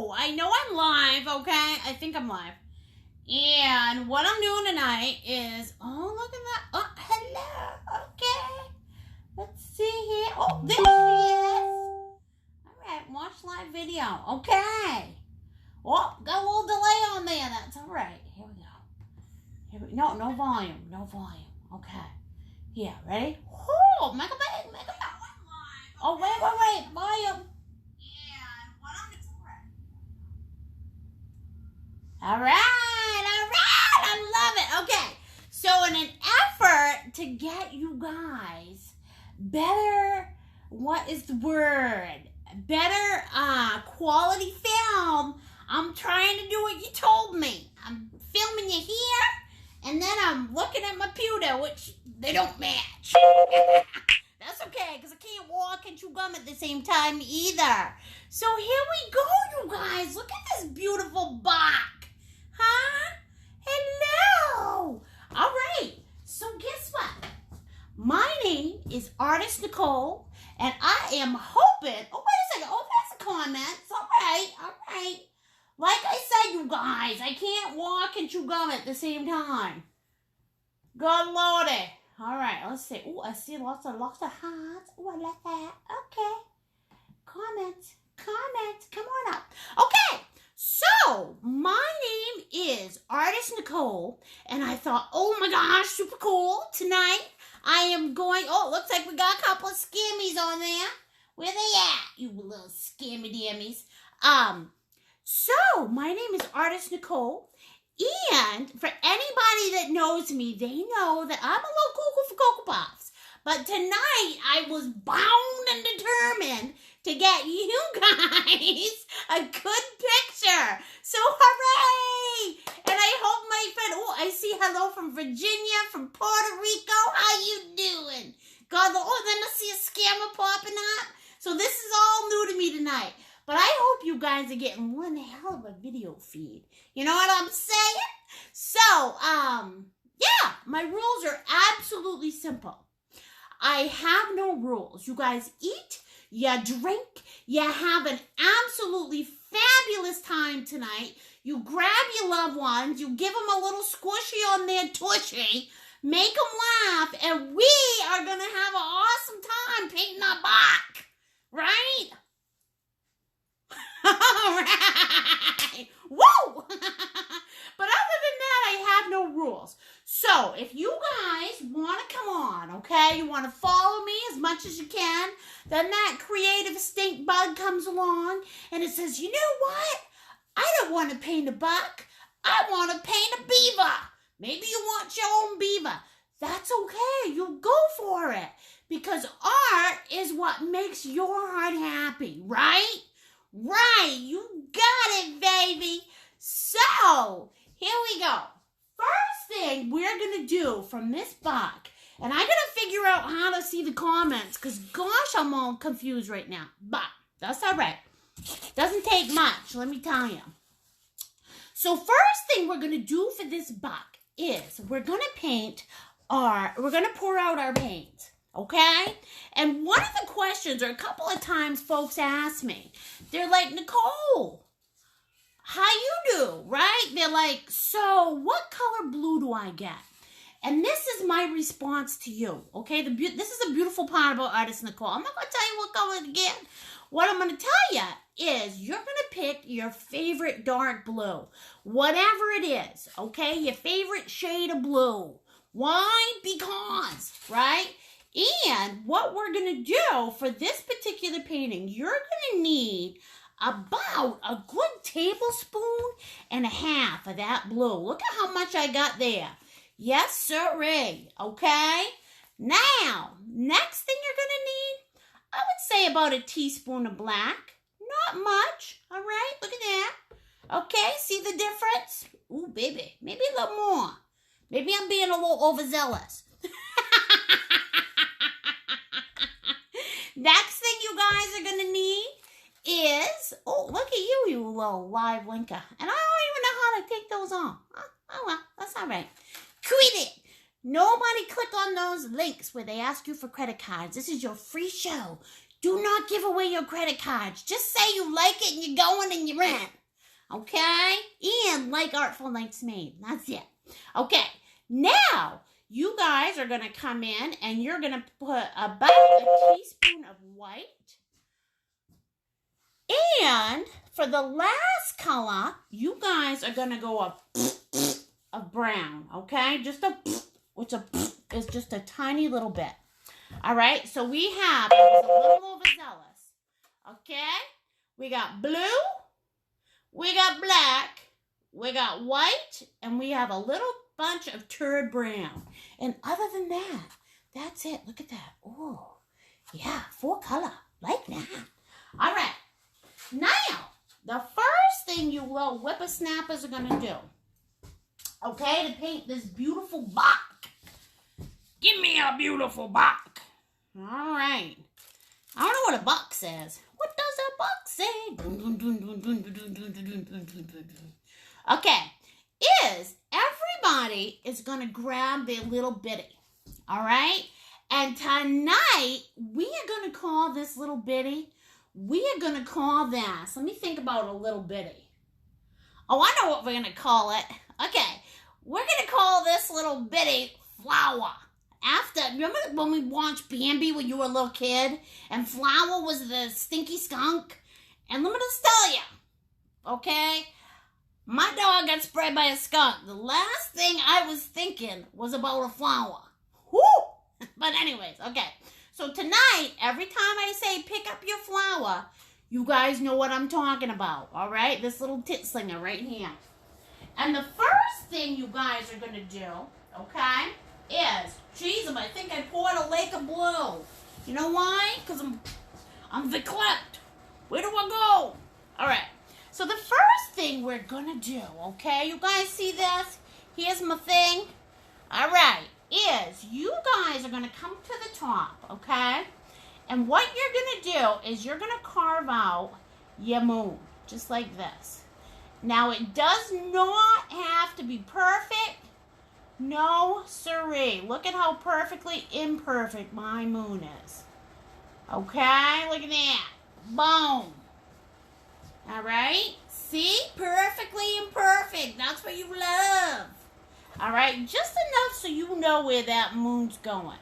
Hello! I know I'm live, okay? I think I'm live. And what I'm doing tonight is, oh, look at that. Oh, hello. Okay. Let's see here. Oh, there she is. All right, watch live video. Okay. Oh, got a little delay on there. That's all right. Here we go. No volume. No volume. Okay. Here, ready? Oh, make a big, make a big. Oh, wait. Volume. And what I'm doing. All right. I love it. Okay. So in an effort to get you guys better, what is the word? Better quality film, I'm trying to do what you told me. I'm filming you here, and then I'm looking at my pewter, which they don't match. That's okay, because I can't walk and chew gum at the same time either. So here we go, you guys. Look at this beautiful buck. Huh? Hello. All right. So guess what? My name is Artist Nicole, and I am hoping... Oh, wait a second. Oh, that's a comment. All right. Like I said, you guys, I can't walk and chew gum at the same time. Good Lordy. All right, let's see. Oh, I see lots of hearts. Oh, I like that. Okay. Comment. Come on up. Okay. So, my name is Artist Nicole, and I thought, oh my gosh, super cool. Tonight, I am going, oh, it looks like we got a couple of scammies on there. Where they at, you little scammy dammies? So, my name is Artist Nicole, and for anybody that knows me, they know that I'm a little cuckoo for Cocoa Puffs. But tonight, I was bound and determined to get you guys a good picture. So hooray! And I hope my friend, oh, I see hello from Virginia, from Puerto Rico. How you doing? God, oh, then I see a scammer popping up. So this is all new to me tonight. But I hope you guys are getting one hell of a video feed. You know what I'm saying? So, yeah, my rules are absolutely simple. I have no rules. You guys eat, you drink, you have an absolutely fabulous time tonight. You grab your loved ones, you give them a little squishy on their tushy, make them laugh, and we are going to have an awesome time painting our back. Right? All right. Woo! But other than that, I have no rules. So, if you guys want to come on, okay, you want to follow me as much as you can, then that creative stink bug comes along, and it says, you know what? I don't want to paint a buck. I want to paint a beaver. Maybe you want your own beaver. That's okay. You go for it. Because art is what makes your heart happy, right? Right. You got it, baby. So, here we go. First thing we're going to do from this buck, and I got to figure out how to see the comments, because gosh, I'm all confused right now. But that's all right. Doesn't take much, let me tell you. So first thing we're going to do for this buck is we're going to pour out our paint, okay? And one of the questions, or a couple of times folks ask me, they're like, Nicole, how you do, right? They're like, so what color blue do I get? And this is my response to you, okay? This is a beautiful part about Artist Nicole. I'm not going to tell you what color to get. What I'm going to tell you is you're going to pick your favorite dark blue, whatever it is, okay? Your favorite shade of blue. Why? Because, right? And what we're going to do for this particular painting, you're going to need about a good tablespoon and a half of that blue. Look at how much I got there. Yes, sirree. Okay? Now, next thing you're going to need, I would say about a teaspoon of black. Not much. All right? Look at that. Okay? See the difference? Ooh, baby. Maybe a little more. Maybe I'm being a little overzealous. Next thing you guys are going to need is, oh, look at you, you little live linker. And I don't even know how to take those on. Oh, well, that's all right. Quit it. Nobody click on those links where they ask you for credit cards. This is your free show. Do not give away your credit cards. Just say you like it and you're going and you're in. Okay? And like Artful Likes Maine. That's it. Okay. Now, you guys are going to come in and you're going to put about a teaspoon of white. And for the last color, you guys are going to go of brown. Okay? Just which is just a tiny little bit. All right? So we have, I was a little overzealous. Okay? We got blue. We got black, we got white, and we have a little bunch of turd brown. And other than that, that's it. Look at that. Oh, yeah, 4 color. Like that. All right. Now, the first thing you little whippersnappers are going to do, okay, to paint this beautiful bark. Give me a beautiful bark. All right. I don't know what a buck says. What does a buck say? Okay, everybody is going to grab their little bitty, all right? And tonight, we are going to call this little bitty, we are going to call this, let me think about a little bitty. Oh, I know what we're going to call it. Okay, we're going to call this little bitty Flower. Remember when we watched Bambi when you were a little kid? And Flower was the stinky skunk? And let me just tell you, okay? My dog got sprayed by a skunk. The last thing I was thinking was about a flower. Whoo! But anyways, okay. So tonight, every time I say pick up your flower, you guys know what I'm talking about, all right? This little tit slinger right here. And the first thing you guys are going to do, okay, is, geez, I think I poured a lake of blue. You know why? Because I'm verklempt. Where do I go? All right. So the first thing we're going to do, okay, you guys see this? Here's my thing. All right, is you guys are going to come to the top, okay? And what you're going to do is you're going to carve out your moon, just like this. Now, it does not have to be perfect. No, siree. Look at how perfectly imperfect my moon is. Okay, look at that. Boom. All right? See? Perfectly imperfect. That's what you love. All right? Just enough so you know where that moon's going.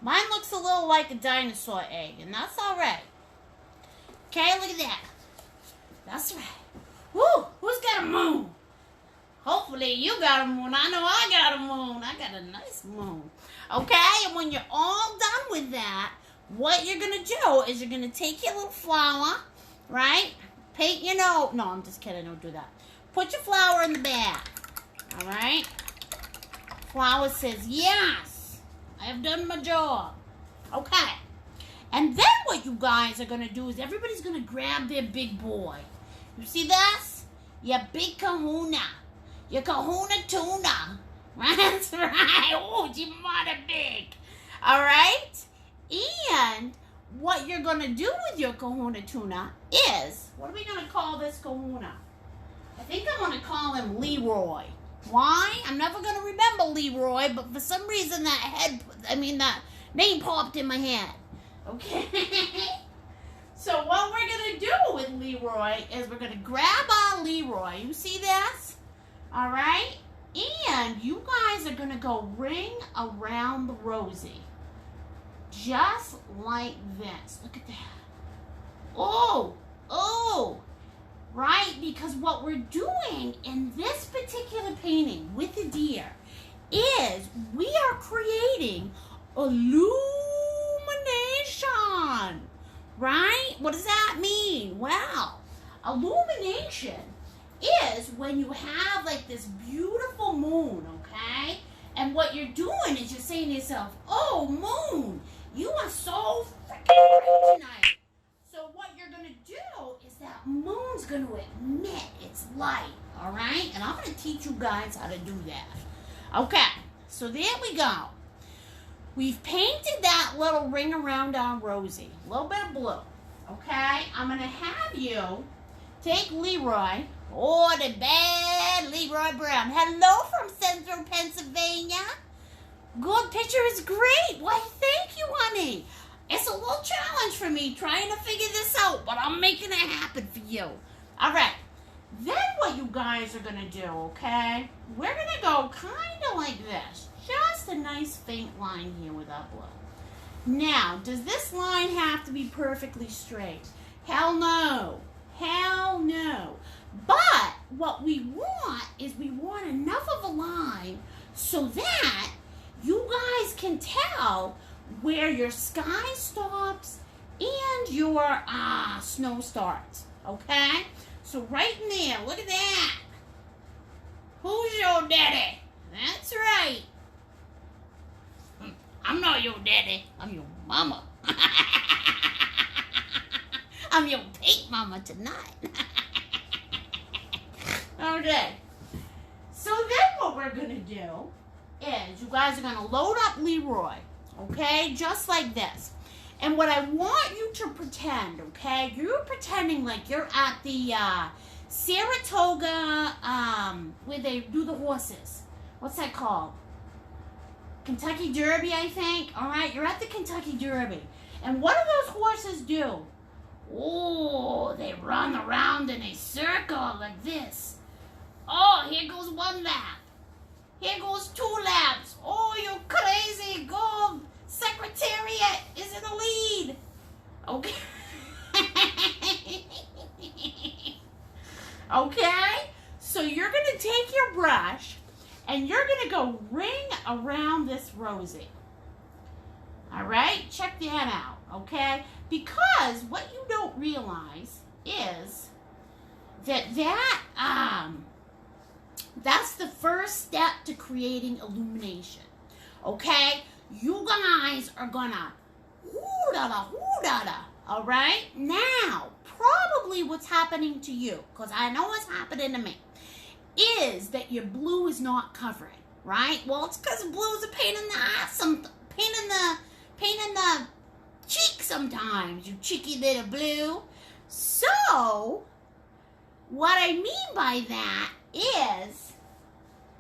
Mine looks a little like a dinosaur egg, and that's all right. Okay, look at that. That's right. Woo! Who's got a moon? Hopefully you got a moon. I know I got a moon. I got a nice moon. Okay? And when you're all done with that, what you're going to do is you're going to take your little flower, right? Paint your nose. No, I'm just kidding. Don't do that. Put your flower in the bag. All right? Flower says, yes, I have done my job. Okay. And then what you guys are going to do is everybody's going to grab their big boy. You see this? Your big kahuna. Your kahuna tuna. That's right. Oh, you mighty big. All right? And what you're going to do with your kahuna tuna is, what are we going to call this kahuna? I think I'm going to call him Leroy. Why? I'm never going to remember Leroy, but for some reason that name popped in my head. Okay? So what we're going to do with Leroy is we're going to grab our Leroy. You see this? All right? And you guys are going to go ring around the rosy. Just like this. Look at that. Oh. Right? Because what we're doing in this particular painting with the deer is we are creating illumination. Right? What does that mean? Well, illumination is when you have like this beautiful moon, okay? And what you're doing is you're saying to yourself, oh, moon, you are so freaking bright tonight. So what you're going to do is that moon's going to emit its light, all right? And I'm going to teach you guys how to do that. Okay, so there we go. We've painted that little ring around our rosy. A little bit of blue, okay? I'm going to have you take Leroy. Oh, the bad Leroy Brown. Hello from Central Pennsylvania. Good picture is great. Why, thank you, honey. It's a little challenge for me trying to figure this out, but I'm making it happen for you. All right. Then what you guys are going to do, okay? We're going to go kind of like this. Just a nice faint line here with our blue. Now, does this line have to be perfectly straight? Hell no. Hell no. But what we want is we want enough of a line so that you guys can tell where your sky stops and your snow starts. Okay? So right in there, look at that. Who's your daddy? That's right. I'm not your daddy. I'm your mama. I'm your pink mama tonight. Okay. So then what we're going to do is you guys are going to load up Leroy. Okay? Just like this. And what I want you to pretend, okay? You're pretending like you're at the Saratoga, where they do the horses. What's that called? Kentucky Derby, I think. All right, you're at the Kentucky Derby. And what do those horses do? Oh, they run around in a circle like this. Oh, here goes one lap. Here goes 2 laps. Oh, you crazy gold secretariat is in the lead. Okay. Okay? So you're going to take your brush and you're going to go ring around this rosy. All right? Check that out. Okay? Because what you don't realize is that's the first step to creating illumination. Okay? You guys are gonna hoo-da-da, all right? Now, probably what's happening to you, because I know what's happening to me, is that your blue is not covering, right? Well, it's because blue is a pain in the ass, pain in the cheek sometimes, you cheeky little blue. So, what I mean by that is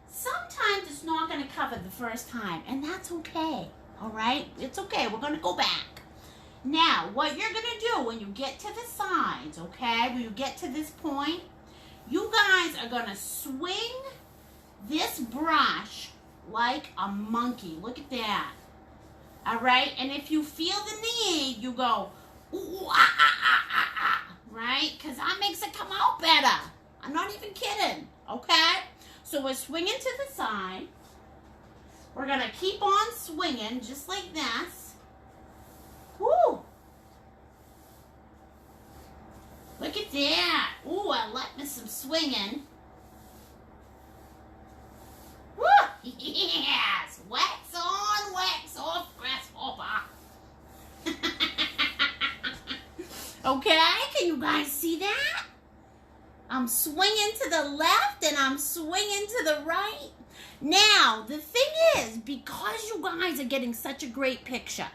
sometimes it's not going to cover the first time, and that's okay, all right? It's okay. We're going to go back. Now, what you're going to do when you get to the sides, okay, when you get to this point, you guys are going to swing this brush like a monkey. Look at that. All right? And if you feel the need, you go, ooh, right? Because that makes it come out better. I'm not even kidding, okay? So we're swinging to the side. We're going to keep on swinging just like this. Woo! Look at that. Ooh, I like me some swinging. Woo! Yes! Wax on, wax off, grasshopper. Okay, can you guys see that? I'm swinging to the left and I'm swinging to the right. Now, the thing is, because you guys are getting such a great picture,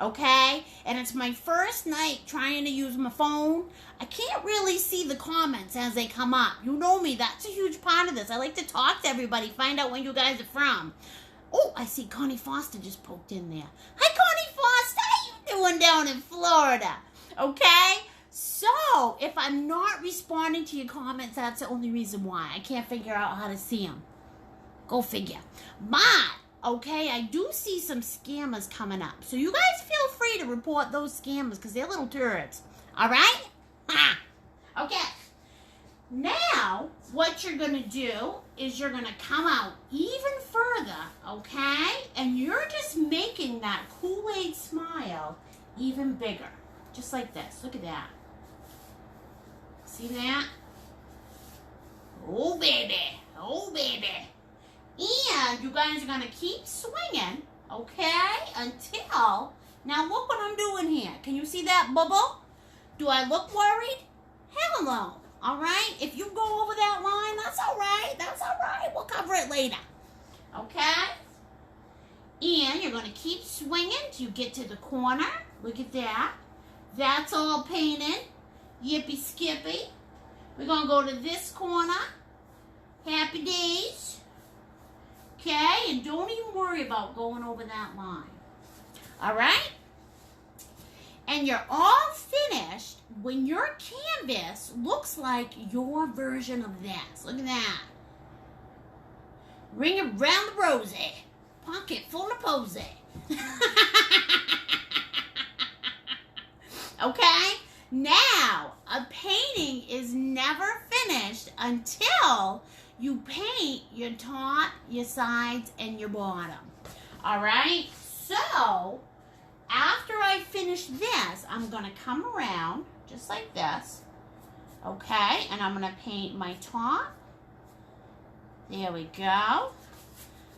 okay, and it's my first night trying to use my phone, I can't really see the comments as they come up. You know me, that's a huge part of this. I like to talk to everybody, find out where you guys are from. Oh, I see Connie Foster just poked in there. Hi, Connie Foster, how you doing down in Florida? Okay? So, if I'm not responding to your comments, that's the only reason why. I can't figure out how to see them. Go figure. But, okay, I do see some scammers coming up. So, you guys feel free to report those scammers because they're little turds. All right? Ha! Okay. Now, what you're going to do is you're going to come out even further, okay? And you're just making that Kool-Aid smile even bigger. Just like this. Look at that. See that? Oh, baby. Oh, baby. And you guys are going to keep swinging, okay, until... Now, look what I'm doing here. Can you see that bubble? Do I look worried? Hell no. All right? If you go over that line, that's all right. That's all right. We'll cover it later. Okay? And you're going to keep swinging till you get to the corner. Look at that. That's all painted. Yippee skippy. We're going to go to this corner. Happy days. Okay? And don't even worry about going over that line. All right? And you're all finished when your canvas looks like your version of this. Look at that. Ring around the rosy. Pocket full of posy. Okay? Now, a painting is never finished until you paint your top, your sides, and your bottom. Alright? So, after I finish this, I'm going to come around just like this. Okay? And I'm going to paint my top. There we go.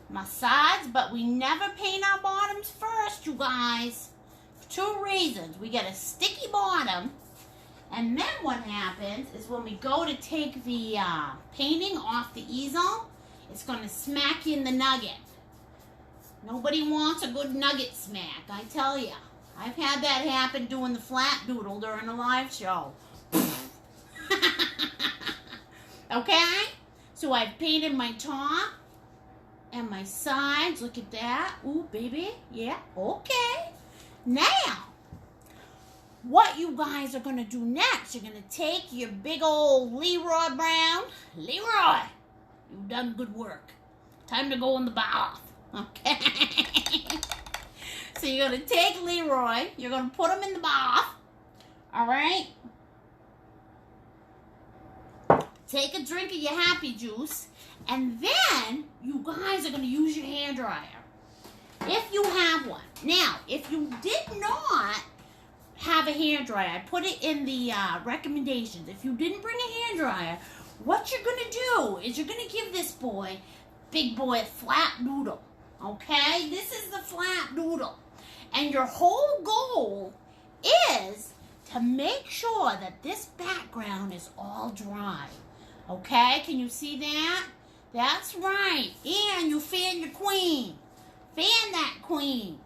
My sides, but we never paint our bottoms first, you guys. For 2 reasons. We get a sticky bottom, and then what happens is when we go to take the painting off the easel, it's going to smack you in the nugget. Nobody wants a good nugget smack, I tell you. I've had that happen doing the flat doodle during a live show. Okay? So I've painted my top and my sides. Look at that. Ooh, baby. Yeah, okay. Now, what you guys are going to do next, you're going to take your big old Leroy Brown. Leroy, you've done good work. Time to go in the bath. Okay? So you're going to take Leroy. You're going to put him in the bath. All right? Take a drink of your happy juice. And then you guys are going to use your hair dryer. If you have one. Now, if you did not have a hair dryer, I put it in the recommendations. If you didn't bring a hair dryer, what you're going to do is you're going to give this boy, big boy, a flat noodle. Okay? This is the flat noodle. And your whole goal is to make sure that this background is all dry. Okay? Can you see that? That's right. And you fan your queen. Fan that queen.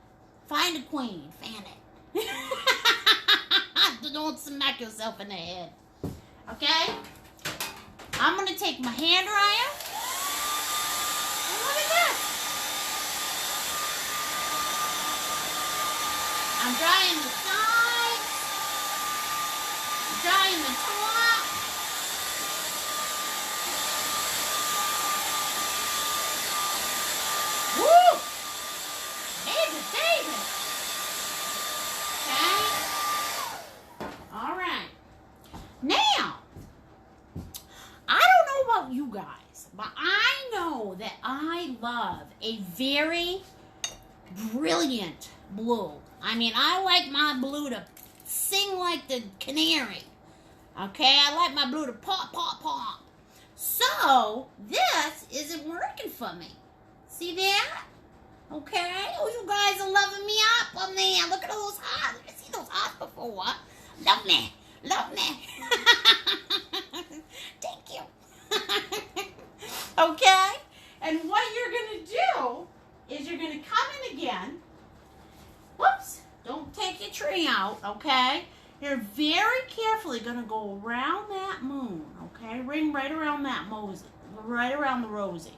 Find a queen. Fan it. Don't smack yourself in the head. Okay? I'm going to take my hair dryer. And look at this. I'm drying the sides. I'm drying the top. Woo! Baby, baby. Okay? Alright. Now, I don't know about you guys, but I know that I love a very brilliant blue. I mean, I like my blue to sing like the canary. Okay? I like my blue to pop, pop, pop. So, this isn't working for me. See that? Okay? Oh, you guys are loving me up on there. Look at those hearts. I've seen those hearts before. Love me. Love me. Thank you. Okay? And what you're going to do is you're going to come in again. Whoops. Don't take your tree out, okay? You're very carefully going to go around that moon, okay? Ring right around that mosey, right around the rosy.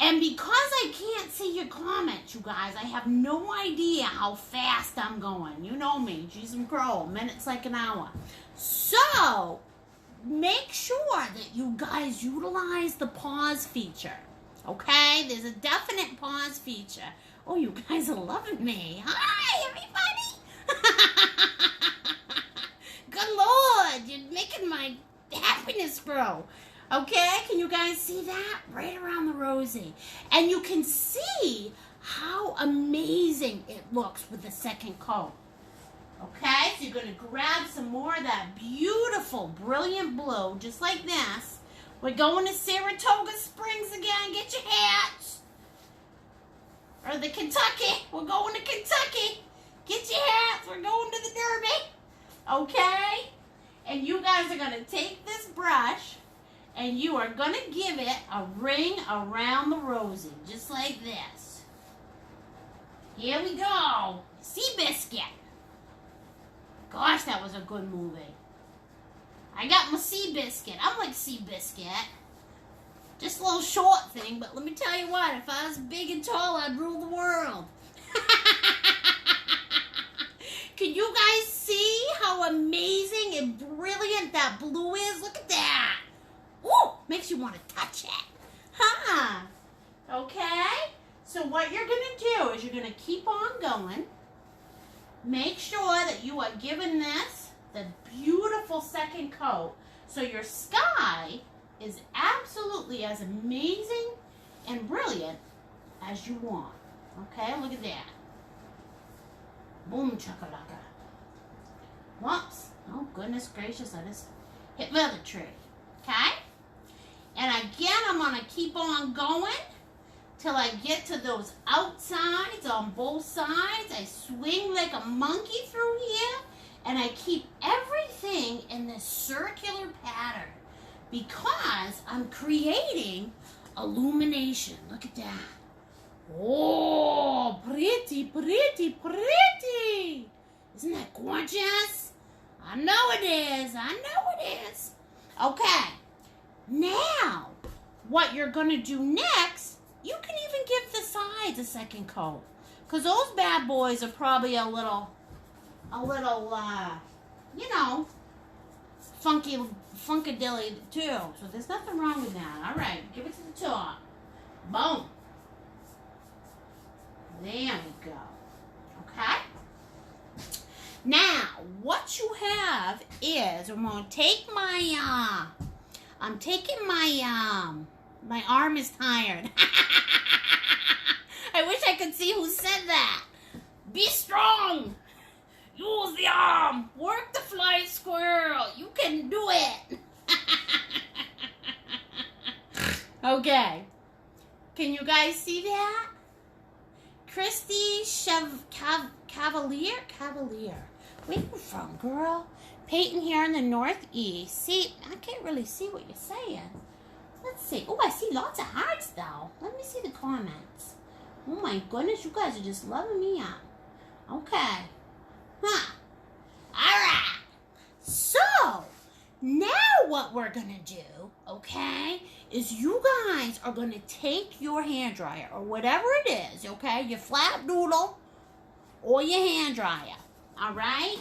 And because I can't see your comments, you guys, I have no idea how fast I'm going. You know me, G's and Crow, minutes like an hour. So, make sure that you guys utilize the pause feature. Okay? There's a definite pause feature. Oh, you guys are loving me. Hi, everybody. Good Lord, you're making my happiness grow. Okay, can you guys see that? Right around the rosy. And you can see how amazing it looks with the second coat. Okay, so you're going to grab some more of that beautiful, brilliant blue, just like this. We're going to Saratoga Springs again. Get your hats. Or the Kentucky. We're going to Kentucky. Get your hats. We're going to the Derby. Okay? And you guys are going to take this brush and you are going to give it a ring around the rosy, just like this. Here we go. Seabiscuit. Gosh, that was a good movie. I got my Seabiscuit. I'm like Seabiscuit. Just a little short thing, but let me tell you what, if I was big and tall, I'd rule the world. Can you guys see how amazing and brilliant that blue is? Look at that. Ooh, makes you want to touch it. Huh? Okay? So what you're going to do is you're going to keep on going. Make sure that you are giving this the beautiful second coat so your sky is absolutely as amazing and brilliant as you want. Okay? Look at that. Boom chakalaka. Whoops. Oh, goodness gracious. I just hit the other tree. Okay? And again, I'm going to keep on going till I get to those outsides on both sides. I swing like a monkey through here. And I keep everything in this circular pattern because I'm creating illumination. Look at that. Oh, pretty, pretty, pretty. Isn't that gorgeous? I know it is. I know it is. Okay. Now, what you're going to do next, you can even give the sides a second coat. Because those bad boys are probably a little, you know, funkadilly too. So there's nothing wrong with that. All right, give it to the top. Boom. There we go. Okay? Now, what you have is, I'm going to take my, I'm taking my arm is tired. I wish I could see who said that. Be strong. Use the arm. Work the fly squirrel. You can do it. Okay. Can you guys see that? Christy Cavalier? Where you from, girl? Peyton here in the Northeast. See, I can't really see what you're saying. Let's see. Oh, I see lots of hearts, though. Let me see the comments. Oh, my goodness. You guys are just loving me up. Okay. Huh. All right. So, now what we're going to do, okay, is you guys are going to take your hand dryer or whatever it is, okay, your flat noodle or your hand dryer, all right?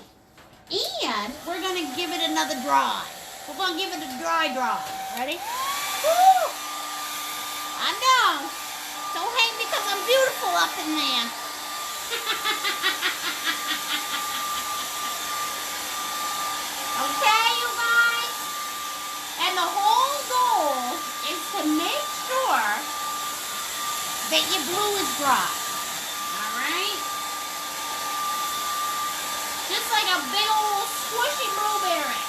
And we're going to give it another dry. We're going to give it a dry. Ready? Woo! I know. Don't hate me because I'm beautiful up in there. Okay, you guys? And the whole goal is to make sure that your glue is dry. Alright? Just like a big old squishy blueberry.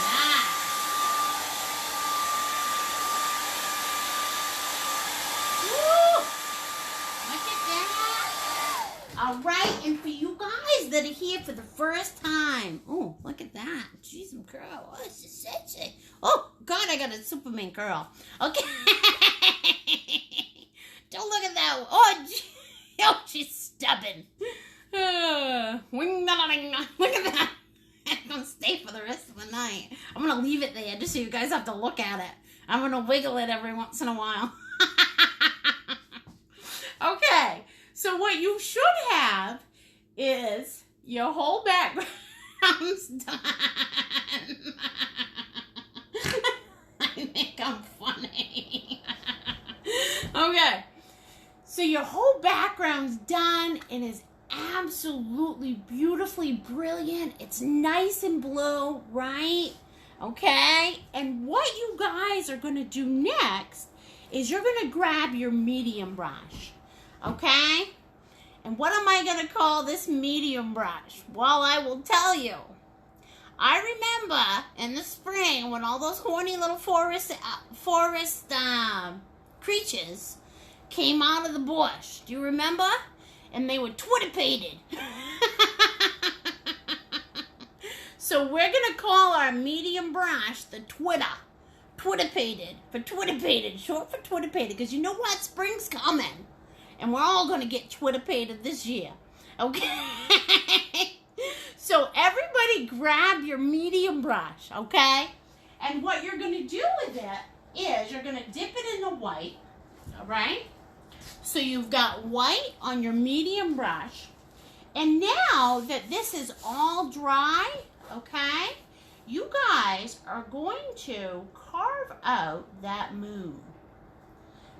Nice. Woo! Look at that. Alright, and for you guys that are here for the first time. Oh, look at that. She's some curl. Oh, she's sexy. Oh, God, I got a Superman curl. Okay. Don't look at that. Oh, she's stubborn. Look at that. I'm going to stay for the rest of the night. I'm going to leave it there just so you guys have to look at it. I'm going to wiggle it every once in a while. Okay. So what you should have is your whole background's done. I think I'm funny. Okay. So your whole background's done and is absolutely beautifully brilliant. It's nice and blue, right? Okay? And what you guys are going to do next is you're going to grab your medium brush. Okay? And what am I going to call this medium brush? Well, I will tell you. I remember in the spring when all those horny little forest creatures came out of the bush. Do you remember? And they were Twitter-pated. So we're going to call our medium brush the Twitter-pated. For Twitter-pated. Short for Twitter-pated. Because you know what? Spring's coming. And we're all going to get Twitter-pated this year. Okay? So everybody grab your medium brush, okay? And what you're going to do with it is you're going to dip it in the white, all right? So you've got white on your medium brush. And now that this is all dry, okay, you guys are going to carve out that moon.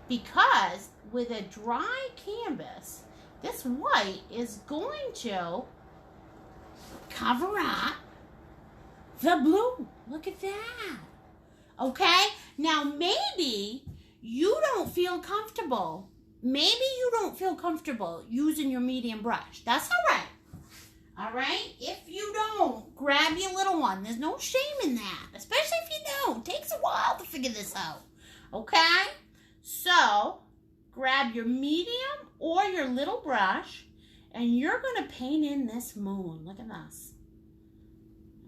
Because with a dry canvas, this white is going to cover up the blue. Look at that. Okay? Now maybe you don't feel comfortable. Maybe you don't feel comfortable using your medium brush. That's all right. All right? If you don't, grab your little one. There's no shame in that. Especially if you don't. It takes a while to figure this out. Okay? So, grab your medium or your little brush, and you're going to paint in this moon. Look at this.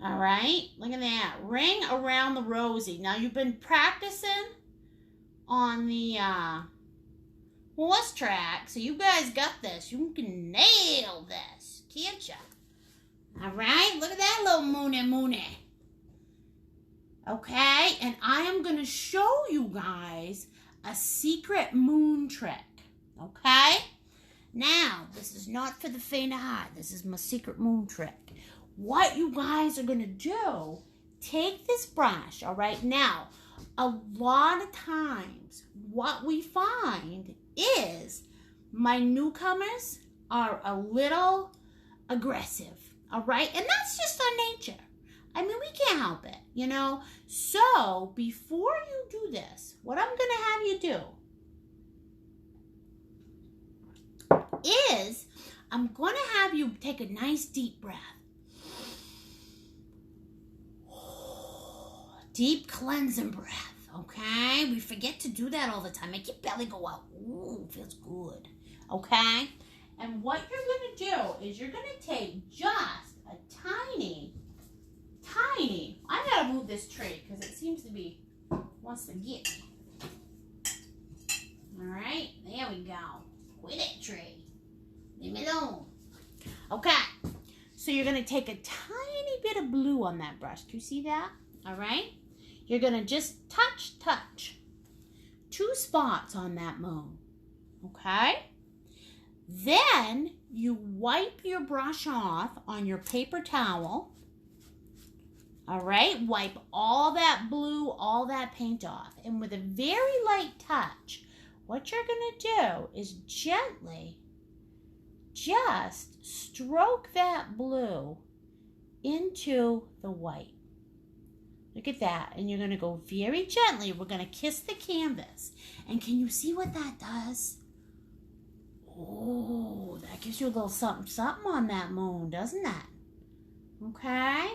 All right? Look at that. Ring around the rosy. Now, you've been practicing on the horse track, so you guys got this. You can nail this, can't you? All right? Look at that little moony. Okay? And I am going to show you guys a secret moon trick. Okay? Now, this is not for the faint of heart. This is my secret moon trick. What you guys are going to do, take this brush, all right? Now, a lot of times, what we find is my newcomers are a little aggressive, all right? And that's just our nature. I mean, we can't help it, you know? So, before you do this, what I'm going to have you do is I'm going to have you take a nice deep breath. Deep cleansing breath, okay? We forget to do that all the time. Make your belly go out. Ooh, feels good, okay? And what you're going to do is you're going to take just a tiny, I got to move this tray because it seems to be, wants to get me. All right, there we go. Quit it, tray. Leave me alone. Okay, so you're going to take a tiny bit of blue on that brush. Do you see that? All right. You're going to just touch 2 spots on that moon, okay? Then you wipe your brush off on your paper towel, all right? Wipe all that blue, all that paint off. And with a very light touch, what you're going to do is gently just stroke that blue into the white. Look at that. And you're going to go very gently. We're going to kiss the canvas. And can you see what that does? Oh, that gives you a little something on that moon, doesn't that? Okay?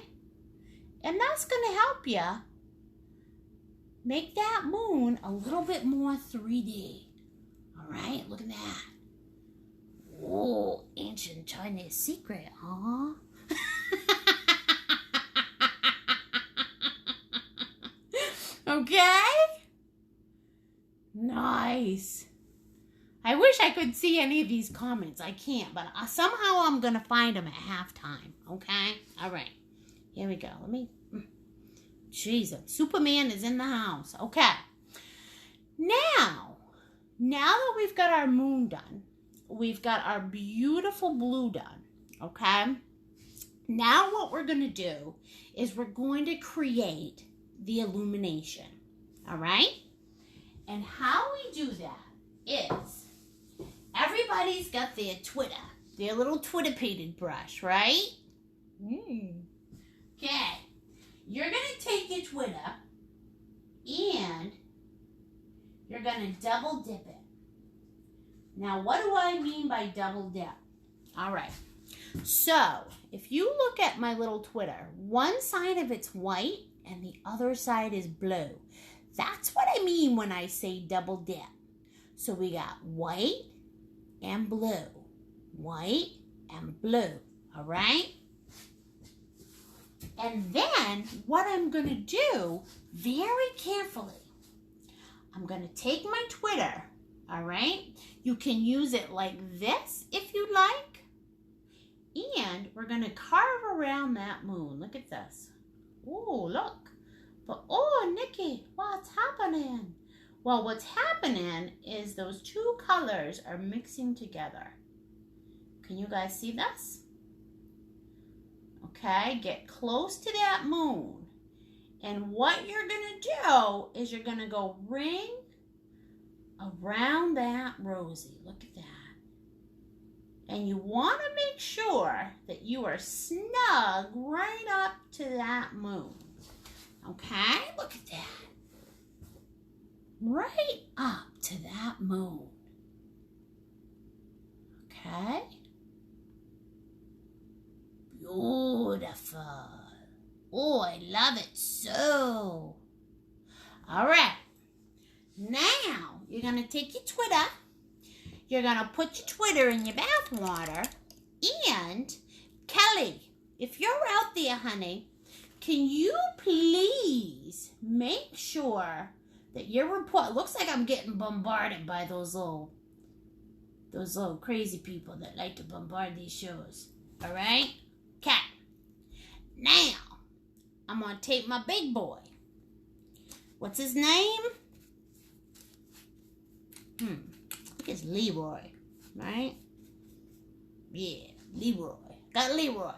And that's going to help you make that moon a little bit more 3D. All right? Look at that. Oh, ancient Chinese secret, huh? Okay? Nice. I wish I could see any of these comments. I can't, but somehow I'm going to find them at halftime. Okay? All right. Here we go. Let me... Jesus. Superman is in the house. Okay. Now that we've got our moon done, we've got our beautiful blue done. Okay? Now what we're going to do is we're going to create the illumination. All right? And how we do that is everybody's got their little Twitter painted brush, right? Okay. You're going to take your Twitter and you're going to double dip it. Now, what do I mean by double dip? All right. So, if you look at my little Twitter, one side of it's white and the other side is blue. That's what I mean when I say double dip. So we got white and blue. White and blue. All right? And then what I'm going to do very carefully, I'm going to take my Twitter. All right? You can use it like this if you like. And we're going to carve around that moon. Look at this. Oh, look. But, oh, Nikki, what's happening? Well, what's happening is those two colors are mixing together. Can you guys see this? Okay, get close to that moon. And what you're going to do is you're going to go ring around that rosy. Look at that. And you want to make sure that you are snug right up to that moon. Okay, look at that. Right up to that moon. Okay. Beautiful. Oh, I love it so. All right. Now, you're going to take your Twitter. You're going to put your Twitter in your bath water. And, Kelly, if you're out there, honey, can you please make sure that your report... Looks like I'm getting bombarded by those little crazy people that like to bombard these shows. All right? Okay. Now, I'm going to take my big boy. What's his name? I think it's Leroy, right? Yeah, Leroy. Got Leroy.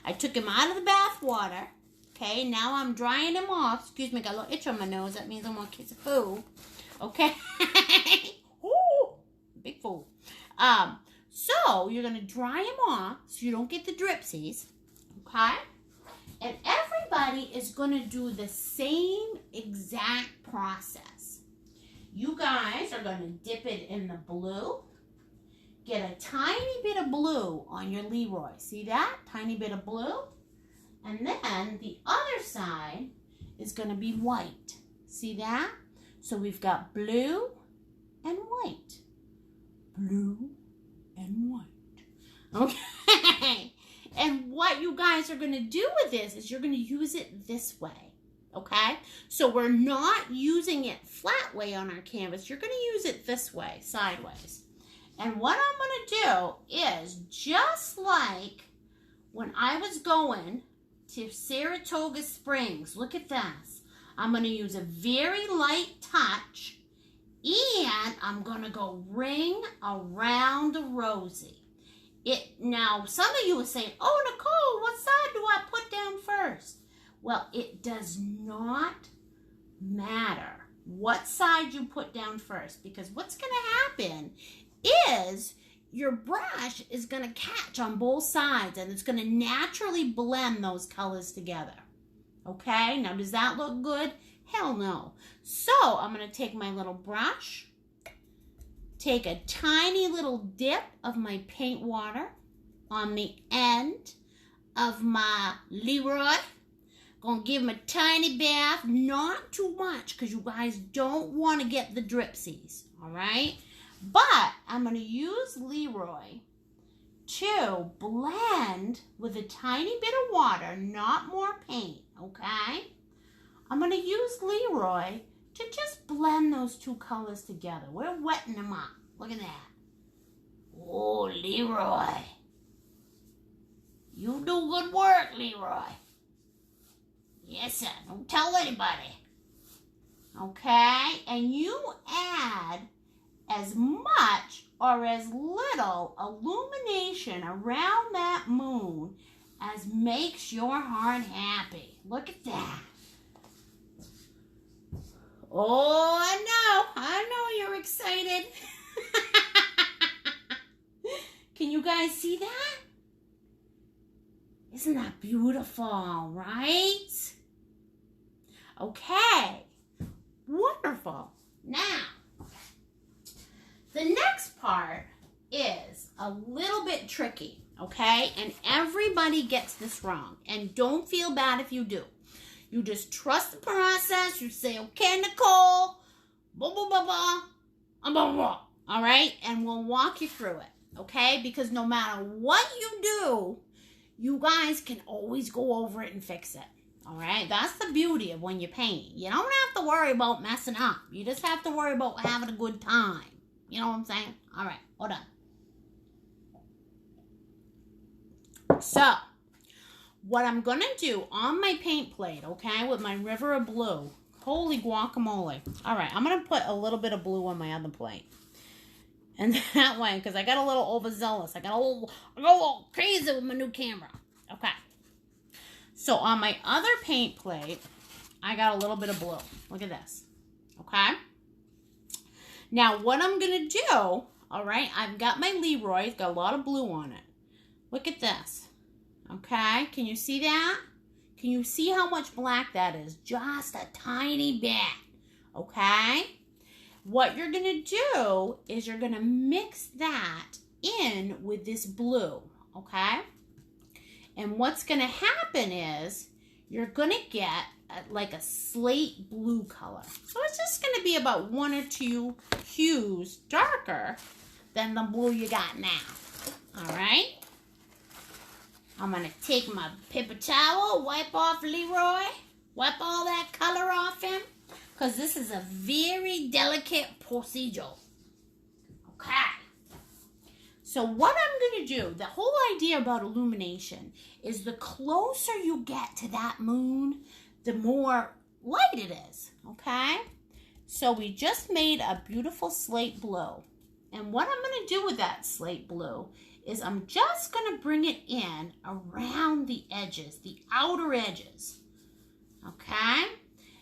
I took him out of the bath water. Okay, now I'm drying him off. Excuse me, got a little itch on my nose. That means I'm going to kiss a fool. Okay? Ooh, big fool. So, you're going to dry him off so you don't get the dripsies. Okay? And everybody is going to do the same exact process. You guys are going to dip it in the blue. Get a tiny bit of blue on your Leroy. See that? Tiny bit of blue. And then the other side is going to be white. See that? So we've got blue and white. Blue and white. Okay. And what you guys are going to do with this is you're going to use it this way, okay? So we're not using it flat way on our canvas. You're going to use it this way, sideways. And what I'm going to do is just like when I was going to Saratoga Springs, look at this. I'm going to use a very light touch, and I'm going to go ring around the rosy. Now, some of you are saying, oh, Nicole, what side do I put down first? Well, it does not matter what side you put down first, because what's going to happen is your brush is going to catch on both sides, and it's going to naturally blend those colors together. Okay? Now, does that look good? Hell no. So, I'm going to take my little brush, take a tiny little dip of my paint water on the end of my Leroy. Gonna give him a tiny bath, not too much, because you guys don't want to get the dripsies, all right? But I'm gonna use Leroy to blend with a tiny bit of water, not more paint, okay? I'm gonna use Leroy to just blend those two colors together. We're wetting them up. Look at that. Oh, Leroy. You do good work, Leroy. Yes, sir. Don't tell anybody. Okay? And you add as much or as little illumination around that moon as makes your heart happy. Look at that. Oh, I know you're excited. Can you guys see that? Isn't that beautiful, right? Okay, wonderful. Now, the next part is a little bit tricky, okay? And everybody gets this wrong. And don't feel bad if you do. You just trust the process. You say, okay, Nicole, blah, blah, blah, blah, blah, blah. All right? And we'll walk you through it, okay? Because no matter what you do, you guys can always go over it and fix it. All right? That's the beauty of when you paint. You don't have to worry about messing up. You just have to worry about having a good time. You know what I'm saying? All right. Hold on. So, what I'm going to do on my paint plate, okay, with my river of blue, Holy guacamole. All right, I'm going to put a little bit of blue on my other plate. And that way, because I got a little overzealous. I got a little crazy with my new camera. Okay. So on my other paint plate, I got a little bit of blue. Look at this. Okay. Now, what I'm going to do, all right, I've got my Leroy. It's got a lot of blue on it. Look at this. Okay. Can you see that? Can you see how much black that is? Just a tiny bit. Okay. What you're going to do is you're going to mix that in with this blue. Okay. And what's going to happen is you're going to get like a slate blue color. So it's just going to be about 1 or 2 hues darker than the blue you got now. All right. I'm going to take my paper towel, wipe off Leroy, wipe all that color off him, because this is a very delicate procedure. Okay. So what I'm going to do, the whole idea about illumination is the closer you get to that moon, the more light it is. Okay. So we just made a beautiful slate blue. And what I'm going to do with that slate blue is I'm just going to bring it in around the edges, the outer edges. Okay?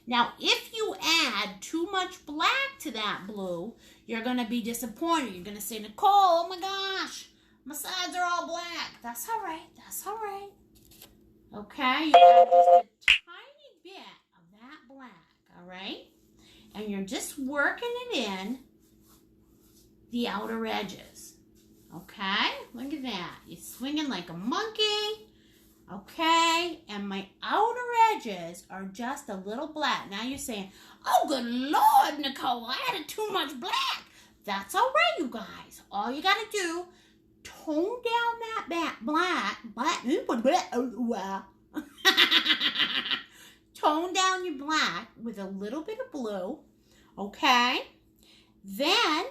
Now, if you add too much black to that blue, you're going to be disappointed. You're going to say, Nicole, oh my gosh, my sides are all black. That's all right. That's all right. Okay? You add just a tiny bit of that black, all right? And you're just working it in the outer edges. Okay, look at that. You're swinging like a monkey. Okay, and my outer edges are just a little black. Now you're saying, oh, good Lord, Nicole, I added too much black. That's all right, you guys. All you got to do, tone down that black. Tone down your black with a little bit of blue. Okay, then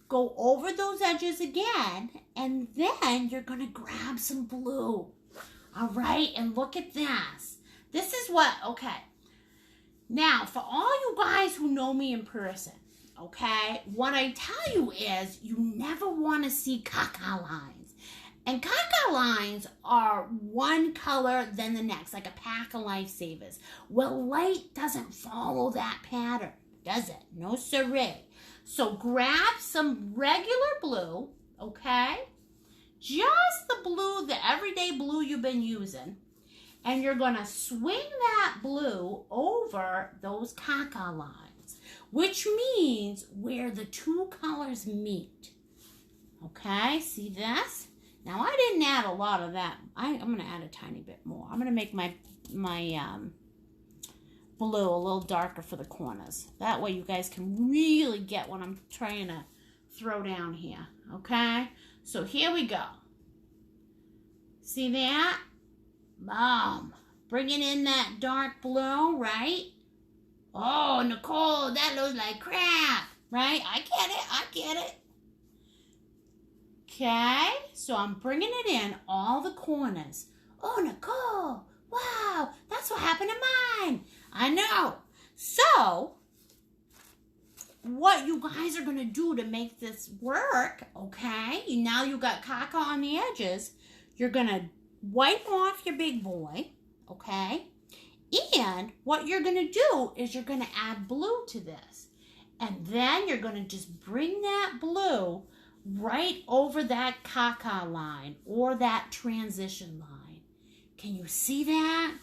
go over those edges again, and then you're going to grab some blue. All right, and look at this. This is what, okay. Now, for all you guys who know me in person, okay, what I tell you is you never want to see caca lines. And caca lines are one color then the next, like a pack of Lifesavers. Well, light doesn't follow that pattern, does it? No siree. So grab some regular blue, okay? Just the blue, the everyday blue you've been using. And you're going to swing that blue over those caca lines, which means where the two colors meet. Okay, see this? Now, I didn't add a lot of that. I'm going to add a tiny bit more. I'm going to make my blue a little darker for the corners. That way you guys can really get what I'm trying to throw down here. Okay? So here we go. See that? Boom. Bringing in that dark blue, right? Oh, Nicole, that looks like crap. Right? I get it. Okay? So I'm bringing it in all the corners. Oh, Nicole. Wow. That's what happened to mine. I know. So, what you guys are going to do to make this work, okay? Now you got caca on the edges. You're going to wipe off your big boy, okay? And what you're going to do is you're going to add blue to this. And then you're going to just bring that blue right over that caca line or that transition line. Can you see that?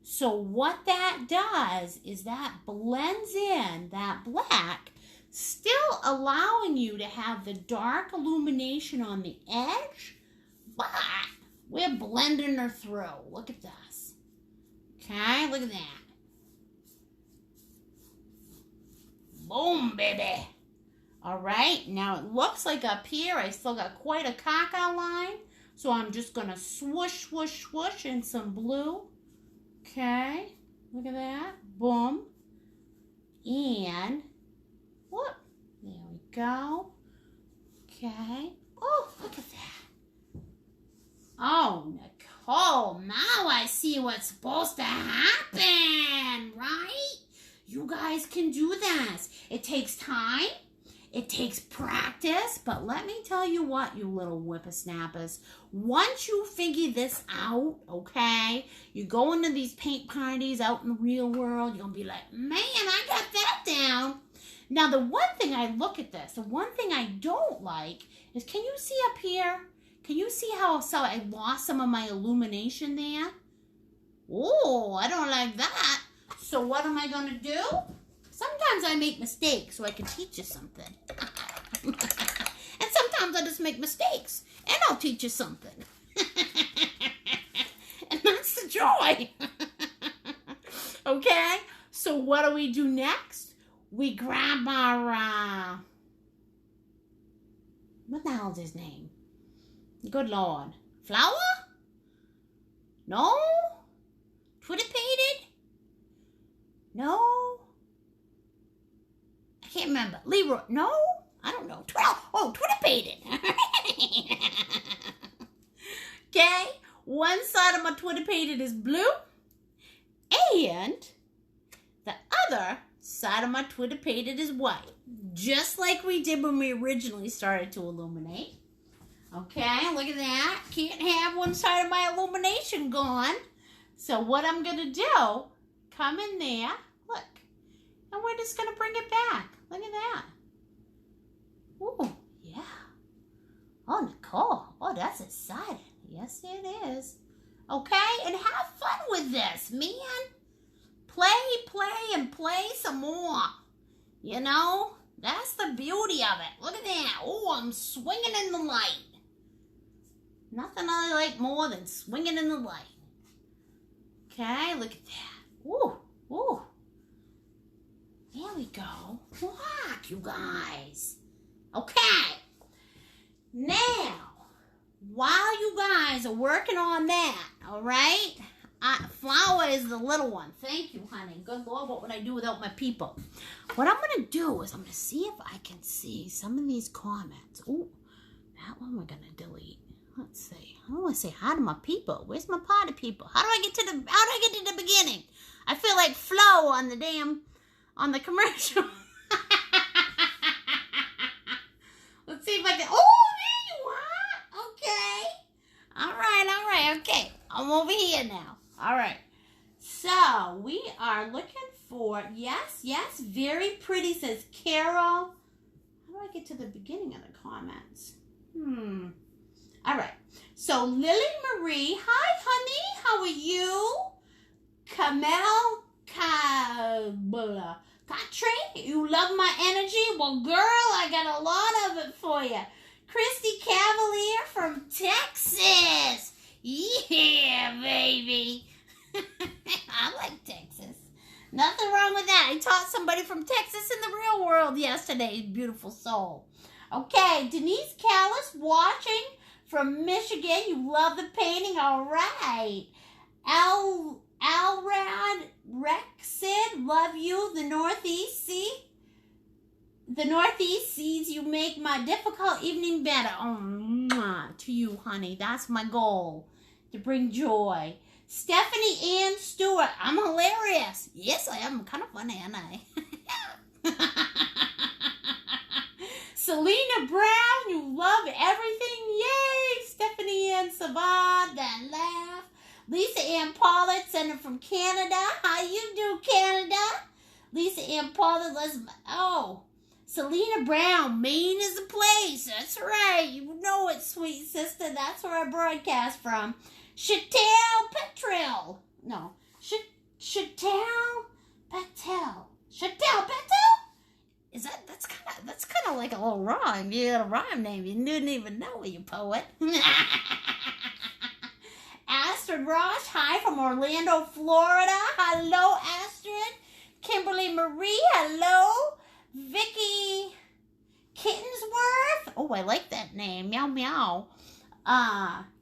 So what that does is that blends in that black, still allowing you to have the dark illumination on the edge, but we're blending her through. Look at this. Okay, look at that. Boom, baby. All right, now it looks like up here I still got quite a caca line, so I'm just going to swoosh, swoosh, swoosh in some blue. Okay, look at that. Boom. And, whoop, there we go. Okay. Oh, look at that. Oh, Nicole, now I see what's supposed to happen, right? You guys can do this. It takes time. It takes practice. But let me tell you what, you little whippersnappers. Once you figure this out, okay, you go into these paint parties out in the real world, you'll be like, man, I got that down. Now, the one thing I look at this, the one thing I don't like is, can you see up here? Can you see how I lost some of my illumination there? Oh, I don't like that. So what am I going to do? Sometimes I make mistakes so I can teach you something. And sometimes I just make mistakes and I'll teach you something. And that's the joy. Okay? So what do we do next? We grab our, what the hell is his name? Good Lord. Flower? No? Twitter painted? No? I can't remember. Leroy? No? I don't know. Twitter painted. Okay? One side of my Twitter painted is blue. And the other side of my Twitter painted is white. Just like we did when we originally started to illuminate. Okay, look at that. Can't have one side of my illumination gone. So what I'm going to do, come in there, look, and we're just going to bring it back. Look at that. Ooh, yeah. Oh, Nicole. Oh, that's exciting. Yes, it is. Okay, and have fun with this, man. Play, and play some more. You know, that's the beauty of it. Look at that. Oh, I'm swinging in the light. Nothing I like more than swinging in the light. Okay, look at that. Ooh, ooh. There we go. Look, you guys. Okay. Now, while you guys are working on that, all right? Flower is the little one. Thank you, honey. Good Lord, what would I do without my people? What I'm going to do is I'm going to see if I can see some of these comments. Ooh, that one we're going to delete. Let's see. I want to say hi to my people. Where's my party people? How do I get to the beginning? I feel like Flo on the commercial. Let's see if I can. Oh, there you are. Okay. All right. Okay. I'm over here now. All right. So we are looking for, yes, very pretty, says Carol. How do I get to the beginning of the comments? All right. So Lily Marie, hi, honey. How are you? Kamel Katri, you love my energy? Well, girl, I got a lot of it for you. Christy Cavalier from Texas. Yeah, baby. I like Texas. Nothing wrong with that. I taught somebody from Texas in the real world yesterday. Beautiful soul. Okay, Denise Callis watching from Michigan. You love the painting. All right. Alrad Rexid, love you. The Northeast, see? The Northeast sees you make my difficult evening better. Oh, mwah, to you, honey. That's my goal, to bring joy. Stephanie Ann Stewart, I'm hilarious. Yes, I am. I'm kind of funny, aren't I? Selena Brown, you love everything. Yay! Stephanie Ann Savard, that laugh. Lisa Ann Pollard, sending from Canada. How you do, Canada? Lisa Ann Pollard, Selena Brown, Maine is the place. That's right. You know it, sweet sister. That's where I broadcast from. Chantel Petrel. No. Chantel Petel. Chantel Petel? That's kind of like a little rhyme. You got a rhyme name. You didn't even know, you poet. Astrid Ross, hi from Orlando, Florida. Hello, Astrid. Kimberly Marie, hello. Vicky Kittensworth. Oh, I like that name. Meow, meow.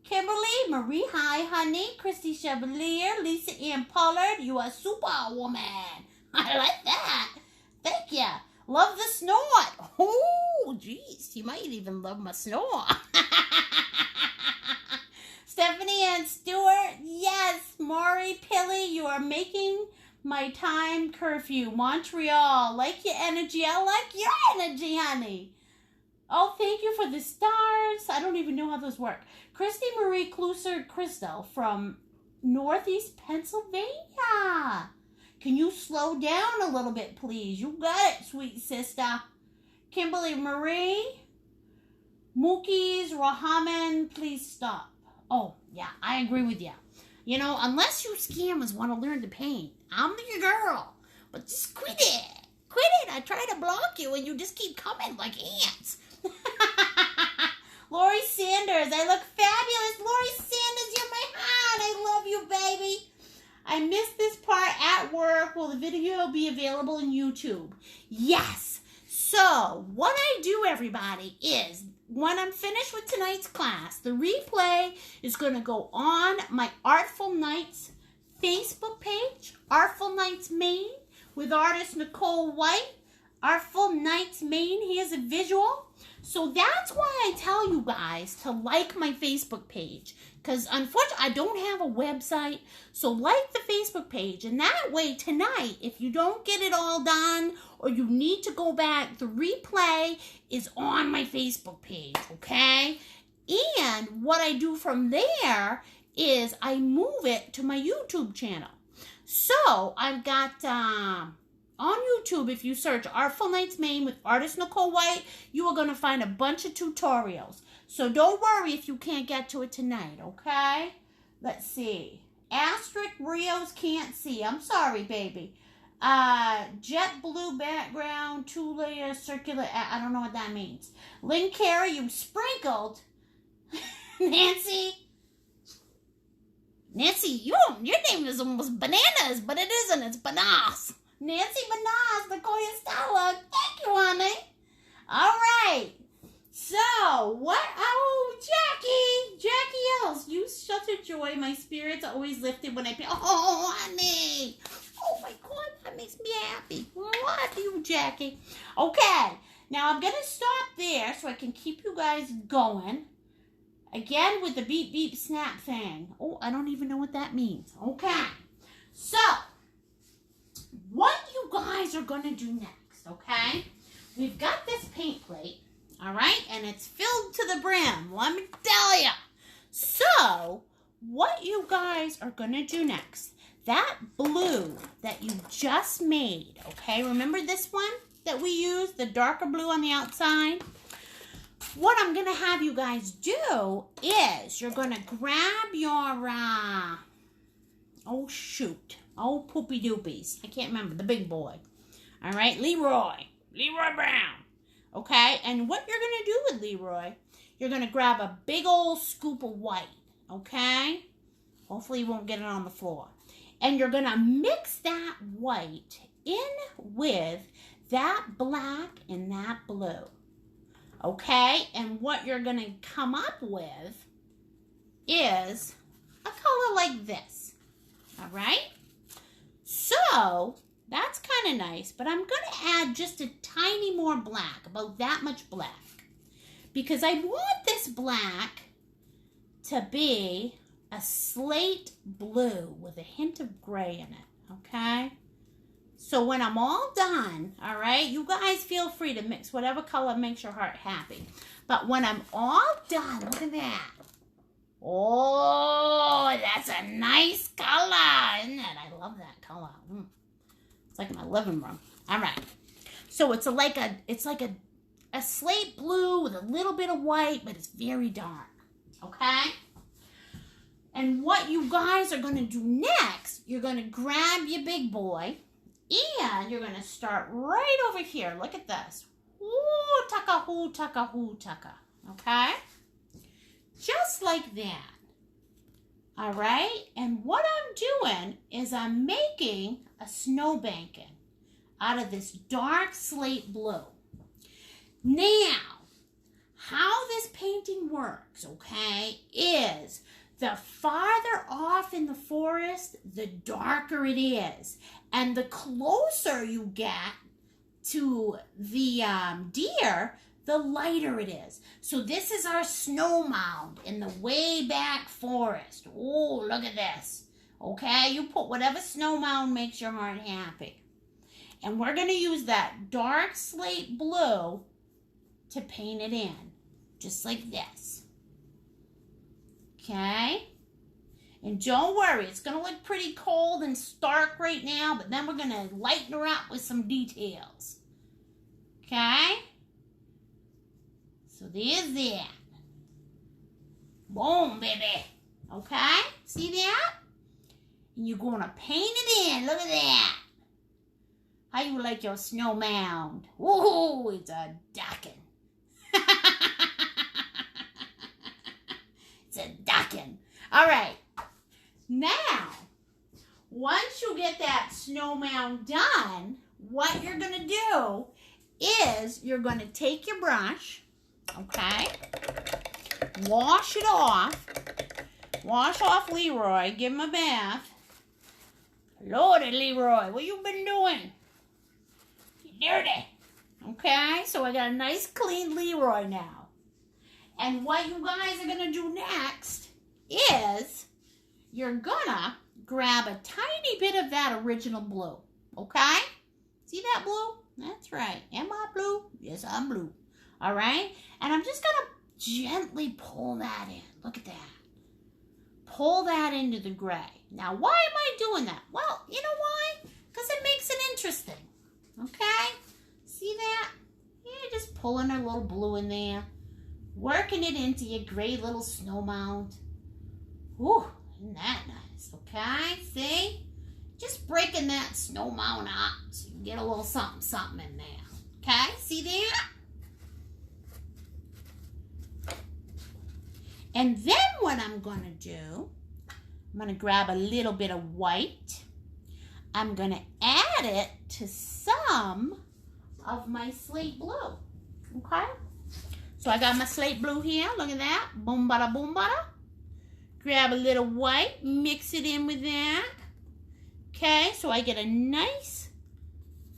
Kimberly Marie, hi, honey. Christy Chevalier, Lisa Ann Pollard, you are superwoman. I like that. Thank you. Love the snort. Oh, jeez. You might even love my snort. Stephanie Ann Stewart, yes. Maury Pilly, you are making My time curfew, Montreal. Like your energy. I like your energy, honey. Oh, thank you for the stars. I don't even know how those work. Christy Marie Kluser Crystal from Northeast Pennsylvania. Can you slow down a little bit, please? You got it, sweet sister. Kimberly Marie. Mookie's Rahaman, please stop. Oh, yeah, I agree with you. You know, unless you scammers want to learn to paint, I'm your girl. But just quit it. Quit it. I try to block you and you just keep coming like ants. Lori Sanders, I look fabulous. Lori Sanders, you're my heart. I love you, baby. I missed this part at work. Will the video be available on YouTube? Yes. So, what I do, everybody, is when I'm finished with tonight's class, the replay is going to go on my Artful Nights Facebook page, Artful Nights Maine, with artist Nicole White. Artful Nights Maine, here's a visual. So that's why I tell you guys to like my Facebook page. Because unfortunately, I don't have a website. So like the Facebook page. And that way tonight, if you don't get it all done or you need to go back, the replay is on my Facebook page, okay? And what I do from there is I move it to my YouTube channel. So I've got... on YouTube, if you search Artful Nights Maine with artist Nicole White, you are going to find a bunch of tutorials. So don't worry if you can't get to it tonight, okay? Let's see. Asterisk Rios can't see. I'm sorry, baby. Jet blue background, 2-layer circular. I don't know what that means. Lynn Carey, you sprinkled. Nancy, your name is almost bananas, but it isn't. It's Banas. Nancy Banas, Nicole Stella. Thank you, honey. All right. So, what? Oh, Jackie Else. You such a joy. My spirits are always lifted when I pay. Oh, honey. Oh, my God. That makes me happy. Love you, Jackie. Okay. Now, I'm going to stop there so I can keep you guys going. Again, with the beep, beep, snap thing. Oh, I don't even know what that means. Okay. So, what you guys are going to do next, okay? We've got this paint plate, all right? And it's filled to the brim, let me tell you. So, what you guys are going to do next, that blue that you just made, okay? Remember this one that we used, the darker blue on the outside? What I'm going to have you guys do is you're going to grab your, oh, shoot. Oh, poopy doopies. I can't remember. The big boy. All right. Leroy Brown. Okay. And what you're going to do with Leroy, you're going to grab a big old scoop of white. Okay. Hopefully you won't get it on the floor. And you're going to mix that white in with that black and that blue. Okay. And what you're going to come up with is a color like this. All right. So, that's kind of nice, but I'm going to add just a tiny more black, about that much black, because I want this black to be a slate blue with a hint of gray in it, okay? So when I'm all done, all right, you guys feel free to mix whatever color makes your heart happy, but when I'm all done, look at that. Oh, that's a nice color, isn't it? I love that color. It's like my living room. All right. So it's like a slate blue with a little bit of white, but it's very dark. Okay? And what you guys are going to do next, you're going to grab your big boy, and you're going to start right over here. Look at this. Ooh, tucka, hoo, tucka, hoo, tucka. Okay? Just like that. All right? And what I'm doing is I'm making a snowbank out of this dark slate blue. Now, how this painting works, okay, is the farther off in the forest, the darker it is. And the closer you get to the deer, the lighter it is. So this is our snow mound in the way back forest. Oh, look at this. Okay? You put whatever snow mound makes your heart happy. And we're going to use that dark slate blue to paint it in. Just like this. Okay? And don't worry, it's going to look pretty cold and stark right now, but then we're going to lighten her up with some details. Okay? So there's that. Boom, baby. Okay? See that? And you're going to paint it in. Look at that. How you like your snow mound? Woohoo, it's a duckin'. It's a duckin'. All right. Now, once you get that snow mound done, what you're going to do is you're going to take your brush, okay, wash it off. Wash off Leroy. Give him a bath. Lordy, Leroy, what you been doing? You dirty. Okay, so I got a nice clean Leroy now. And what you guys are going to do next is you're gonna grab a tiny bit of that original blue, okay? See that blue? That's right. Am I blue? Yes, I'm blue. All right? And I'm just gonna gently pull that in. Look at that. Pull that into the gray. Now, why am I doing that? Well, you know why? Because it makes it interesting, okay? See that? Yeah, just pulling a little blue in there. Working it into your gray little snow mound. Whew. Isn't that nice? Okay, see? Just breaking that snow mound up so you can get a little something, something in there. Okay, see that? And then what I'm going to do, I'm going to grab a little bit of white. I'm going to add it to some of my slate blue. Okay? So I got my slate blue here. Look at that. Boom, bada, boom, bada. Grab a little white, mix it in with that. Okay, so I get a nice,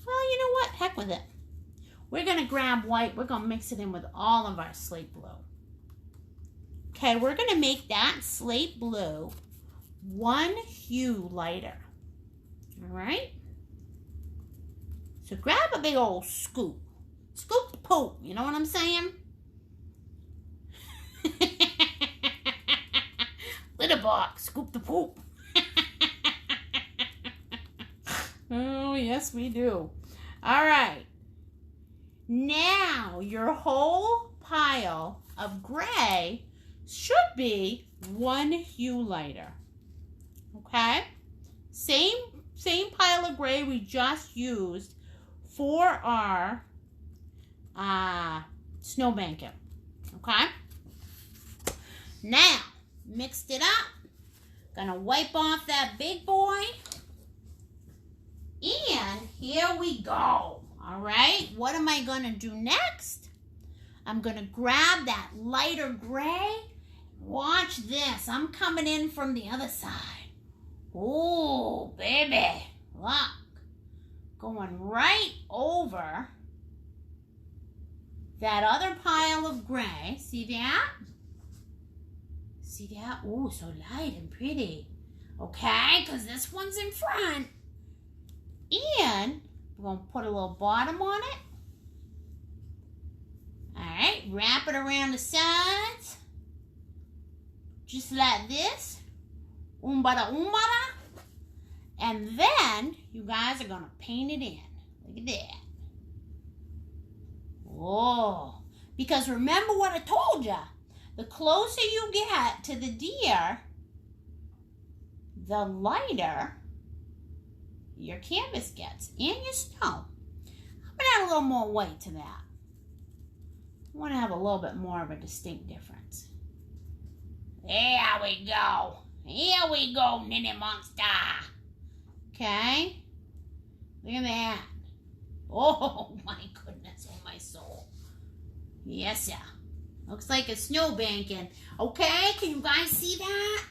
well, you know what? Heck with it. We're going to grab white. We're going to mix it in with all of our slate blue. Okay, we're going to make that slate blue one hue lighter. All right? So grab a big old scoop. Scoop the poop. You know what I'm saying? Litter box, scoop the poop. Oh, yes, we do. All right. Now, your whole pile of gray should be one hue lighter. Okay? Same pile of gray we just used for our snowbanking. Okay? Now, mixed it up. Gonna wipe off that big boy. And here we go. All right, what am I gonna do next? I'm gonna grab that lighter gray. Watch this. I'm coming in from the other side. Oh, baby. Look. Going right over that other pile of gray. See that? See that? Oh, so light and pretty. Okay, because this one's in front. And we're going to put a little bottom on it. All right, wrap it around the sides. Just like this. Umbada, umbada. And then you guys are going to paint it in. Look at that. Whoa. Because remember what I told you. The closer you get to the deer, the lighter your canvas gets and your snow. I'm going to add a little more white to that. I want to have a little bit more of a distinct difference. There we go. Here we go, Ninny Monster. Okay? Look at that. Oh, my goodness. Oh, my soul. Yes, sir. Looks like a snowbanking. Okay, can you guys see that?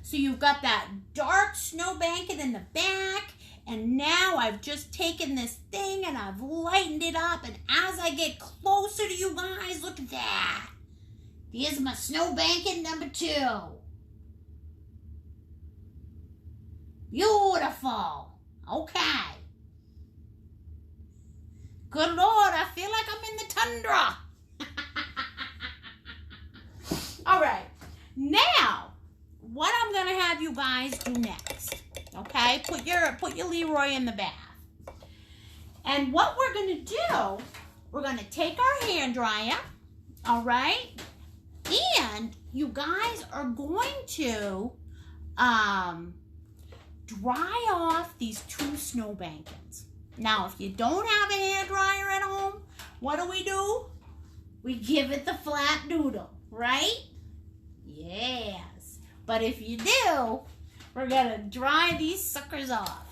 So you've got that dark snowbanking in the back. And now I've just taken this thing and I've lightened it up. And as I get closer to you guys, look at that. Here's my snowbanking number 2. Beautiful. Okay. Good Lord, I feel like I'm in the tundra. All right. Now, what I'm going to have you guys do next, okay? Put your Leroy in the bath. And what we're going to do, we're going to take our hand dryer, all right? And you guys are going to dry off these 2 snowbankings. Now, if you don't have a hair dryer at home, what do? We give it the flat noodle, right? Yes. But if you do, we're going to dry these suckers off.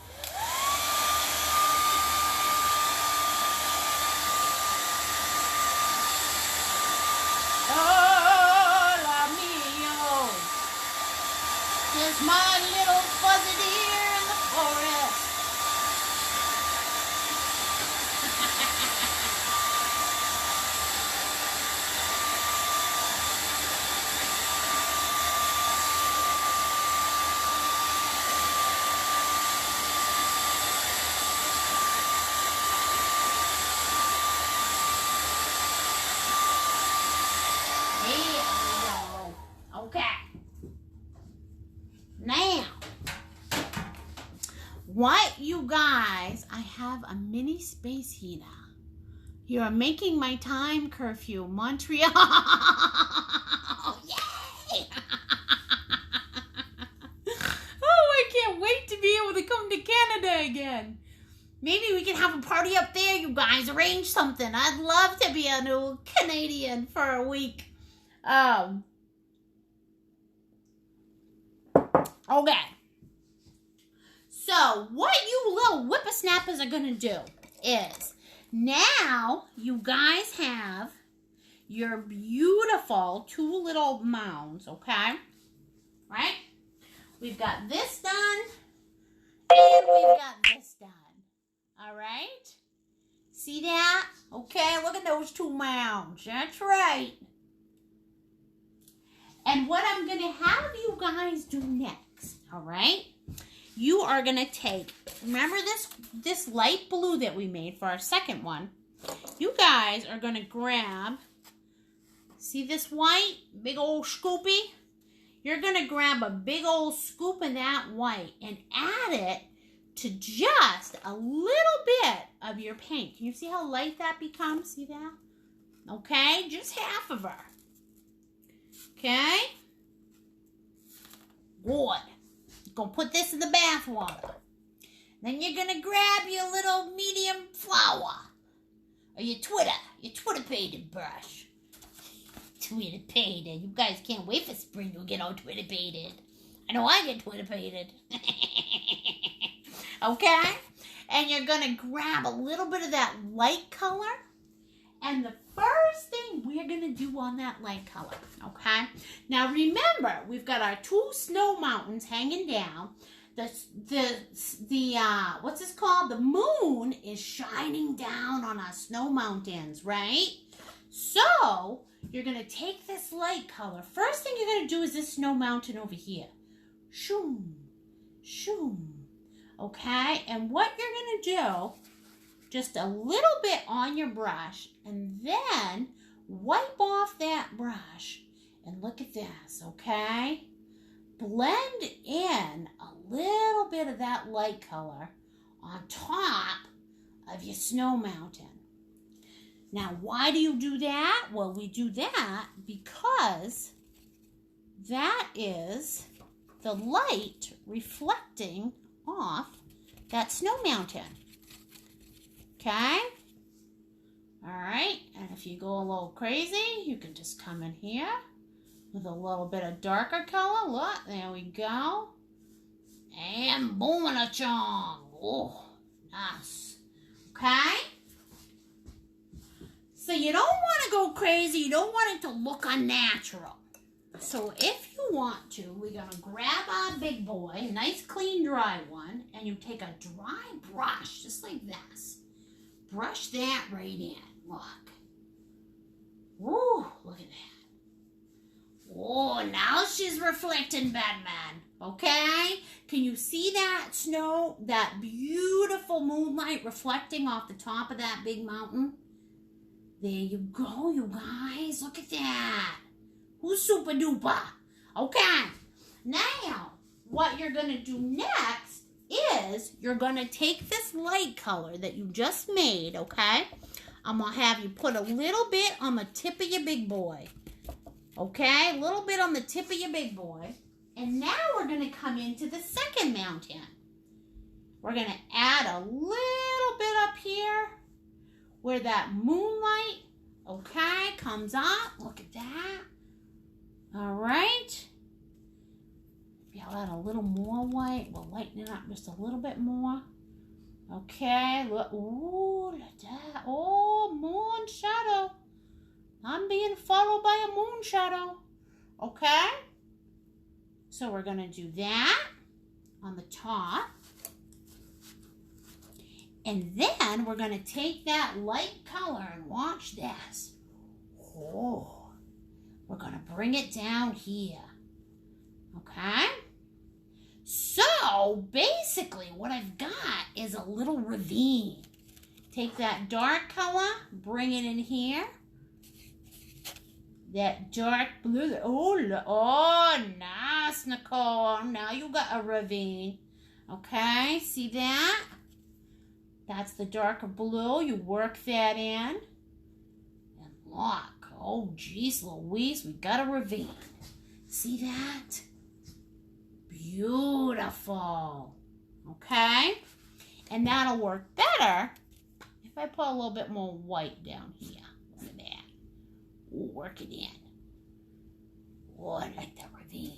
Hola mio. Here's my little fuzzy deer in the forest. Now, what you guys, I have a mini space heater. You are making my time curfew, Montreal. Yay! Oh, I can't wait to be able to come to Canada again. Maybe we can have a party up there, you guys. Arrange something. I'd love to be a new Canadian for a week. Okay. So, what you little whippersnappers are going to do is, now you guys have your beautiful 2 little mounds, okay? Right? We've got this done, and we've got this done. All right? See that? Okay, look at those 2 mounds. That's right. And what I'm going to have you guys do next, all right? You are going to take, remember this light blue that we made for our second one? You guys are going to grab, see this white, big old scoopy? You're going to grab a big old scoop of that white and add it to just a little bit of your paint. Can you see how light that becomes? See that? Okay, just half of her. Okay? Good. Go put this in the bath water. Then you're going to grab your little medium flower. Or your Twitter painted brush. Twitter painted. You guys can't wait for spring to get all Twitter painted. I know I get Twitter painted. Okay? And you're going to grab a little bit of that light color. And the first thing we're going to do on that light color, okay? Now remember, we've got our 2 snow mountains hanging down. What's this called? The moon is shining down on our snow mountains, right? So, you're going to take this light color. First thing you're going to do is this snow mountain over here. Shoom, shoom, okay? And what you're going to do, just a little bit on your brush, and then wipe off that brush. And look at this, okay? Blend in a little bit of that light color on top of your snow mountain. Now, why do you do that? Well, we do that because that is the light reflecting off that snow mountain. Okay? All right, and if you go a little crazy, you can just come in here with a little bit of darker color. Look, there we go. And boom and a chong. Oh, nice. Okay? So you don't want to go crazy. You don't want it to look unnatural. So if you want to, we're going to grab our big boy, a nice clean dry one, and you take a dry brush, just like this. Brush that right in. Look. Woo, look at that. Oh, now she's reflecting Batman. Okay? Can you see that snow? That beautiful moonlight reflecting off the top of that big mountain? There you go, you guys. Look at that. Who's super duper? Okay. Now, what you're going to do next is you're going to take this light color that you just made, okay? I'm going to have you put a little bit on the tip of your big boy. Okay? A little bit on the tip of your big boy. And now we're going to come into the second mountain. We're going to add a little bit up here where that moonlight, okay, comes up. Look at that. All right. Maybe I'll add a little more white. We'll lighten it up just a little bit more. Okay. Look. Ooh, look at that. Oh, moon shadow. I'm being followed by a moon shadow. Okay. So we're going to do that on the top. And then we're going to take that light color and watch this. Oh, we're going to bring it down here. Okay? So, basically, what I've got is a little ravine. Take that dark color, bring it in here. That dark blue. Oh, nice, Nicole. Now you got a ravine. Okay, see that? That's the darker blue. You work that in. And look. Oh, geez, Louise, we got a ravine. See that? Beautiful. Okay? And that'll work better if I put a little bit more white down here. Look at that. Ooh, work it in. Oh, I like that ravine.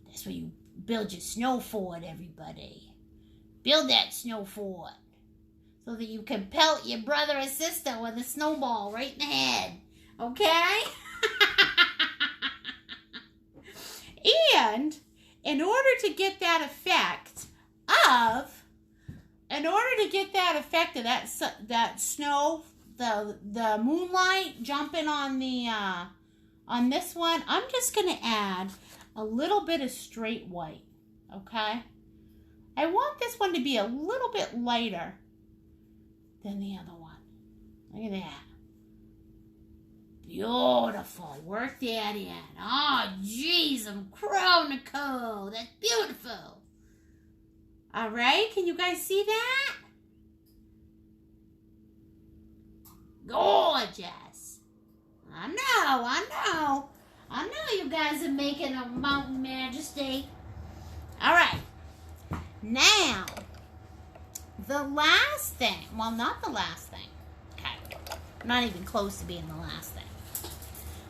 That's where you build your snow fort, everybody. Build that snow fort so that you can pelt your brother or sister with a snowball right in the head. Okay? And in order to get that effect of that snow, the moonlight jumping on the on this one, I'm just going to add a little bit of straight white. Okay? I want this one to be a little bit lighter than the other one. Look at that. Beautiful. Work that in. Oh, jeez, I'm crow, Nicole. That's beautiful. All right, can you guys see that? Gorgeous. I know you guys are making a mountain majesty. All right. Now, the last thing. Well, not the last thing. Okay. Not even close to being the last thing.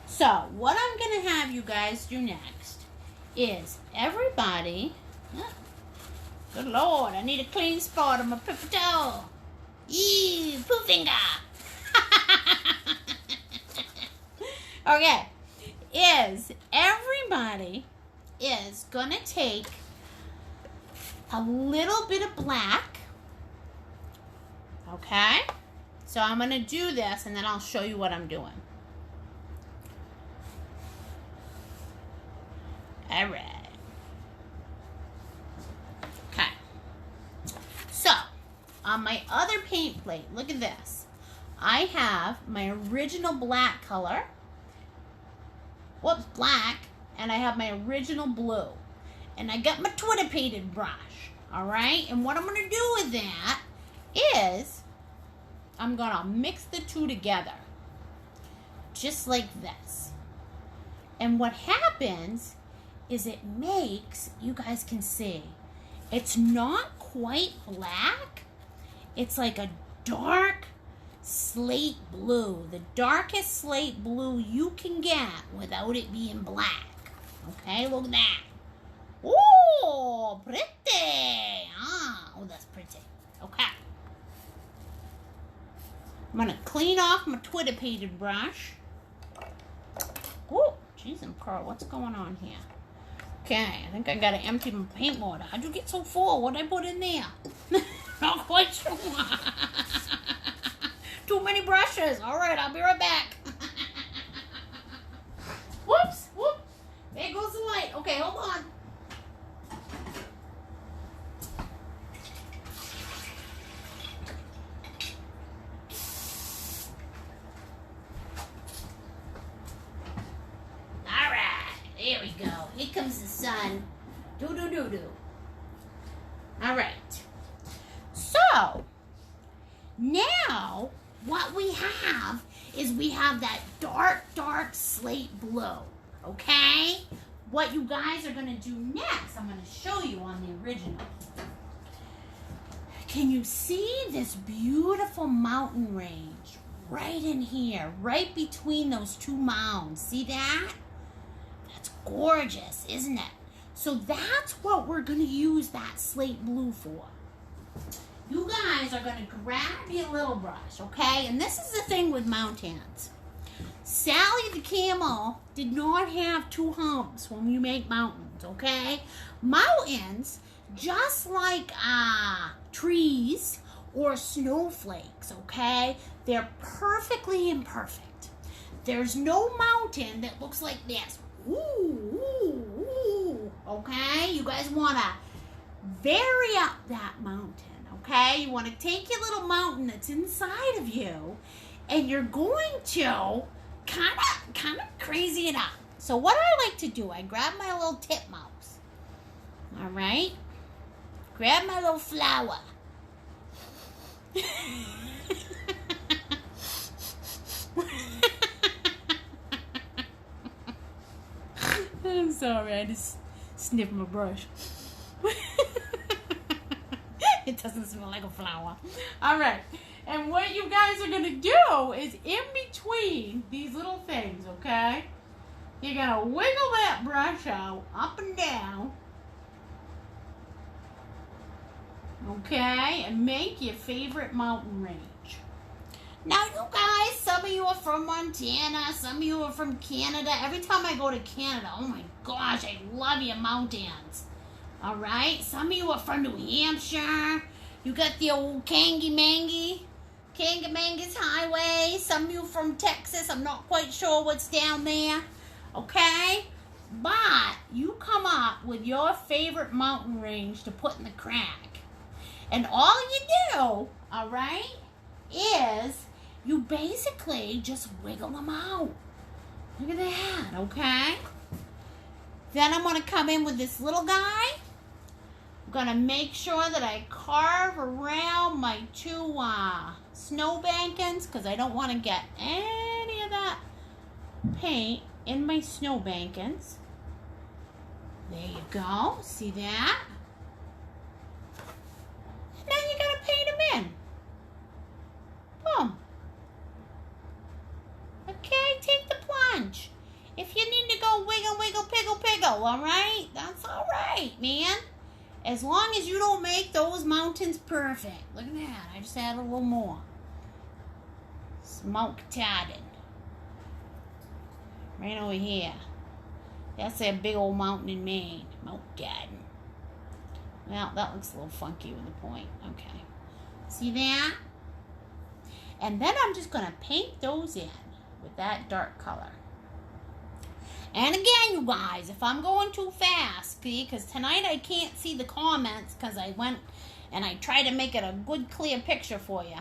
So, what I'm going to have you guys do next is everybody... Good Lord, I need a clean spot on my paper towel. Eee, poo finger. Okay, everybody is going to take a little bit of black. Okay? So I'm going to do this and then I'll show you what I'm doing. All right. Okay. So, on my other paint plate, look at this. I have my original black color. Whoops, black. And I have my original blue. And I got my Twitter painted brush. Alright? And what I'm going to do with that is I'm going to mix the two together. Just like this. And what happens is it makes, you guys can see, it's not quite black. It's like a dark slate blue. The darkest slate blue you can get without it being black. Okay, look at that. Oh, pretty. Oh, that's pretty. Okay. I'm going to clean off my Twitter painted brush. Oh, jeez, Carl, what's going on here? Okay, I think I got to empty my paint water. How'd you get so full? What'd I put in there? Not quite sure. Too many brushes. All right, I'll be right back. Whoops, whoop. go. Here comes the sun. Do. All right. So, now what we have is we have that dark slate blue. Okay? What you guys are going to do next, I'm going to show you on the original. Can you see this beautiful mountain range right in here, right between those two mounds? See that? That's gorgeous, isn't it? So that's what we're going to use that slate blue for. You guys are going to grab your little brush, okay? And this is the thing with mountains. Sally the camel did not have two humps when you make mountains, okay? Mountains, just like trees or snowflakes, okay? They're perfectly imperfect. There's no mountain that looks like this. Ooh, okay? You guys want to vary up that mountain, okay? You want to take your little mountain that's inside of you, and you're going to kind of crazy it up. So what I like to do, I grab my little tip mouse, all right? Grab my little flower. I'm sorry, I just sniffed my brush. It doesn't smell like a flower. All right. And what you guys are going to do is in between these little things, okay? You're going to wiggle that brush out up and down. Okay? And make your favorite mountain range. Now, you guys, some of you are from Montana. Some of you are from Canada. Every time I go to Canada, oh my gosh, I love your mountains. All right? Some of you are from New Hampshire. You got the old Kangamangas Highway. Some of you from Texas. I'm not quite sure what's down there. Okay? But you come up with your favorite mountain range to put in the crack. And all you do, all right, is you basically just wiggle them out. Look at that, okay? Then I'm going to come in with this little guy. I'm going to make sure that I carve around my two snowbankings because I don't want to get any of that paint in my snowbankings. There you go. See that? And then you're going to paint them in. Boom. Okay, take the plunge. If you need to go wiggle, piggle, all right? That's all right, man. As long as you don't make those mountains perfect. Look at that. I just added a little more. Smoke tatted. Right over here. That's that big old mountain in Maine. Mount Gadden. Well, that looks a little funky with the point. Okay. See that? And then I'm just going to paint those in with that dark color. And again, you guys, if I'm going too fast, because tonight I can't see the comments because I went and I tried to make it a good, clear picture for you.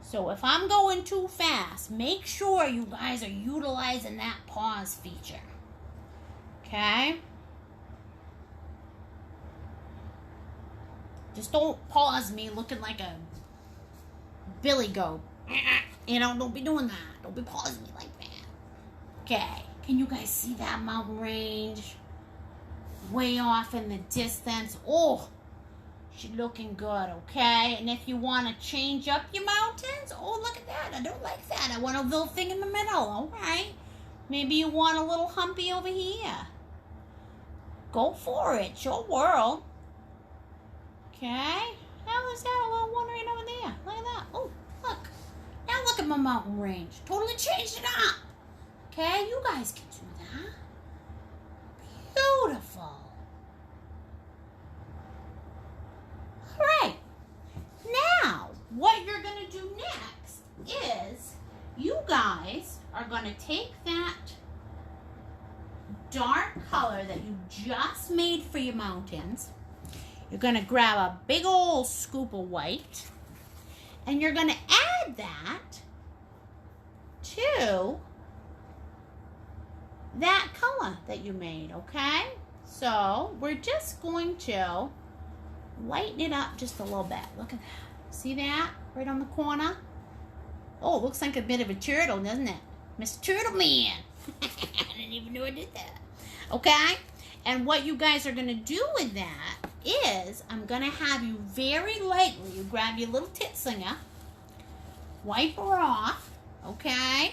So if I'm going too fast, make sure you guys are utilizing that pause feature. Okay? Just don't pause me looking like a billy goat. You know, don't be doing that. Don't be pausing me like that. Okay. Can you guys see that mountain range? Way off in the distance. Oh, she's looking good, okay? And if you want to change up your mountains, oh, look at that. I don't like that. I want a little thing in the middle, all right? Maybe you want a little humpy over here. Go for it. It's your world. Okay? How is that a little one right over there? Look at that. Oh, look. Now look at my mountain range. Totally changed it up. Okay, you guys can do that. Beautiful. All right. Now, what you're going to do next is you guys are going to take that dark color that you just made for your mountains. You're going to grab a big old scoop of white, and you're going to add that to that color that you made, okay? So we're just going to lighten it up just a little bit. Look at that. See that? Right on the corner. Oh, it looks like a bit of a turtle, doesn't it? Mr. Turtle Man. I didn't even know I did that. Okay? And what you guys are going to do with that is I'm going to have you very lightly, you grab your little tit singer, wipe her off, okay?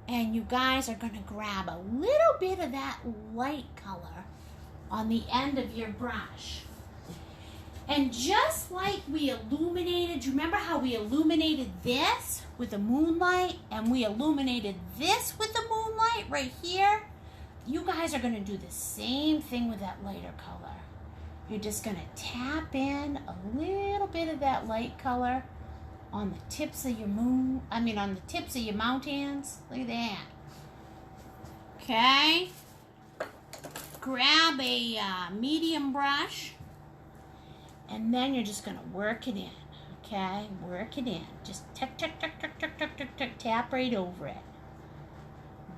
And you guys are going to grab a little bit of that light color on the end of your brush. And just like we illuminated, you remember how we illuminated this with the moonlight and we illuminated this with the moonlight right here? You guys are going to do the same thing with that lighter color. You're just going to tap in a little bit of that light color on the tips of your on the tips of your mountains. Look at that. Okay. Grab a medium brush. And then you're just going to work it in. Okay? Work it in. Just tuck, tuck, tuck, tuck, tuck, tuck, tuck, tuck. Tap right over it.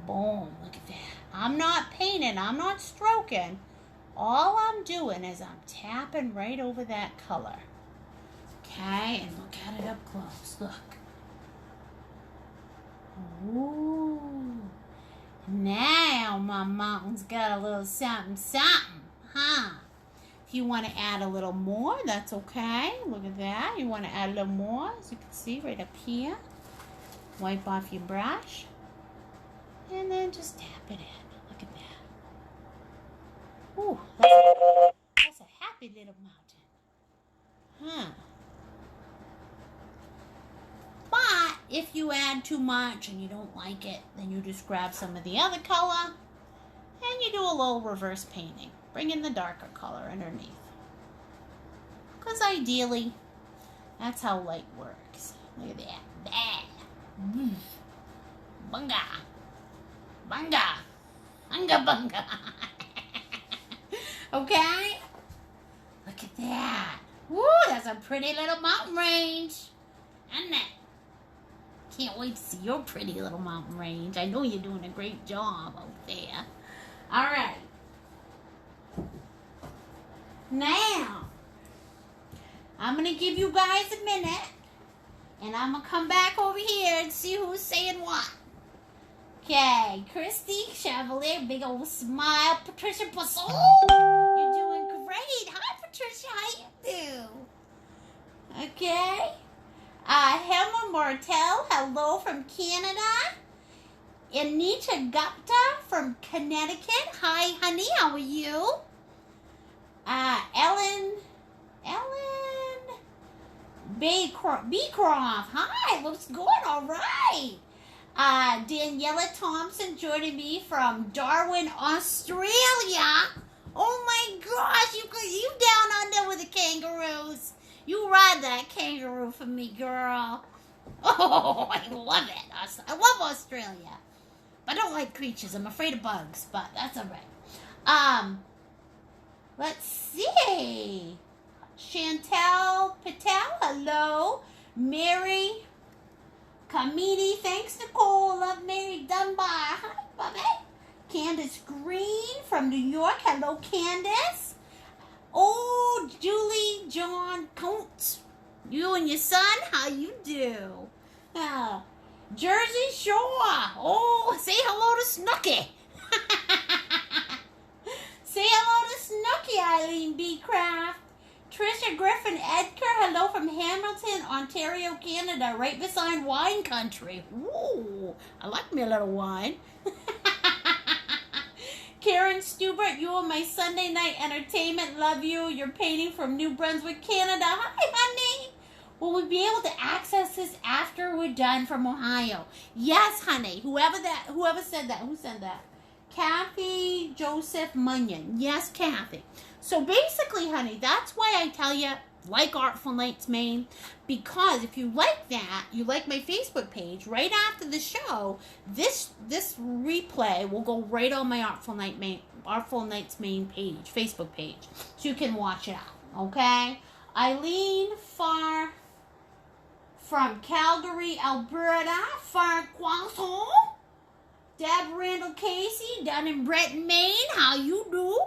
Boom. Look at that. I'm not painting. I'm not stroking. All I'm doing is I'm tapping right over that color. Okay? And look at it up close. Look. Ooh. Now my mountain's got a little something, something. Huh? If you want to add a little more, that's okay. Look at that. You want to add a little more, as you can see right up here. Wipe off your brush. And then just tap it in. Look at that. Ooh, that's a happy little mountain. Huh. But if you add too much and you don't like it, then you just grab some of the other color and you do a little reverse painting. Bring in the darker color underneath. Because ideally, that's how light works. Look at that. There. Bunga. Bunga. Bunga bunga. Okay? Look at that. Woo, that's a pretty little mountain range. Isn't it? Can't wait to see your pretty little mountain range. I know you're doing a great job out there. All right. Now, I'm going to give you guys a minute, and I'm going to come back over here and see who's saying what. Okay, Christy Chevalier, big old smile. Patricia Bussell, you're doing great. Hi, Patricia, how you do? Okay. Helma Martel, hello from Canada. Anita Gupta from Connecticut. Hi, honey, how are you? Ellen Beecroft. Hi, what's going? All right. Daniela Thompson joining me from Darwin, Australia. Oh my gosh, you down under with the kangaroos. You ride that kangaroo for me, girl. Oh, I love it. I love Australia. I don't like creatures. I'm afraid of bugs, but that's all right. Let's see. Chantel Patel, hello. Mary Kamiti, thanks, Nicole. Love Mary Dunbar. Hi, Bubby. Candace Green from New York. Hello, Candace. Oh, Julie John Coates. You and your son, how you do? Jersey Shore. Oh, say hello to Snooky. Say hello to Snooky, Eileen B. Craft. Trisha Griffin Edgar, hello from Hamilton, Ontario, Canada, right beside wine country. Ooh, I like me a little wine. Karen Stubert, you are my Sunday night entertainment. Love you. You're painting from New Brunswick, Canada. Hi, honey. Will we be able to access this after we're done from Ohio? Yes, honey. Whoever said that. Who said that? Kathy Joseph Munyon. Yes, Kathy. So basically, honey, that's why I tell you, like Artful Nights Maine, because if you like that, you like my Facebook page, right after the show, this replay will go right on my Artful Nights Maine page, Facebook page, so you can watch it out, okay? Eileen Farr from Calgary, Alberta, Far Croissant. Deb Randall Casey down in Breton, Maine. How you do?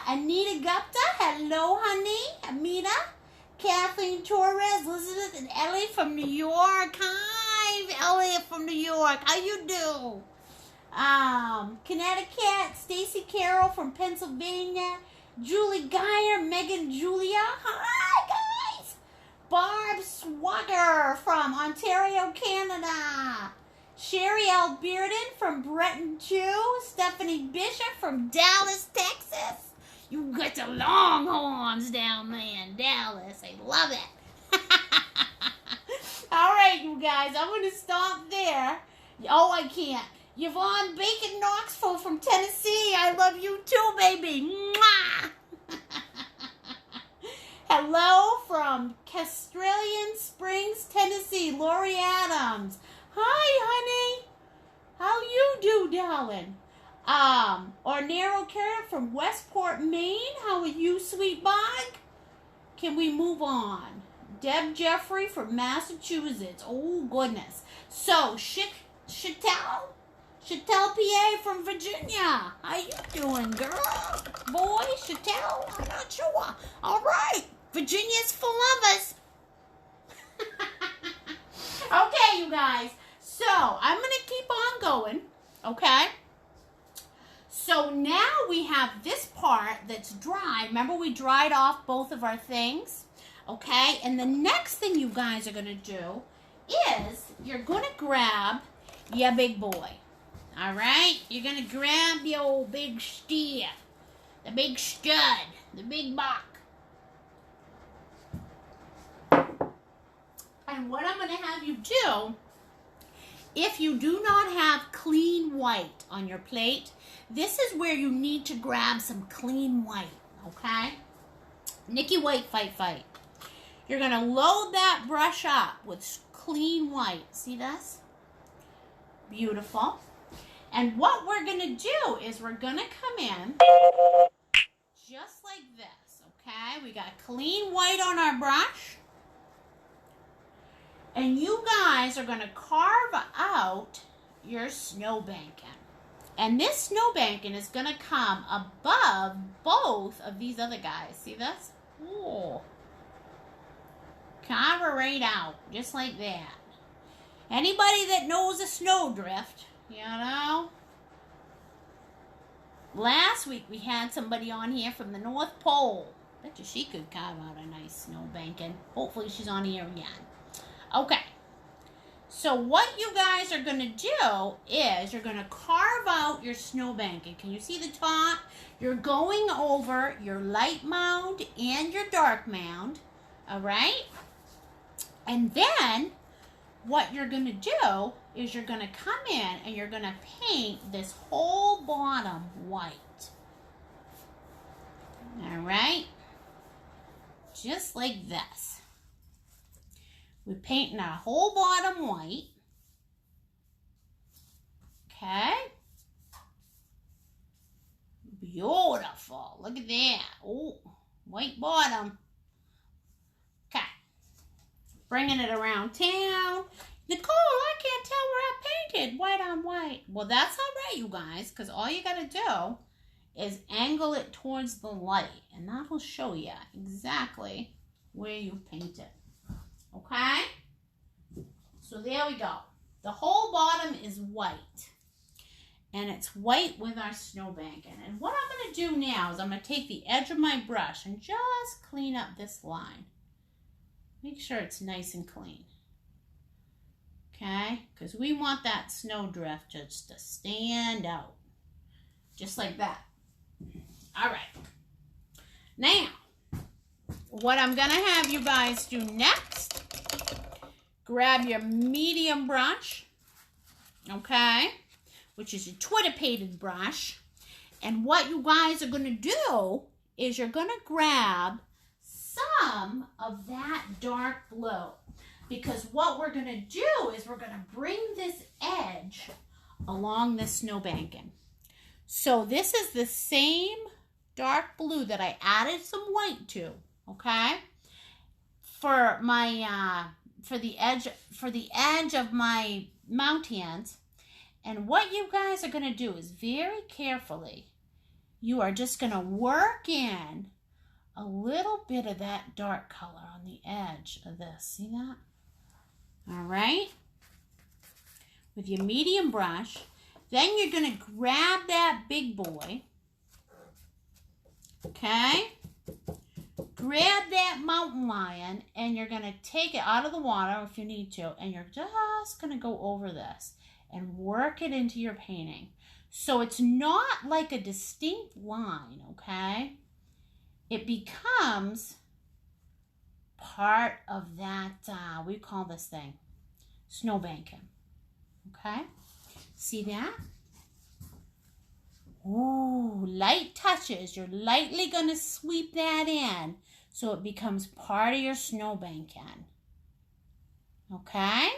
Anita Gupta. Hello, honey. Amita. Kathleen Torres, Elizabeth, and Ellie from New York. Hi, Elliot from New York. How you do? Connecticut. Stacy Carroll from Pennsylvania. Julie Geyer, Megan Julia. Hi, guys. Barb Swagger from Ontario, Canada. Sherry L. Bearden from Breton, too. Stephanie Bishop from Dallas, Texas. You got the Longhorns down there in Dallas. I love it. All right, you guys. I'm going to stop there. Oh, I can't. Yvonne Bacon Knoxville from Tennessee. I love you too, baby. Mwah! Hello from Castralian Springs, Tennessee. Lori Adams. Hi, honey. How you do, darling? Ornero Carrot from Westport, Maine. How are you, sweet bug? Can we move on? Deb Jeffrey from Massachusetts. Oh, goodness. So, Chattel PA from Virginia. How you doing, girl? Boy, Chattel? I'm not sure. All right. Virginia's full of us. Okay, you guys. So, I'm going to keep on going. Okay? So now we have this part that's dry. Remember we dried off both of our things? Okay? And the next thing you guys are going to do is you're going to grab your big boy. All right? You're going to grab the old big steer. The big stud. The big buck. And what I'm going to have you do, if you do not have clean white on your plate, this is where you need to grab some clean white, okay? Nikki White, fight. You're going to load that brush up with clean white. See this? Beautiful. And what we're going to do is we're going to come in just like this, okay? We got clean white on our brush. And you guys are going to carve out your snowbanking. And this snowbanking is going to come above both of these other guys. See this? Ooh. Carve it right out, just like that. Anybody that knows a snowdrift, you know? Last week we had somebody on here from the North Pole. Bet you she could carve out a nice snowbanking. Hopefully she's on here again. Okay, so what you guys are going to do is you're going to carve out your snowbanking. Can you see the top? You're going over your light mound and your dark mound, all right? And then what you're going to do is you're going to come in and you're going to paint this whole bottom white, all right? Just like this. We're painting our whole bottom white. Okay. Beautiful. Look at that. Oh, white bottom. Okay. Bringing it around town. Nicole, I can't tell where I painted white on white. Well, that's all right, you guys, because all you got to do is angle it towards the light, and that will show you exactly where you painted. Okay? So there we go. The whole bottom is white. And it's white with our snowbanking. And what I'm going to do now is I'm going to take the edge of my brush and just clean up this line. Make sure it's nice and clean. Okay? Because we want that snowdrift just to stand out. Just like that. All right. Now, what I'm going to have you guys do next, grab your medium brush, okay, which is your Twitter-pated brush, and what you guys are going to do is you're going to grab some of that dark blue, because what we're going to do is we're going to bring this edge along this snowbanking. So this is the same dark blue that I added some white to. Okay, for my for the edge of my mount hands, And what you guys are going to do is very carefully, you are just going to work in a little bit of that dark color on the edge of this. See that? All right. With your medium brush. Then you're going to grab that big boy. Okay. Grab that mountain lion and you're going to take it out of the water if you need to. And you're just going to go over this and work it into your painting. So it's not like a distinct line, okay? It becomes part of that, we call this thing snowbanking, okay? See that? Ooh, light touches. You're lightly going to sweep that in so it becomes part of your snowbanking, okay?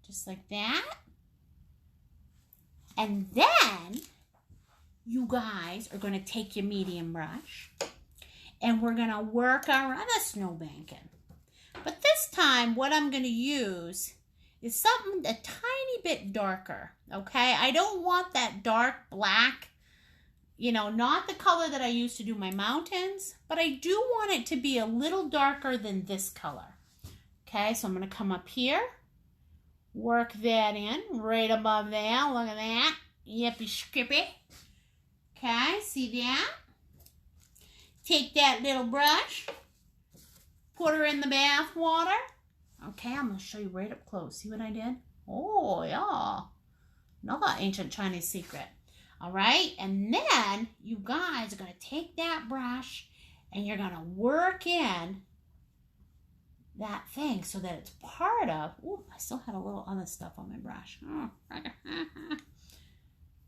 Just like that. And then you guys are going to take your medium brush and we're going to work our other snowbanking. But this time what I'm going to use is something a tiny bit darker, okay? I don't want that dark black, you know, not the color that I used to do my mountains, but I do want it to be a little darker than this color. Okay, so I'm going to come up here. Work that in right above there. Look at that. Yippee skippy. Okay, see that? Take that little brush. Put her in the bath water. Okay, I'm going to show you right up close. See what I did? Oh, yeah. Another ancient Chinese secret. All right, and then you guys are going to take that brush and you're going to work in that thing so that it's part of, ooh, I still had a little other stuff on my brush. Oh.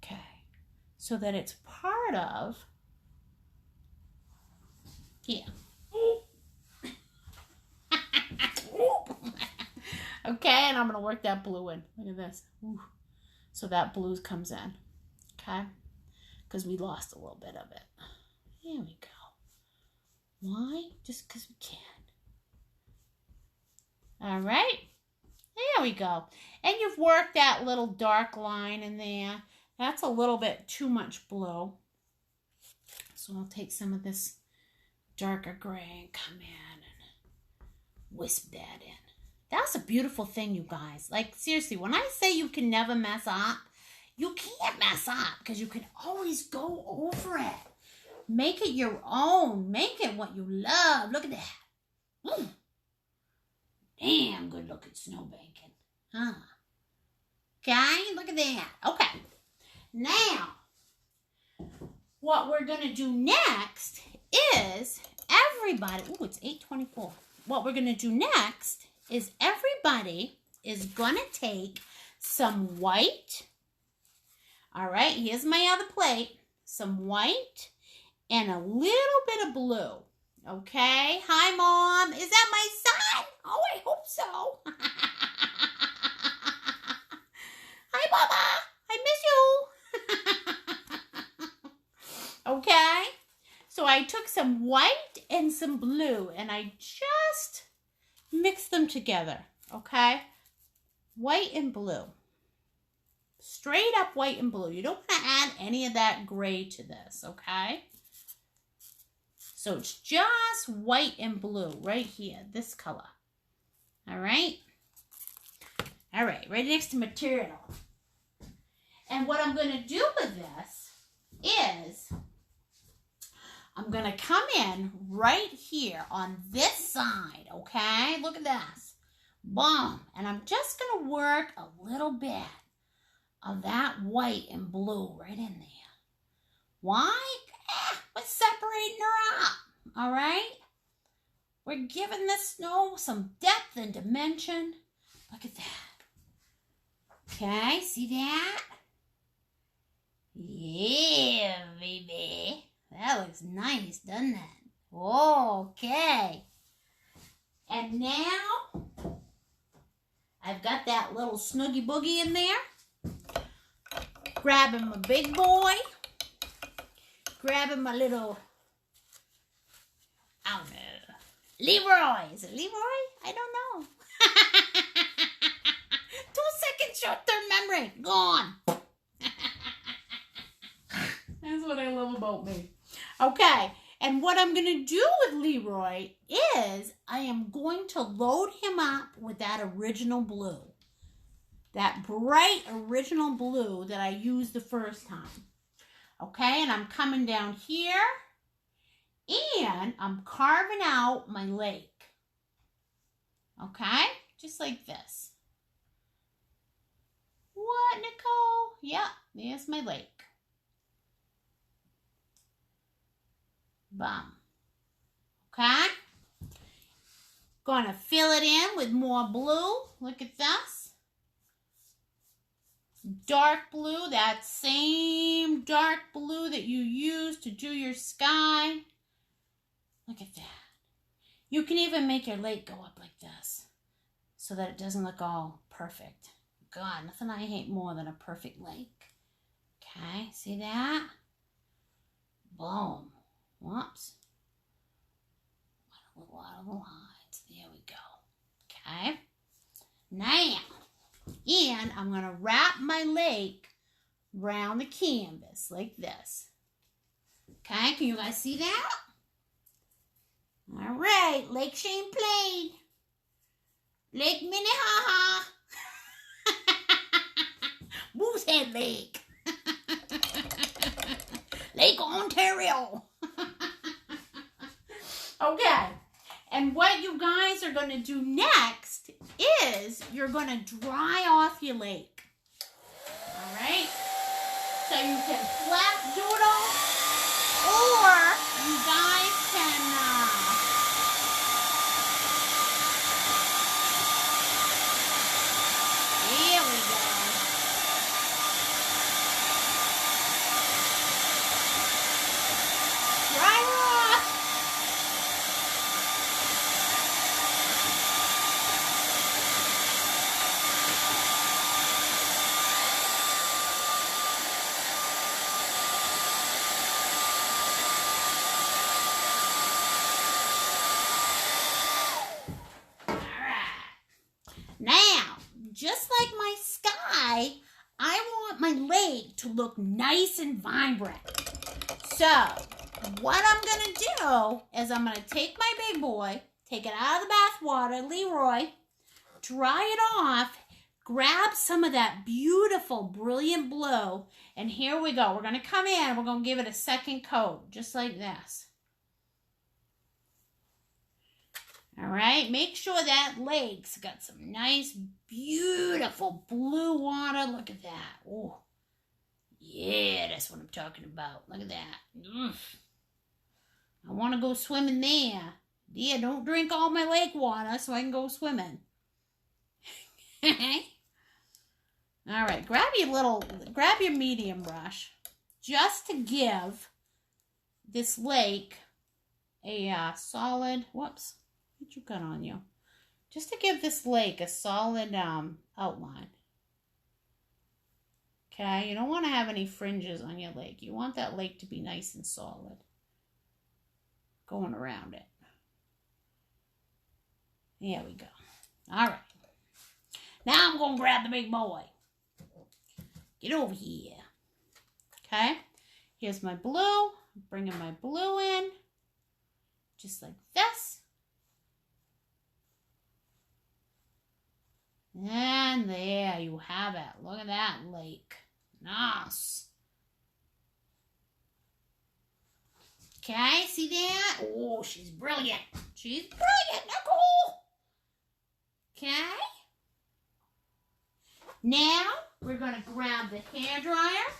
Okay, so that it's part of, here. Okay, and I'm going to work that blue in. Look at this. Ooh. So that blue comes in. Okay? Because we lost a little bit of it. Here we go. Why? Just because we can. All right. There we go. And you've worked that little dark line in there. That's a little bit too much blue. So I'll take some of this darker gray and come in and wisp that in. That's a beautiful thing, you guys. Like, seriously, when I say you can never mess up, you can't mess up because you can always go over it. Make it your own. Make it what you love. Look at that. Damn good looking snowbanking. Huh? Okay, look at that. Okay. Now, what we're going to do next is everybody. Ooh, it's 8:24. What we're going to do next is everybody is going to take some white. All right, here's my other plate. Some white and a little bit of blue. Okay, hi, Mom. Is that my son? Oh, I hope so. Hi, Mama. I miss you. Okay, so I took some white and some blue, and I just mixed them together, okay? White and blue. Straight up white and blue. You don't want to add any of that gray to this, okay? So it's just white and blue right here, this color. All right? All right, right next to material. And what I'm going to do with this is I'm going to come in right here on this side, okay? Look at this. Boom. And I'm just going to work a little bit of that white and blue right in there. Why? We're separating her up, all right? We're giving the snow some depth and dimension. Look at that. Okay, see that? Yeah, baby. That looks nice, doesn't it? Okay. And now, I've got that little snuggy boogie in there. Grabbing my big boy. Grabbing my little, I don't know, Leroy. Is it Leroy? I don't know. 2 seconds short-term memory. Gone. Okay, and what I'm going to do with Leroy is I am going to load him up with that original blue. That bright original blue that I used the first time. Okay, and I'm coming down here and I'm carving out my lake. Okay, just like this. What, Nicole? Yep, there's my lake. Bum. Okay, gonna fill it in with more blue. Look at this. Dark blue, that same dark blue that you used to do your sky. Look at that. You can even make your lake go up like this so that it doesn't look all perfect. God, nothing I hate more than a perfect lake. Okay, see that? Boom. Whoops. A little out of the lines. There we go. Okay. Now, and I'm going to wrap my lake around the canvas like this. Okay, can you guys see that? All right, Lake Champlain. Lake Minnehaha. Moosehead Lake. Lake Ontario. Okay, and what you guys are going to do next is you're going to dry off your lake. All right? So you can flat doodle, or you guys can here we go. Dry off. Now, just like my sky, I want my lake to look nice and vibrant. So, what I'm going to do is I'm going to take my big boy, take it out of the bath water, Leroy, dry it off, grab some of that beautiful, brilliant blue, and here we go. We're going to come in, we're going to give it a second coat, just like this. All right, make sure that lake's got some nice, beautiful blue water. Look at that. Oh, yeah, that's what I'm talking about. Look at that. I want to go swimming there. Yeah, don't drink all my lake water so I can go swimming. All right, grab your medium brush just to give this lake a solid, whoops. What you got on you? Just to give this lake a solid outline. Okay, you don't want to have any fringes on your lake. You want that lake to be nice and solid. Going around it. There we go. All right. Now I'm going to grab the big boy. Get over here. Okay, here's my blue. I'm bringing my blue in. Just like this. And there you have it. Look at that lake. Nice. Okay, see that? Oh, she's brilliant. She's brilliant, Nicole. Okay. Now, we're going to grab the hairdryer.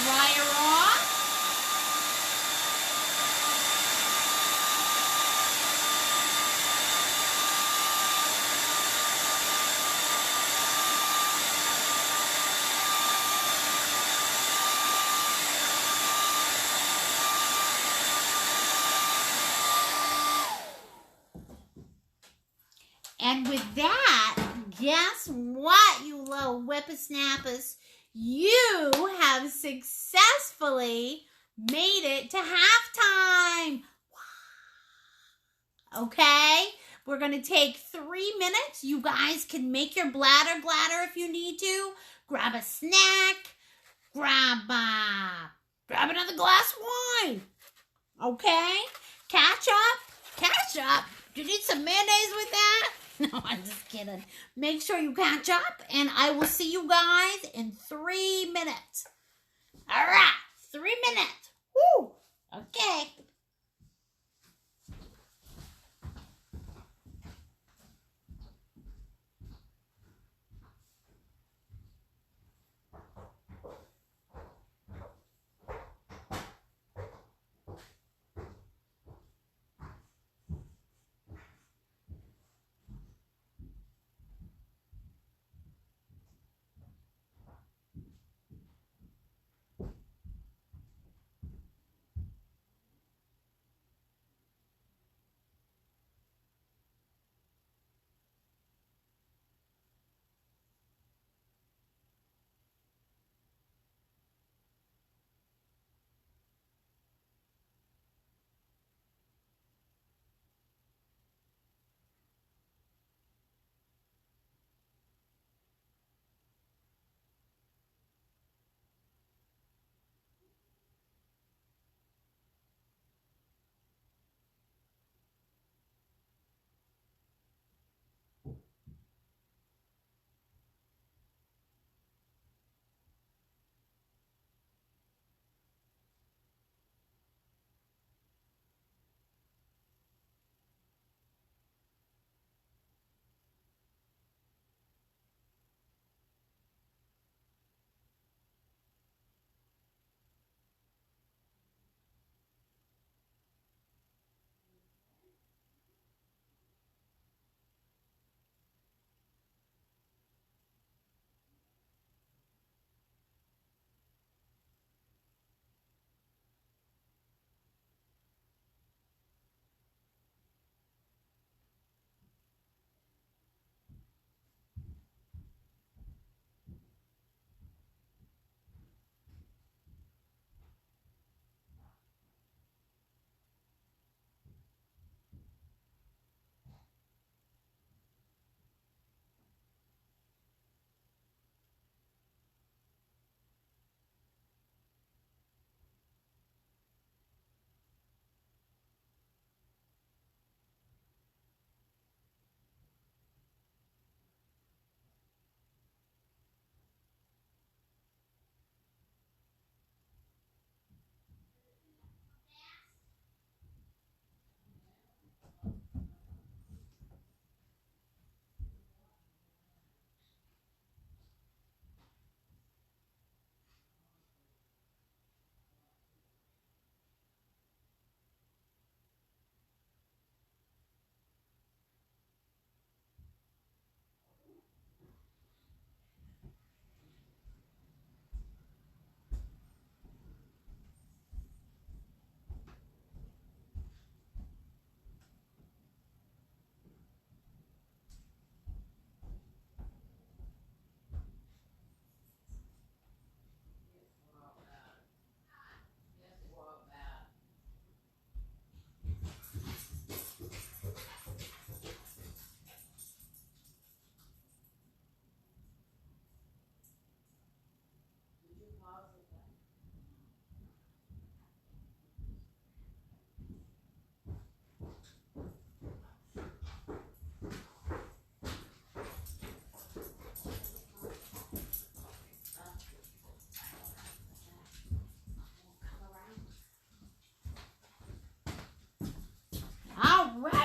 Dry her off. And with that, guess what, you little whippersnappers? You have successfully made it to halftime. Okay? We're going to take 3 minutes. You guys can make your bladder gladder if you need to. Grab a snack. Grab grab another glass of wine. Okay? Catch up. Do you need some mayonnaise with that? No, I'm just kidding. Make sure you catch up, and I will see you guys in 3 minutes. All right, 3 minutes. Woo! Okay.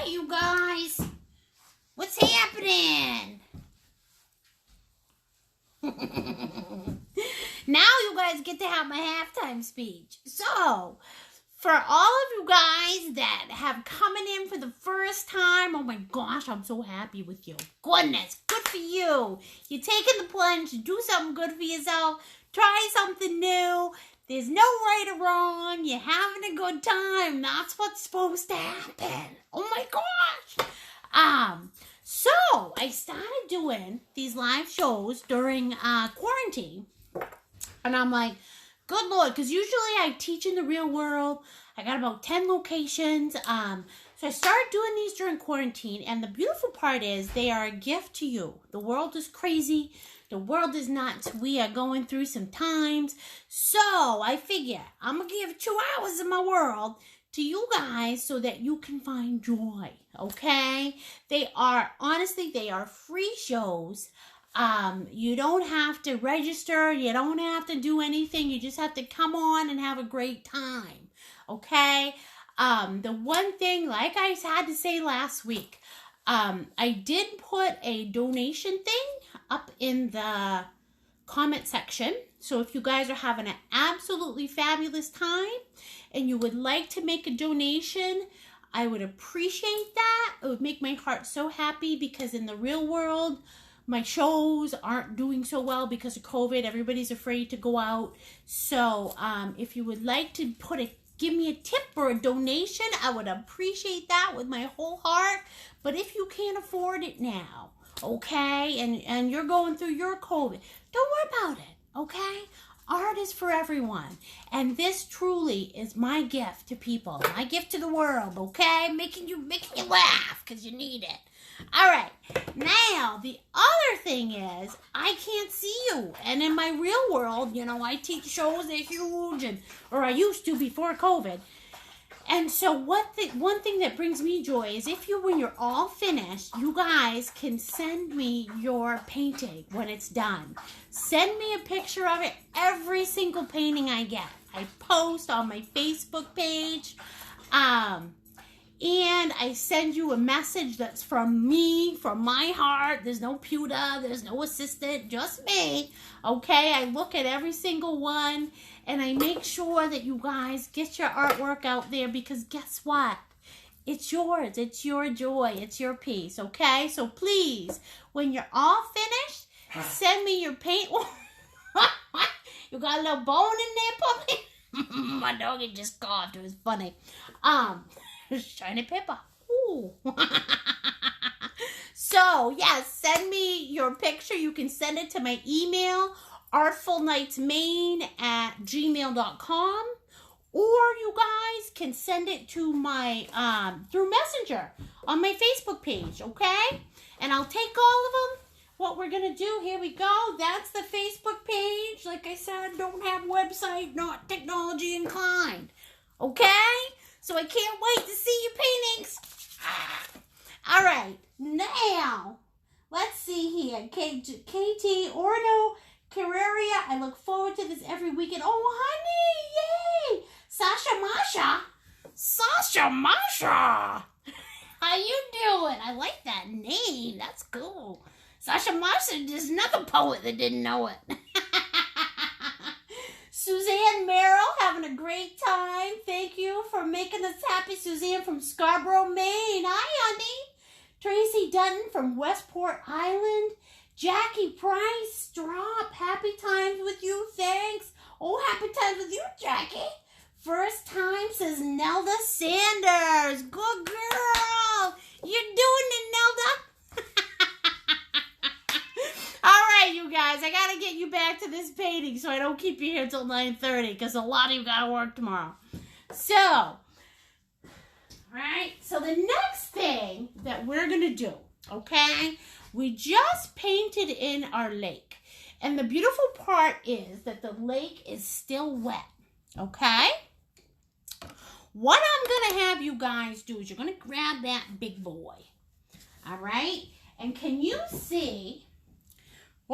You guys, what's happening? Now you guys get to have my halftime speech. So, for all of you guys that have coming in for the first time, oh my gosh, I'm so happy with you. Goodness, good for you. You're taking the plunge to do something good for yourself. Try something new. There's no right or wrong. You're having a good time. That's what's supposed to happen. Oh my gosh. So I started doing these live shows during quarantine. And I'm like, good Lord, because usually I teach in the real world. I got about 10 locations. So I started doing these during quarantine, and the beautiful part is they are a gift to you. The world is crazy. The world is nuts. We are going through some times. So I figure I'm going to give 2 hours of my world to you guys so that you can find joy, okay? They are, honestly, they are free shows. You don't have to register. You don't have to do anything. You just have to come on and have a great time, okay? The one thing, like I had to say last week, I did put a donation thing up in the comment section. So if you guys are having an absolutely fabulous time and you would like to make a donation, I would appreciate that. It would make my heart so happy because in the real world, my shows aren't doing so well because of COVID. Everybody's afraid to go out. So if you would like to give me a tip or a donation, I would appreciate that with my whole heart. But if you can't afford it now, okay, and you're going through your COVID, don't worry about it, okay? Art is for everyone. And this truly is my gift to people, my gift to the world, okay? Making you laugh because you need it. All right, now the other thing is I can't see you. And in my real world, you know, I teach shows, they're huge, or I used to before COVID. And so one thing that brings me joy is when you're all finished, you guys can send me your painting when it's done. Send me a picture of it, every single painting I get. I post on my Facebook page. And I send you a message that's from me, from my heart. There's no pewter, there's no assistant, just me. Okay, I look at every single one, and I make sure that you guys get your artwork out there because guess what? It's yours, it's your joy, it's your piece, okay? So please, when you're all finished, send me your paint. You got a little bone in there, puppy? My doggy just coughed, it was funny. Shiny pepper. Ooh. So, yes, send me your picture. You can send it to my email, artfulnightsmaine@gmail.com. Or you guys can send it to my, through Messenger on my Facebook page, okay? And I'll take all of them. What we're going to do, here we go. That's the Facebook page. Like I said, don't have website, not technology inclined. Okay? So I can't wait to see your paintings. All right, now let's see here. Katie Orno Carreria. I look forward to this every weekend. Oh, honey, yay! Sasha Masha. How you doing? I like that name. That's cool. Sasha Masha is another poet that didn't know it. Suzanne Merrill, having a great time. Thank you for making us happy. Suzanne from Scarborough, Maine. Hi, honey. Tracy Dutton from Westport Island. Jackie Price, Strop. Happy times with you. Thanks. Oh, happy times with you, Jackie. First time, says Nelda Sanders. Good girl. You're doing it, Nelda. All right, you guys, I got to get you back to this painting so I don't keep you here until 9:30 because a lot of you got to work tomorrow. So, all right, so the next thing that we're going to do, okay, we just painted in our lake. And the beautiful part is that the lake is still wet, okay? What I'm going to have you guys do is you're going to grab that big boy, all right? And can you see...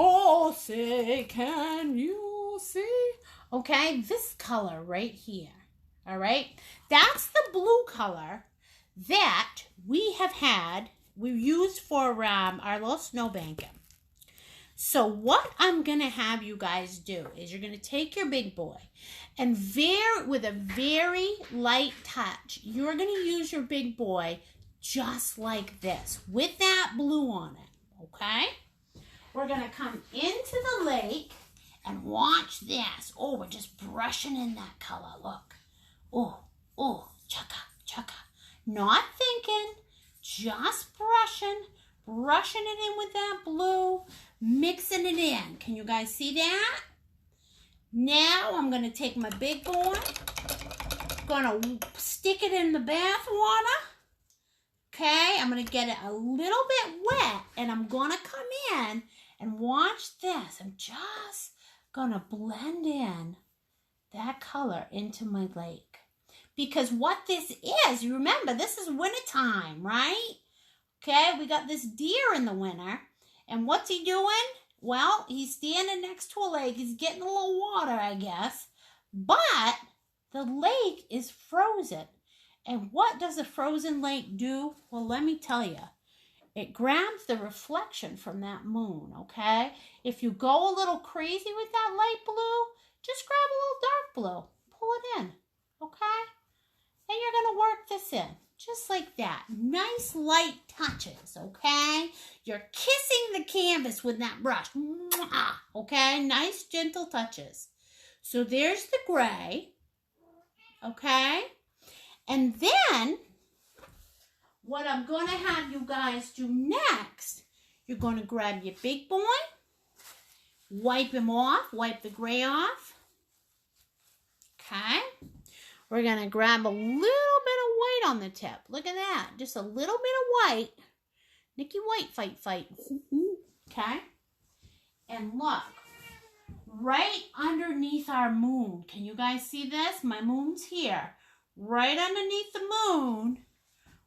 Oh, say, can you see? Okay, this color right here, all right? That's the blue color that we used for our little snowbanking. So what I'm going to have you guys do is you're going to take your big boy and with a very light touch, you're going to use your big boy just like this with that blue on it, okay? We're going to come into the lake and watch this. Oh, we're just brushing in that color. Look. Oh, chaka, chaka. Not thinking, just brushing it in with that blue, mixing it in. Can you guys see that? Now I'm going to take my big boy, going to stick it in the bath water, Okay, I'm going to get it a little bit wet, and I'm going to come in and watch this. I'm just going to blend in that color into my lake. Because what this is, you remember, this is wintertime, right? Okay, we got this deer in the winter, and what's he doing? Well, he's standing next to a lake. He's getting a little water, I guess, but the lake is frozen. And what does a frozen lake do? Well, let me tell you. It grabs the reflection from that moon, okay? If you go a little crazy with that light blue, just grab a little dark blue. Pull it in, okay? And you're going to work this in, just like that. Nice light touches, okay? You're kissing the canvas with that brush, okay? Nice gentle touches. So there's the gray, okay? And then, what I'm going to have you guys do next, you're going to grab your big boy, wipe him off, wipe the gray off. Okay. We're going to grab a little bit of white on the tip. Look at that. Just a little bit of white. Nicky White fight. Okay. And look, right underneath our moon. Can you guys see this? My moon's here. Right underneath the moon.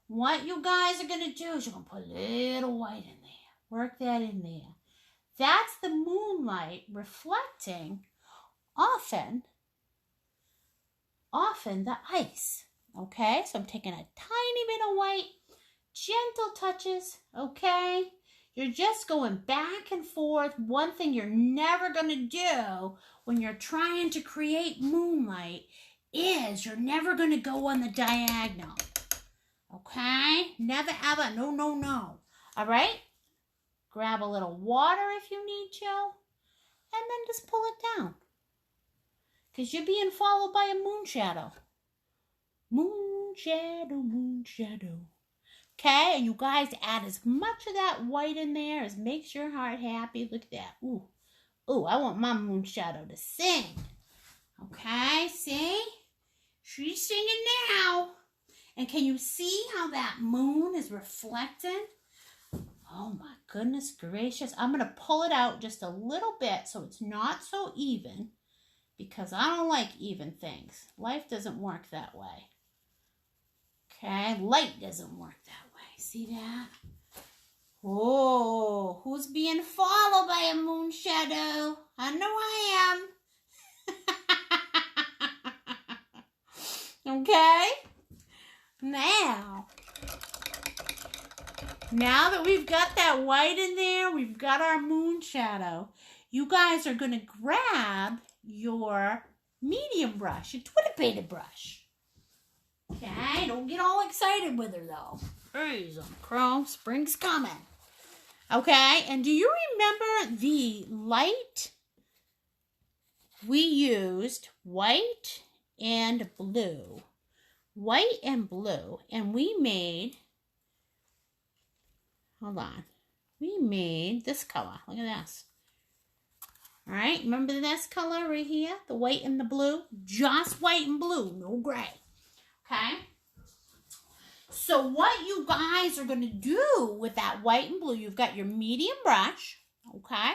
What you guys are going to do is you're going to put a little white in there. Work that in there. That's the moonlight reflecting often the ice. Okay, so I'm taking a tiny bit of white, gentle touches, okay? You're just going back and forth. One thing you're never going to do when you're trying to create moonlight is you're never going to go on the diagonal. Okay? Never ever. No. All right? Grab a little water if you need to. And then just pull it down. Because you're being followed by a moon shadow. Moon shadow. Okay? And you guys add as much of that white in there as makes your heart happy. Look at that. Ooh, I want my moon shadow to sing. Okay? See? She's singing now. And can you see how that moon is reflecting? Oh my goodness gracious. I'm going to pull it out just a little bit so it's not so even. Because I don't like even things. Life doesn't work that way. Okay? Light doesn't work that way. See that? Oh, who's being followed by a moon shadow? I know I am. Okay? Now that we've got that white in there, we've got our moon shadow, you guys are going to grab your medium brush, your twitter painted brush. Okay, don't get all excited with her though. Praise them, crow, spring's coming. Okay, and do you remember the light? We used white and blue. White and blue, and we made, hold on, we made this color. Look at this. All right, remember this color right here? The white and the blue? Just white and blue, no gray. Okay? So what you guys are going to do with that white and blue, you've got your medium brush, okay?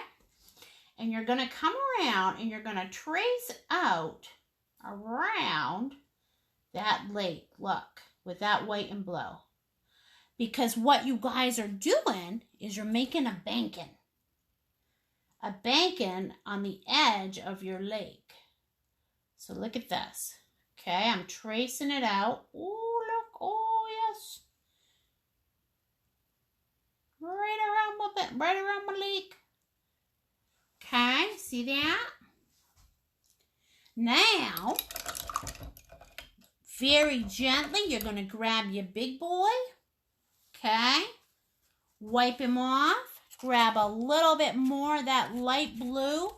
And you're going to come around and you're going to trace out around that lake, look, with that white and blue. Because what you guys are doing is you're making a banking. A banking on the edge of your lake. So look at this. Okay, I'm tracing it out. Oh, look. Oh, yes. Right around my lake. Okay, see that? Now, very gently, you're going to grab your big boy. Okay. Wipe him off. Grab a little bit more of that light blue.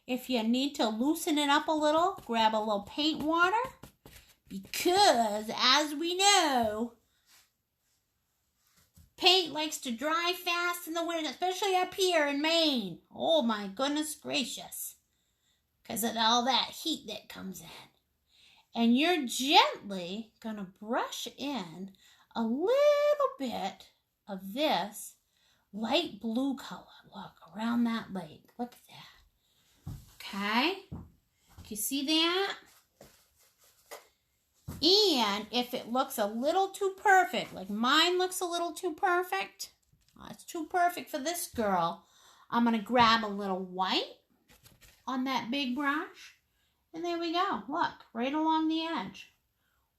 If you need to loosen it up a little, grab a little paint water. Because, as we know, paint likes to dry fast in the winter, especially up here in Maine. Oh my goodness gracious. Because of all that heat that comes in. And you're gently going to brush in a little bit of this light blue color. Look, around that lake. Look at that. Okay? Can you see that? And if it looks a little too perfect, like mine looks a little too perfect, it's too perfect for this girl, I'm going to grab a little white on that big brush. And there we go. Look, right along the edge.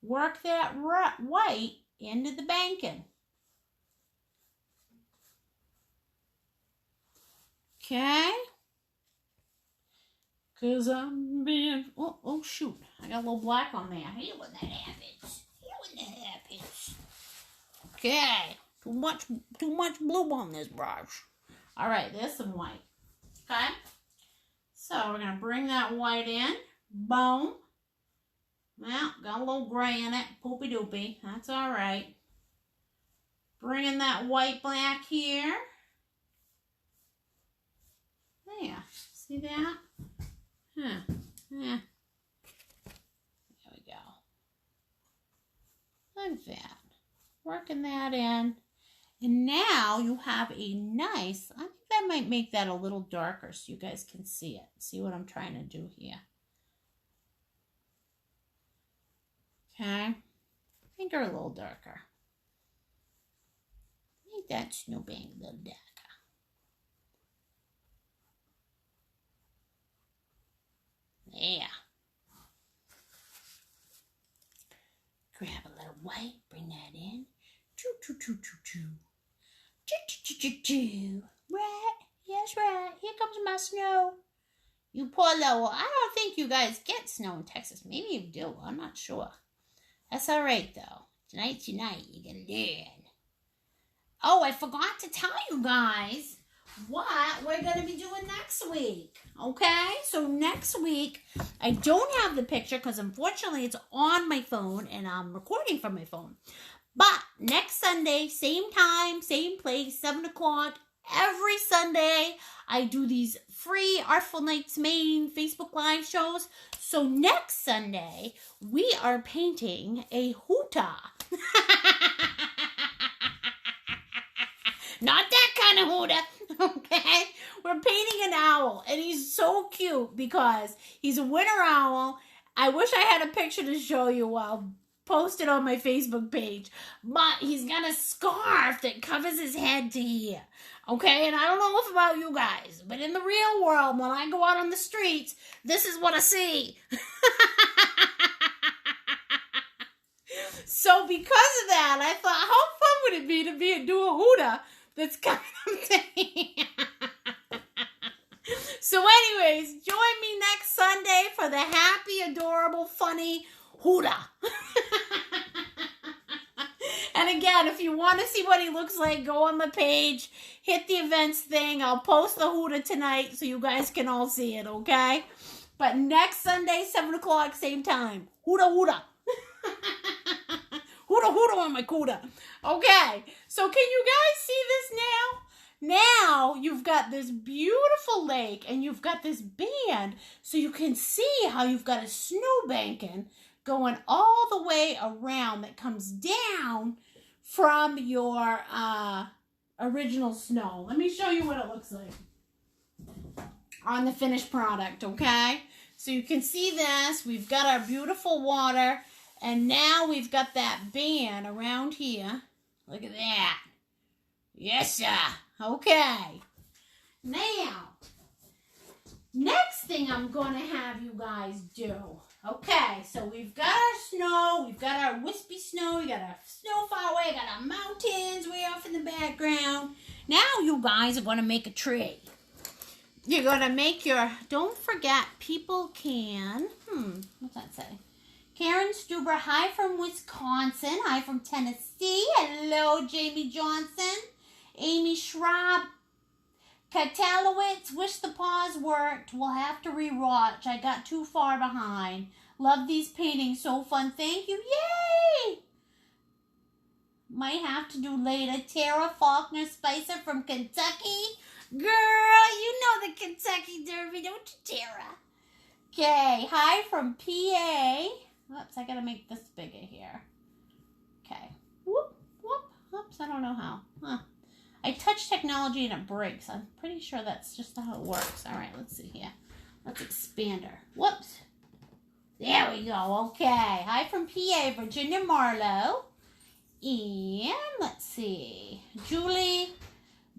Work that white into the banking. Okay? Because I'm being... Oh, shoot. I got a little black on there. I hate when that happens. Okay. Too much blue on this brush. All right, there's some white. Okay? So we're going to bring that white in. Boom. Well, got a little gray in it. Poopy doopy. That's all right. Bringing that white back here. There. See that? Yeah. There we go. Like that. Working that in. And now you have a nice, I think I might make that a little darker so you guys can see it. See what I'm trying to do here. Okay. Make her a little darker. Make that snowbank a little darker. Yeah. Grab a little white, bring that in. Choo, choo, choo, choo, choo. Choo, choo, choo, choo, choo. Right? Yes, right. Here comes my snow. You poor little. I don't think you guys get snow in Texas. Maybe you do. I'm not sure. That's all right, though. Tonight's your night. You gotta learn. Oh, I forgot to tell you guys what we're going to be doing next week. Okay? So next week, I don't have the picture because unfortunately it's on my phone and I'm recording from my phone. But next Sunday, same time, same place, 7 o'clock, every Sunday, I do these free Artful Nights Maine Facebook Live shows. So next Sunday, we are painting a huta. Not that kind of huta, okay? We're painting an owl, and he's so cute because he's a winter owl. I wish I had a picture to show you. I'll post it on my Facebook page. But he's got a scarf that covers his head to here, okay? And I don't know if about you guys, but in the real world, when I go out on the streets, this is what I see. So because of that, I thought, how fun would it be to do a huta that's coming up to here? So anyways, join me next Sunday for the happy, adorable, funny huta. And again, if you want to see what he looks like, go on my page, hit the events thing. I'll post the huta tonight so you guys can all see it, okay? But next Sunday, 7 o'clock, same time. Huta, huta. Huta, huta on my cuda. Okay, so can you guys see this now? Now you've got this beautiful lake and you've got this band, so you can see how you've got a snowbanking going all the way around that comes down from your original snow. Let me show you what it looks like on the finished product, okay? So you can see this. We've got our beautiful water, and now we've got that band around here. Look at that. Yes, sir. Okay. Now, next thing I'm going to have you guys do. Okay, so we've got our snow. We've got our wispy snow. We got our snow far away. Got our mountains way off in the background. Now you guys are going to make a tree. You're going to make your, don't forget, people can, what's that say? Karen Stuber, hi from Wisconsin. Hi from Tennessee. Hello, Jamie Johnson. Amy Schraub. Katalowitz, wish the pause worked. We'll have to rewatch. I got too far behind. Love these paintings. So fun. Thank you. Yay! Might have to do later. Tara Faulkner Spicer from Kentucky. Girl, you know the Kentucky Derby, don't you, Tara? Okay. Hi from PA. Oops, I gotta make this bigger here. Okay. Whoop. Oops, I don't know how. Huh. I touch technology and it breaks. I'm pretty sure that's just how it works. All right, let's see here. Let's expand her. Whoops. There we go. Okay. Hi from PA, Virginia Marlowe. And let's see. Julie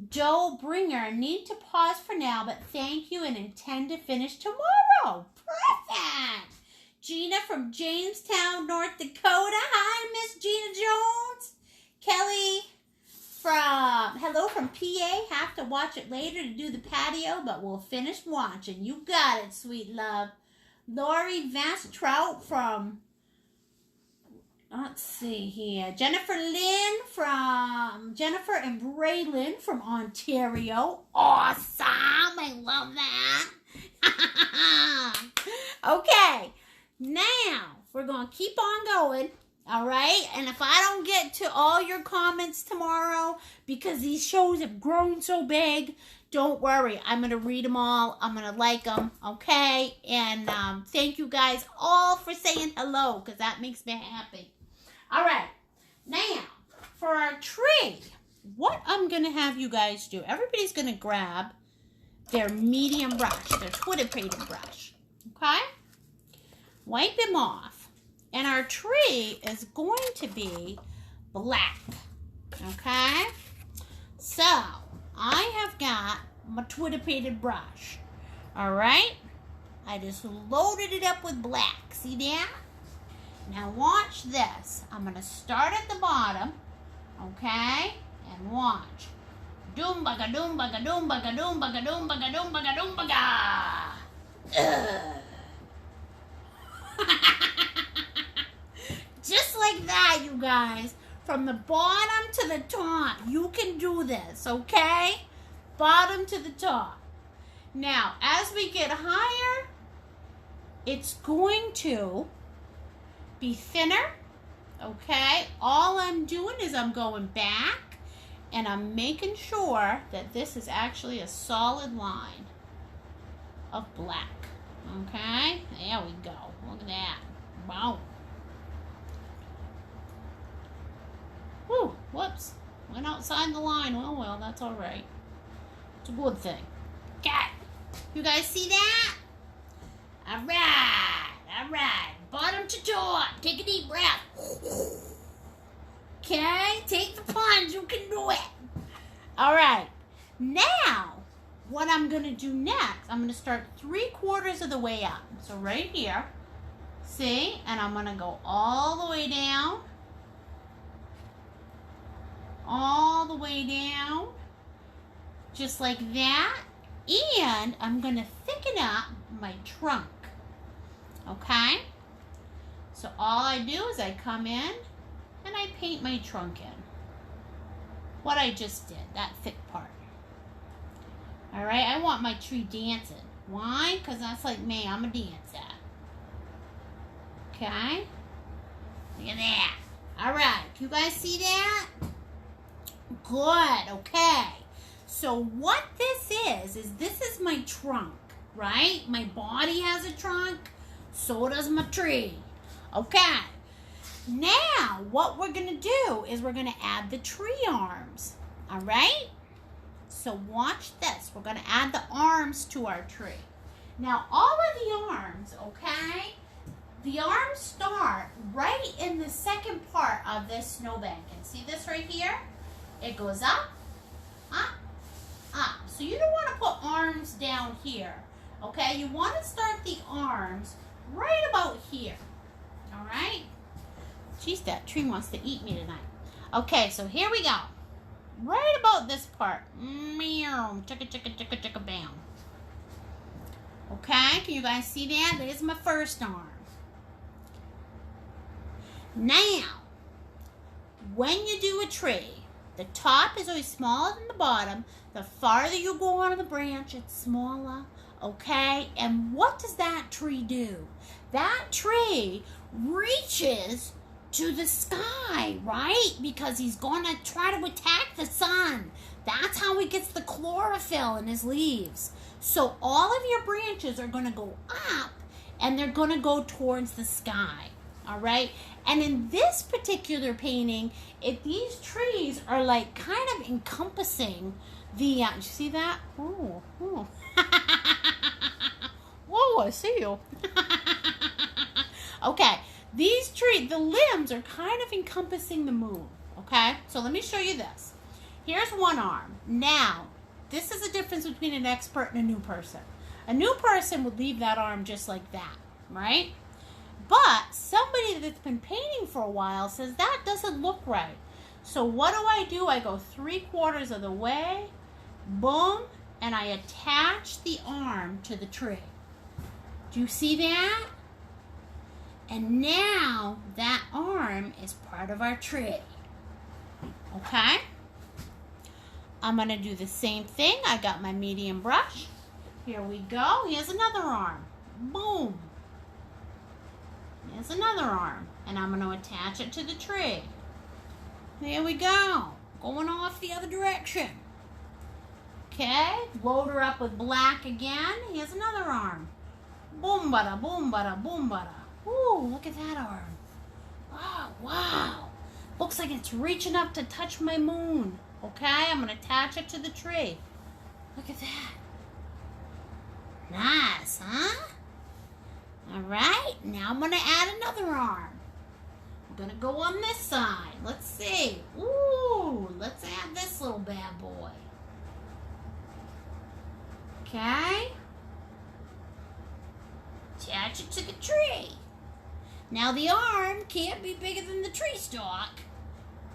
Joe Bringer. Need to pause for now, but thank you and intend to finish tomorrow. Perfect. Gina from Jamestown, North Dakota. Hi, Miss Gina Jones. Kelly hello from PA. Have to watch it later to do the patio, but we'll finish watching. You got it, sweet love. Lori Vastrout from, let's see here. Jennifer and Braylon from Ontario. Awesome. I love that. Okay. Now, we're going to keep on going. All right? And if I don't get to all your comments tomorrow, because these shows have grown so big, don't worry. I'm going to read them all. I'm going to like them. Okay? And thank you guys all for saying hello, because that makes me happy. All right. Now, for our tree, what I'm going to have you guys do, everybody's going to grab their medium brush, their twitter-pated brush. Okay? Wipe them off. And our tree is going to be black. Okay? So, I have got my twitter-pated brush. Alright? I just loaded it up with black. See that? Now watch this. I'm going to start at the bottom. Okay? And watch. Doom baga doom baga doom baga doom baga doom baga doom baga doom baga. Just like that, you guys. From the bottom to the top. You can do this, okay? Bottom to the top. Now, as we get higher, it's going to be thinner, okay? All I'm doing is I'm going back and I'm making sure that this is actually a solid line of black, okay? There we go. Look at that. Wow. Whew, whoops. Went outside the line. Well, that's all right. It's a good thing. Okay. You guys see that? All right. Bottom to top. Take a deep breath. Okay, take the plunge. You can do it. All right. Now, what I'm going to do next, I'm going to start 3/4 of the way up. So right here. See? And I'm going to go all the way down. All the way down, just like that, and I'm going to thicken up my trunk, okay? So all I do is I come in and I paint my trunk in. What I just did, that thick part. All right, I want my tree dancing. Why? Because that's like me, I'm a dancer. Okay? Look at that. All right, you guys see that? Good, okay. So what this is this is my trunk, right? My body has a trunk, so does my tree. Okay. Now, what we're going to do is we're going to add the tree arms, all right? So watch this. We're going to add the arms to our tree. Now, all of the arms, okay, the arms start right in the second part of this snowbank. And see this right here? It goes up, up, up. So you don't want to put arms down here, okay? You want to start the arms right about here, all right? Jeez, that tree wants to eat me tonight. Okay, so here we go. Right about this part. Meow, chicka, chicka, chicka, chicka, bam. Okay, can you guys see that? There's my first arm. Now, when you do a tree, the top is always smaller than the bottom. The farther you go on the branch, it's smaller, okay? And what does that tree do? That tree reaches to the sky, right? Because he's going to try to attack the sun. That's how he gets the chlorophyll in his leaves. So all of your branches are going to go up, and they're going to go towards the sky, All right. And in this particular painting, if these trees are like kind of encompassing the, did you see that? Oh, oh. Whoa, I see you. Okay. These trees, the limbs are kind of encompassing the moon. Okay. So let me show you this. Here's one arm. Now, this is the difference between an expert and a new person. A new person would leave that arm just like that, right? But somebody that's been painting for a while says that doesn't look right. So what do? I go 3/4 of the way, boom, and I attach the arm to the tree. Do you see that? And now that arm is part of our tree. Okay? I'm going to do the same thing. I got my medium brush. Here we go. Here's another arm. Boom. Here's another arm. And I'm going to attach it to the tree. There we go. Going off the other direction. Okay. Load her up with black again. Here's another arm. Boom, bada, boom, bada, boom, bada. Ooh, look at that arm. Oh, wow. Looks like it's reaching up to touch my moon. Okay, I'm going to attach it to the tree. Look at that. Nice, huh? All right, now I'm going to add another arm. I'm going to go on this side. Let's see. Ooh, let's add this little bad boy. Okay. Attach it to the tree. Now the arm can't be bigger than the tree stalk.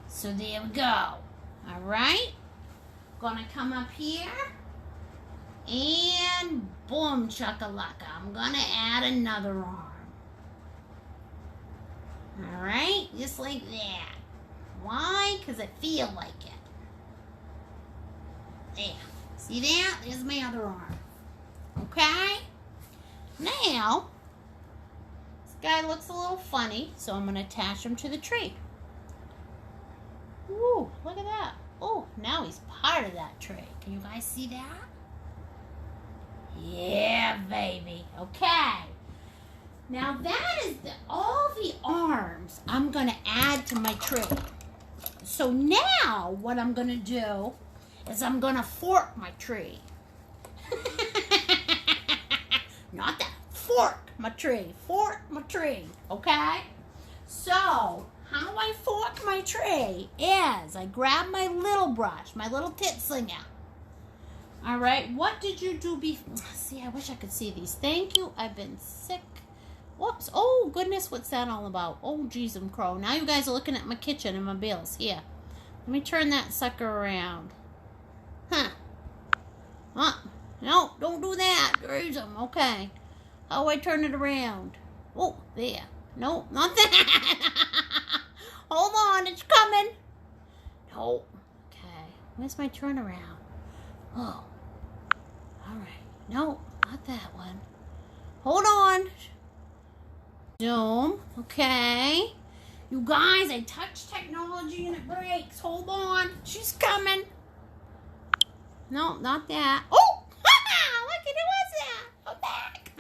So there we go. All right. Gonna come up here. And boom, chakalaka. I'm gonna add another arm. All right, just like that. Why? Because I feel like it. There. See that? There's my other arm. Okay? Now, this guy looks a little funny, so I'm going to attach him to the tree. Ooh, look at that. Oh, now he's part of that tree. Can you guys see that? Yeah, baby. Okay. Now that is all the arms I'm going to add to my tree. So now what I'm going to do is I'm going to fork my tree. Not that. Fork my tree. Fork my tree. Okay? So, how I fork my tree is I grab my little brush, my little tit slinger. All right? What did you do before? See, I wish I could see these. Thank you. I've been sick. Whoops. Oh, goodness. What's that all about? Oh, geez, I'm crow. Now you guys are looking at my kitchen and my bills. Here. Let me turn that sucker around. Huh. Huh. No, don't do that. Raise them. Okay. How do I turn it around? Oh, there. No, not that. Hold on. It's coming. No. Okay. Where's my turnaround? Oh. All right. No, not that one. Hold on. Zoom. Okay. You guys, I touch technology and it breaks. Hold on. She's coming. No, not that. Oh! Look at who was that? I'm back.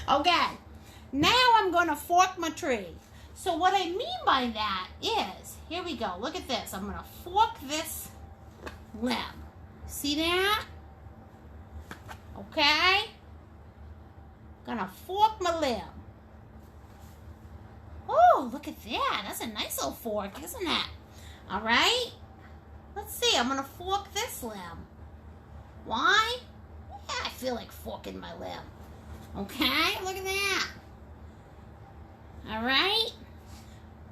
Okay. Now I'm going to fork my tree. So what I mean by that is, here we go. Look at this. I'm going to fork this limb. See that? Okay. Gonna fork my limb. Oh, look at that. That's a nice little fork, isn't it? All right. Let's see. I'm gonna fork this limb. Why? Yeah, I feel like forking my limb. Okay, look at that. All right.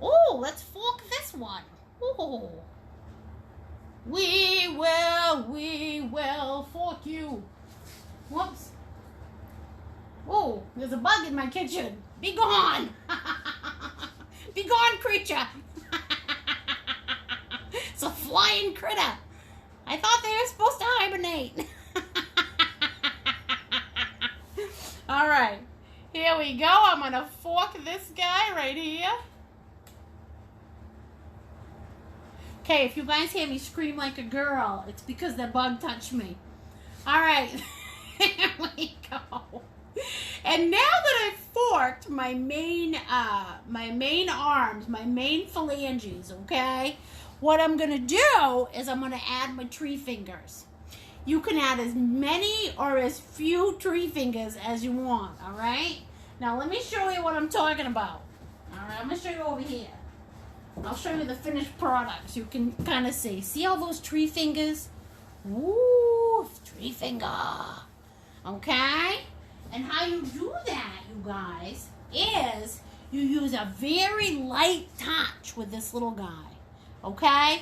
Oh, let's fork this one. Oh. We will fork you. Whoops. Oh, there's a bug in my kitchen. Be gone. Be gone, creature. It's a flying critter. I thought they were supposed to hibernate. All right. Here we go. I'm going to fork this guy right here. Okay, if you guys hear me scream like a girl, it's because the bug touched me. All right. Here we go. And now that I've forked my main arms, my main phalanges, okay? What I'm gonna do is I'm gonna add my tree fingers. You can add as many or as few tree fingers as you want, all right? Now let me show you what I'm talking about. All right, I'm gonna show you over here. I'll show you the finished product so you can kind of see. See all those tree fingers? Ooh, tree finger. Okay? And how you do that, you guys, is you use a very light touch with this little guy. Okay?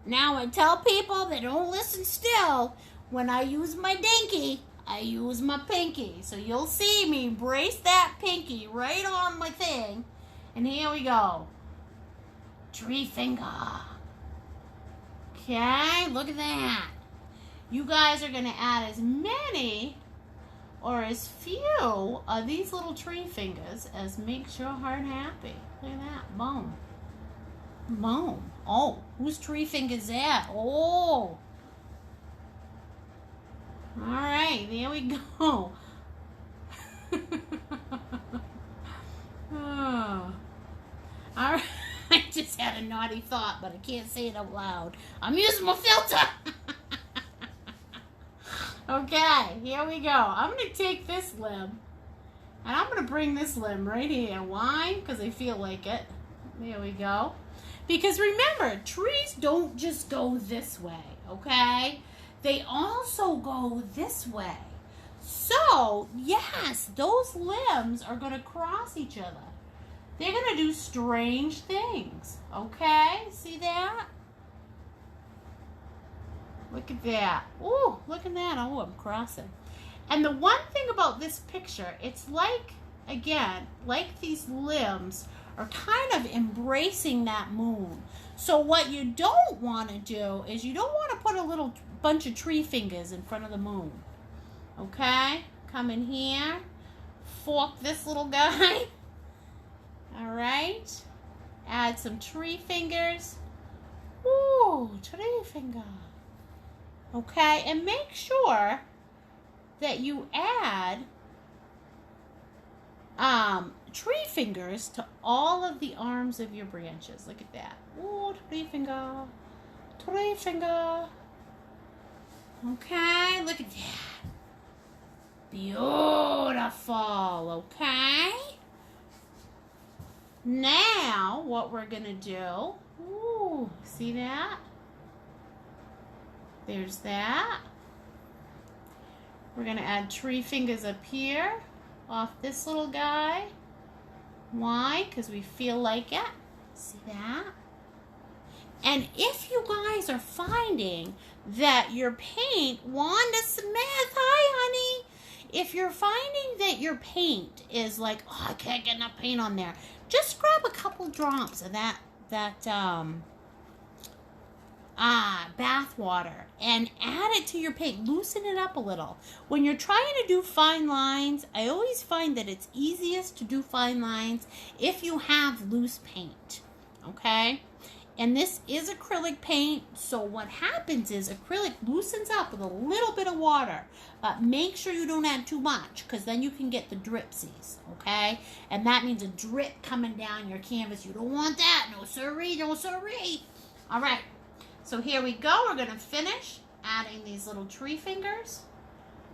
Now I tell people they don't listen still. When I use my dinky, I use my pinky. So you'll see me brace that pinky right on my thing. And here we go. Tree finger. Okay, look at that. You guys are going to add as many or as few of these little tree fingers as makes your heart happy. Look at that. Boom. Boom. Oh, whose tree finger's that? Oh. All right, there we go. Oh. All right. I just had a naughty thought, but I can't say it out loud. I'm using my filter. Okay, here we go. I'm going to take this limb, and I'm going to bring this limb right here. Why? Because I feel like it. There we go. Because remember, trees don't just go this way, okay? They also go this way. So, yes, those limbs are going to cross each other. They're going to do strange things, okay? See that? Look at that. Oh, look at that. Oh, I'm crossing. And the one thing about this picture, it's like, again, like these limbs are kind of embracing that moon. So what you don't want to do is you don't want to put a little bunch of tree fingers in front of the moon. Okay? Come in here. Fork this little guy. All right. Add some tree fingers. Ooh, tree finger. Okay, and make sure that you add tree fingers to all of the arms of your branches. Look at that. Ooh, tree finger. Tree finger. Okay, look at that. Beautiful, okay? Now, what we're going to do, ooh, see that? There's that. We're going to add tree fingers up here off this little guy. Why? Because we feel like it. See that? And if you guys are finding that your paint, Wanda Smith, hi honey. If you're finding that your paint is like, oh, I can't get enough paint on there, just grab a couple drops of that bath water and add it to your paint. Loosen it up a little. When you're trying to do fine lines, I always find that it's easiest to do fine lines if you have loose paint, okay? And this is acrylic paint, so what happens is acrylic loosens up with a little bit of water, but make sure you don't add too much, because then you can get the dripsies, okay? And that means a drip coming down your canvas. You don't want that. No siree, no siree. All right, so here we go. We're going to finish adding these little tree fingers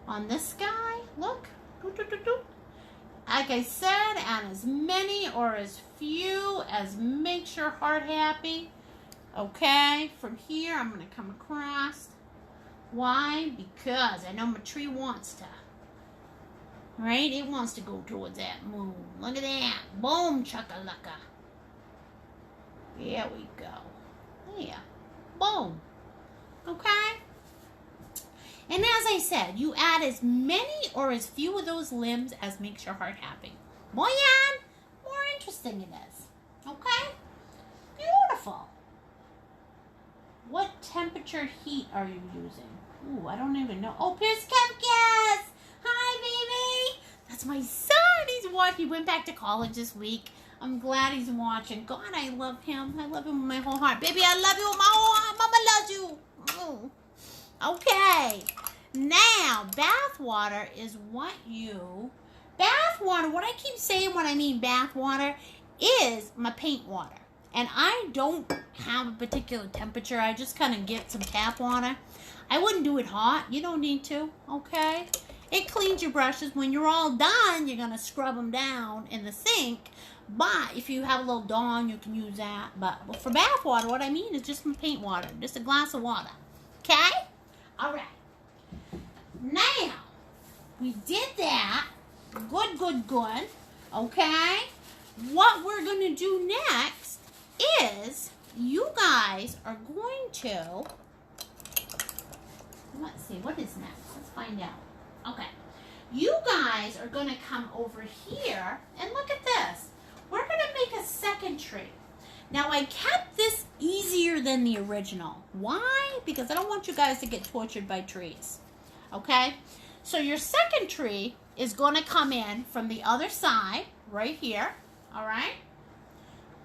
on this guy. Look. Doo, doo, doo, doo. Like I said, add as many or as few as makes your heart happy. Okay, from here I'm going to come across. Why? Because I know my tree wants to. Right? It wants to go towards that moon. Look at that. Boom, chaka-laka. There we go. Yeah. Boom. Okay? And as I said, you add as many or as few of those limbs as makes your heart happy. More you add, more interesting it is. Okay? Beautiful. What temperature heat are you using? Ooh, I don't even know. Oh, Pierce Kepkes! Hi, baby! That's my son. He's watching. He went back to college this week. I'm glad he's watching. God, I love him. I love him with my whole heart. Baby, I love you with my whole heart. Mama loves you. Ooh. Okay. Now, bath water is what I keep saying when I mean bath water is my paint water. And I don't have a particular temperature. I just kind of get some tap water. I wouldn't do it hot. You don't need to, okay? It cleans your brushes. When you're all done, you're going to scrub them down in the sink. But if you have a little Dawn, you can use that. But for bath water, what I mean is just some paint water. Just a glass of water. Okay? All right. Now, we did that. Good, good, good. Okay? What we're going to do next is you guys are going to... Let's see. What is next? Let's find out. Okay. You guys are going to come over here and look at this. We're going to make a second tree. Now, I kept this easier than the original. Why? Because I don't want you guys to get tortured by trees. Okay? So your second tree is going to come in from the other side, right here. All right?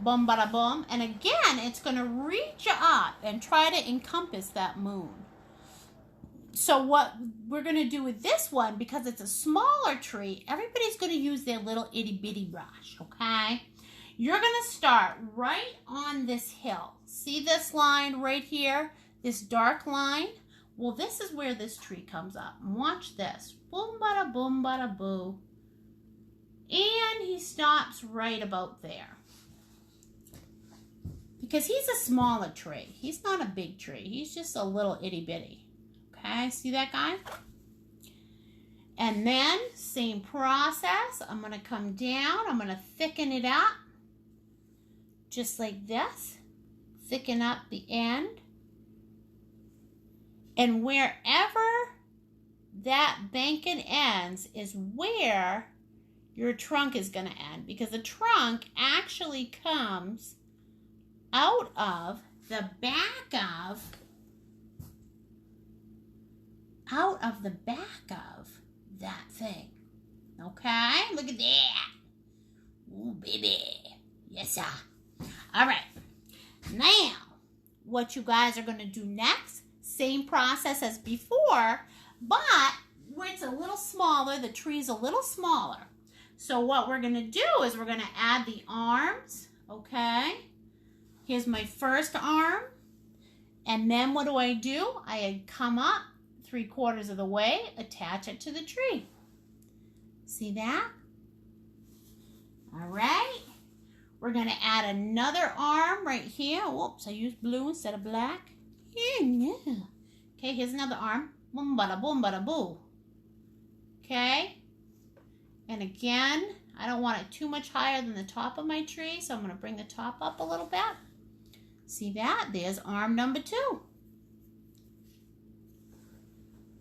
Boom, bada, boom. And again, it's going to reach up and try to encompass that moon. So what we're going to do with this one, because it's a smaller tree, everybody's going to use their little itty-bitty brush, okay? You're going to start right on this hill. See this line right here? This dark line? Well, this is where this tree comes up. Watch this. Boom, bada, boom, bada, boo. And he stops right about there. Because he's a smaller tree. He's not a big tree. He's just a little itty-bitty. Okay, see that guy? And then, same process. I'm going to come down. I'm going to thicken it up. Just like this. Thicken up the end. And wherever that banking ends is where your trunk is going to end. Because the trunk actually comes out of the back of that thing. Okay? Look at that. Ooh, baby. Yes, sir. All right. Now, what you guys are going to do next, same process as before, but where it's a little smaller, the tree's a little smaller. So what we're going to do is we're going to add the arms, okay? Here's my first arm. And then what do? I come up 3/4 of the way, attach it to the tree. See that? All right. We're going to add another arm right here. Whoops, I used blue instead of black. Yeah. Okay, here's another arm. Boom, bada, boom, bada, boo. Okay. And again, I don't want it too much higher than the top of my tree, so I'm going to bring the top up a little bit. See that? There's arm number 2.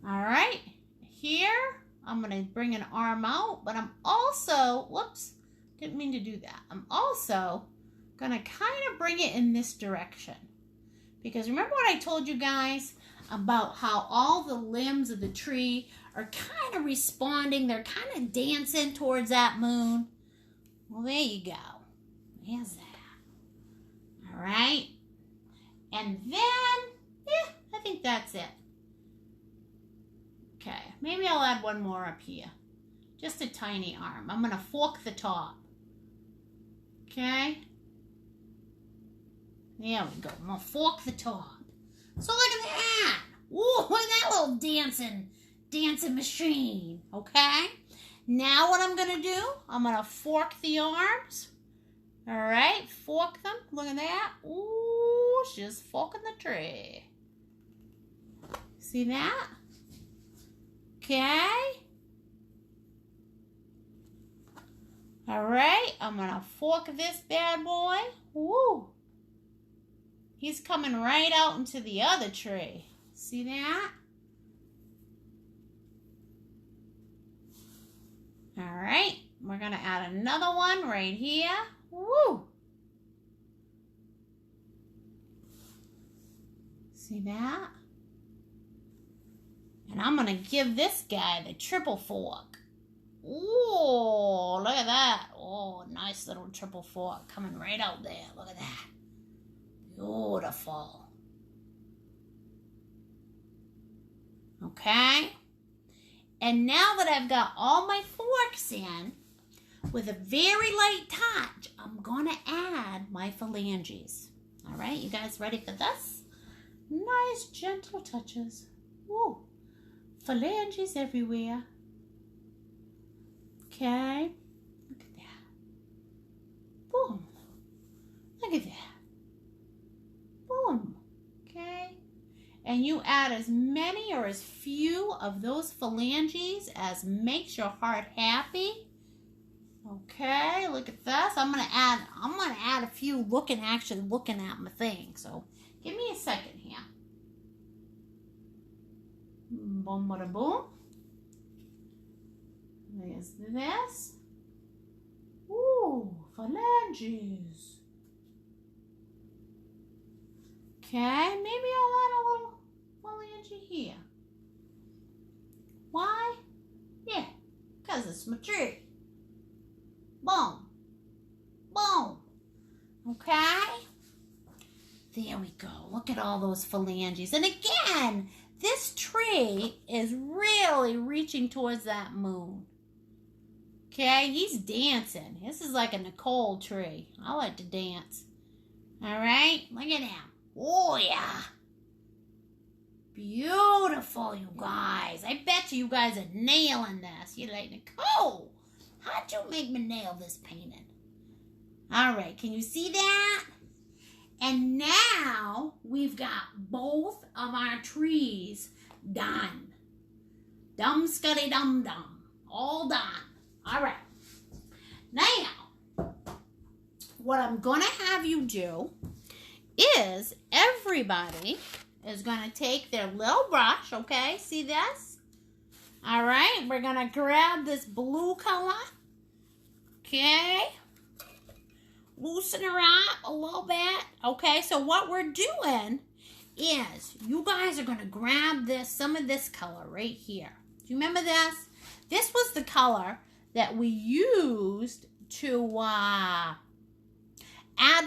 All right, here, I'm going to bring an arm out, but I'm also, whoops, didn't mean to do that. I'm also going to kind of bring it in this direction. Because remember what I told you guys about how all the limbs of the tree are kind of responding. They're kind of dancing towards that moon. Well, there you go. There's that. All right. And then, yeah, I think that's it. Okay, maybe I'll add one more up here. Just a tiny arm. I'm going to fork the top. Okay. There we go. I'm going to fork the top. So look at that. Ooh, look at that little dancing machine. Okay. Now what I'm going to do, I'm going to fork the arms. All right. Fork them. Look at that. Ooh, she's forking the tree. See that? Okay. All right. I'm going to fork this bad boy. Woo. He's coming right out into the other tree. See that? All right. We're going to add another one right here. Woo. See that? And I'm going to give this guy the triple fork. Ooh, look at that. Oh, nice little triple fork coming right out there. Look at that. Beautiful. Okay. And now that I've got all my forks in, with a very light touch, I'm going to add my phalanges. All right, you guys ready for this? Nice, gentle touches. Woo. Phalanges everywhere. Okay. Look at that. Boom. Look at that. Boom. Okay. And you add as many or as few of those phalanges as makes your heart happy. Okay, look at this. I'm gonna add a few actually looking at my thing. So give me a second here. Boom, bada, boom. There's this. Ooh, phalanges. Okay, maybe I'll add a little phalange here. Why? Yeah, because it's my tree. Boom. Boom. Okay? There we go. Look at all those phalanges. And again, this tree is really reaching towards that moon. Okay? He's dancing. This is like a Nicole tree. I like to dance. All right? Look at him. Oh, yeah. Beautiful, you guys. I bet you guys are nailing this. You're like, Nicole, how'd you make me nail this painting? All right, can you see that? And now we've got both of our trees done. Dum scuddy dum dum. All done. All right. Now, what I'm going to have you do is everybody is going to take their little brush, okay? See this? All right, we're going to grab this blue color, okay? Loosen her up a little bit, okay? So what we're doing is you guys are going to grab some of this color right here. Do you remember this? This was the color that we used to add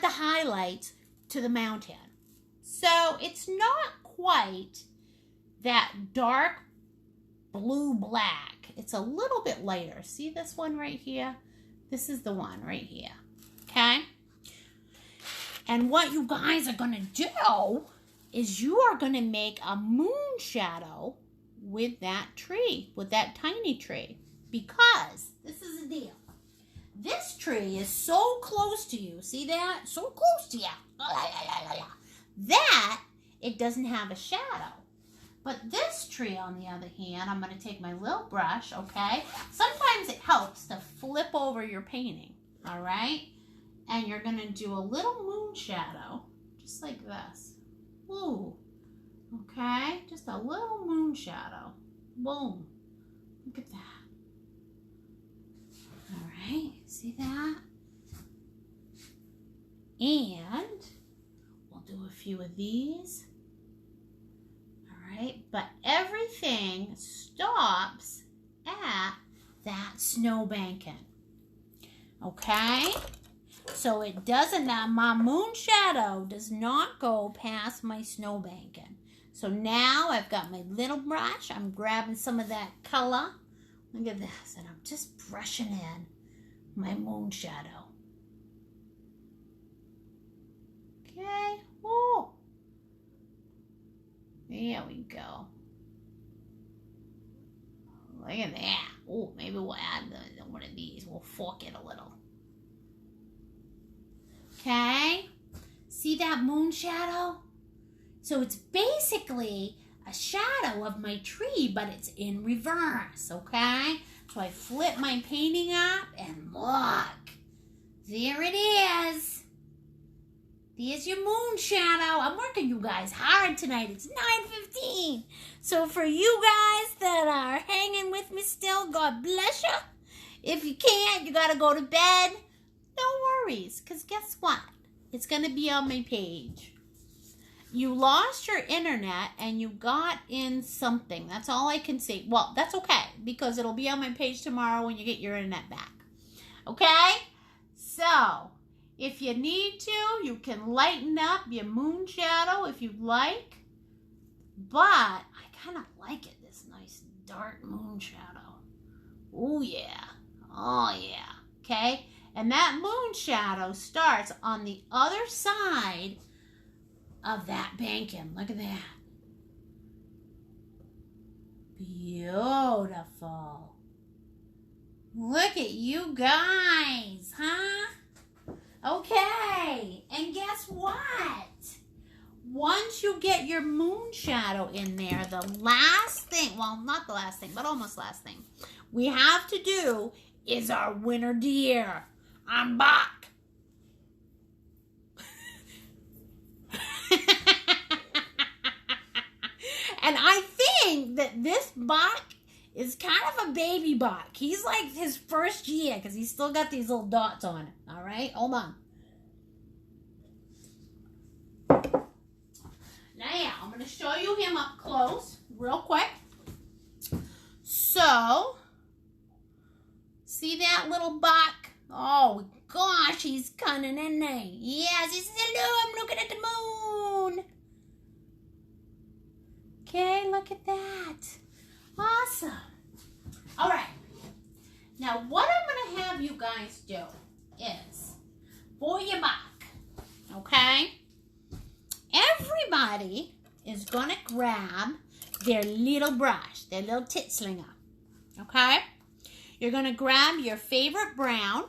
the highlights to the mountain. So it's not quite that dark blue black. It's a little bit lighter. See this one right here? This is the one right here. Okay? And what you guys are going to do is you are going to make a moon shadow with that tree, with that tiny tree. Because this is the deal. This tree is so close to you. See that? So close to you. That it doesn't have a shadow. But this tree, on the other hand, I'm going to take my little brush, okay? Sometimes it helps to flip over your painting, all right? And you're going to do a little moon shadow, just like this. Ooh, okay? Just a little moon shadow. Boom. Look at that. All right, see that? And we'll do a few of these. All right, but everything stops at that snowbanking. Okay? So it doesn't, my moon shadow does not go past my snowbanking. So now I've got my little brush. I'm grabbing some of that color. Look at this. And I'm just brushing in my moon shadow. Okay. Whoa. There we go. Look at that. Oh, maybe we'll add one of these. We'll fork it a little. Okay. See that moon shadow? So it's basically a shadow of my tree, but it's in reverse, okay? So I flip my painting up and look. There it is. There's your moon shadow. I'm working you guys hard tonight. It's 9:15. So for you guys that are hanging with me still, God bless you. If you can't, you got to go to bed. No worries, because guess what? It's going to be on my page. You lost your internet and you got in something. That's all I can say. Well, that's okay, because it'll be on my page tomorrow when you get your internet back. Okay? So, if you need to, you can lighten up your moon shadow if you'd like. But I kind of like it this nice dark moon shadow. Oh, yeah. Oh, yeah. Okay? And that moon shadow starts on the other side of that banking. Look at that. Beautiful. Look at you guys, huh? Okay, and guess what? Once you get your moon shadow in there, the last thing, well, not the last thing, but almost last thing, we have to do is our winner deer. I'm back. And I think that this buck is kind of a baby buck. He's like his first year because he's still got these little dots on it. All right, hold on. Now, I'm going to show you him up close real quick. So, see that little buck? Oh, gosh, he's cunning, isn't he? Yes, he says, hello, I'm looking at the moon. Okay, look at that. Awesome. All right. Now, what I'm going to have you guys do is, for your buck, okay, everybody is going to grab their little brush, their little tit slinger, okay? You're going to grab your favorite brown,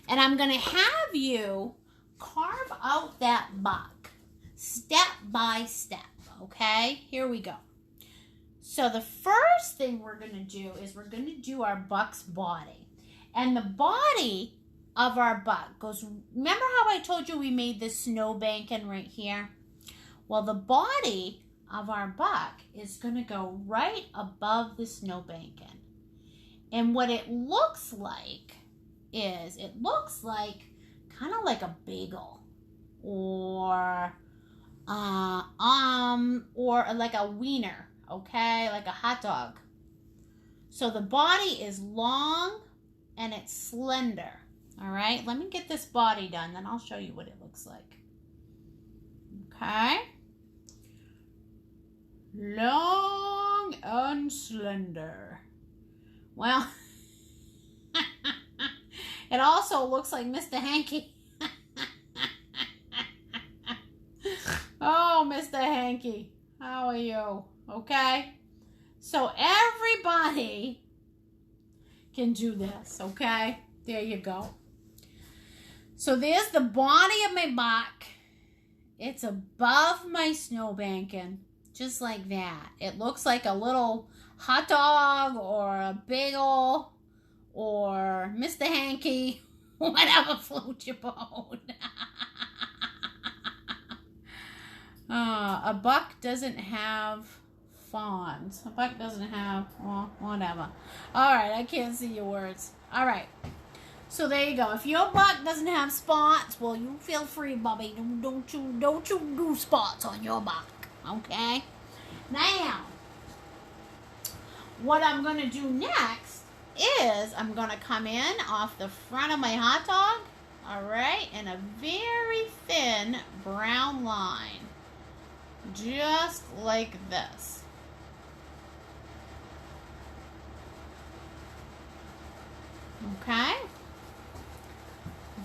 and I'm going to have you carve out that buck step by step, okay? Here we go. So the first thing we're going to do is we're going to do our buck's body. And the body of our buck goes, remember how I told you we made this snowbanking right here? Well, the body of our buck is going to go right above the snowbanking. And what it looks like is, it looks like kind of like a bagel or like a wiener, okay, like a hot dog. So the body is long and it's slender. All right, let me get this body done, then I'll show you what it looks like. Okay, long and slender. Well, it also looks like Mr. Hanky. Oh, Mr. Hanky, how are you? Okay, so everybody can do this, okay? There you go. So there's the body of my buck. It's above my snowbanking, just like that. It looks like a little hot dog or a bagel or Mr. Hanky, whatever floats your boat. A buck doesn't have fawns. A buck doesn't have, well, whatever. All right, I can't see your words. All right. So there you go. If your buck doesn't have spots, well, you feel free, Bubby. Don't you do spots on your buck, okay? Now, what I'm going to do next is I'm going to come in off the front of my hot dog, all right, in a very thin brown line, just like this. Okay?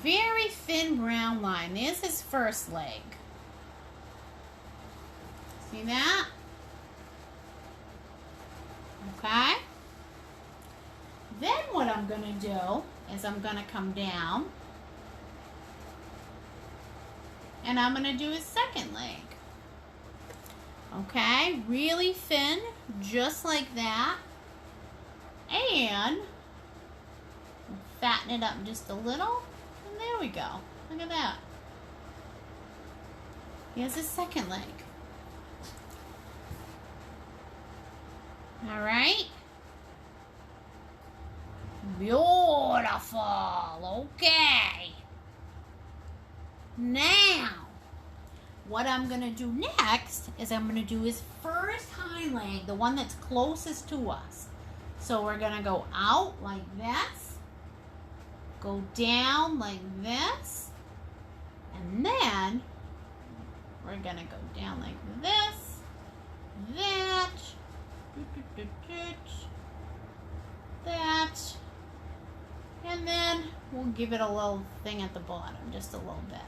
Very thin brown line. There's his first leg. See that? Okay? Then what I'm going to do is I'm going to come down and I'm going to do his second leg. Okay? Really thin, just like that. And fatten it up just a little. And there we go. Look at that. Here's his second leg. All right. Beautiful. Okay. Now, what I'm going to do next is I'm going to do his first hind leg, the one that's closest to us. So we're going to go out like this, go down like this, and then we're going to go down like this, that, That. And then we'll give it a little thing at the bottom, just a little bit.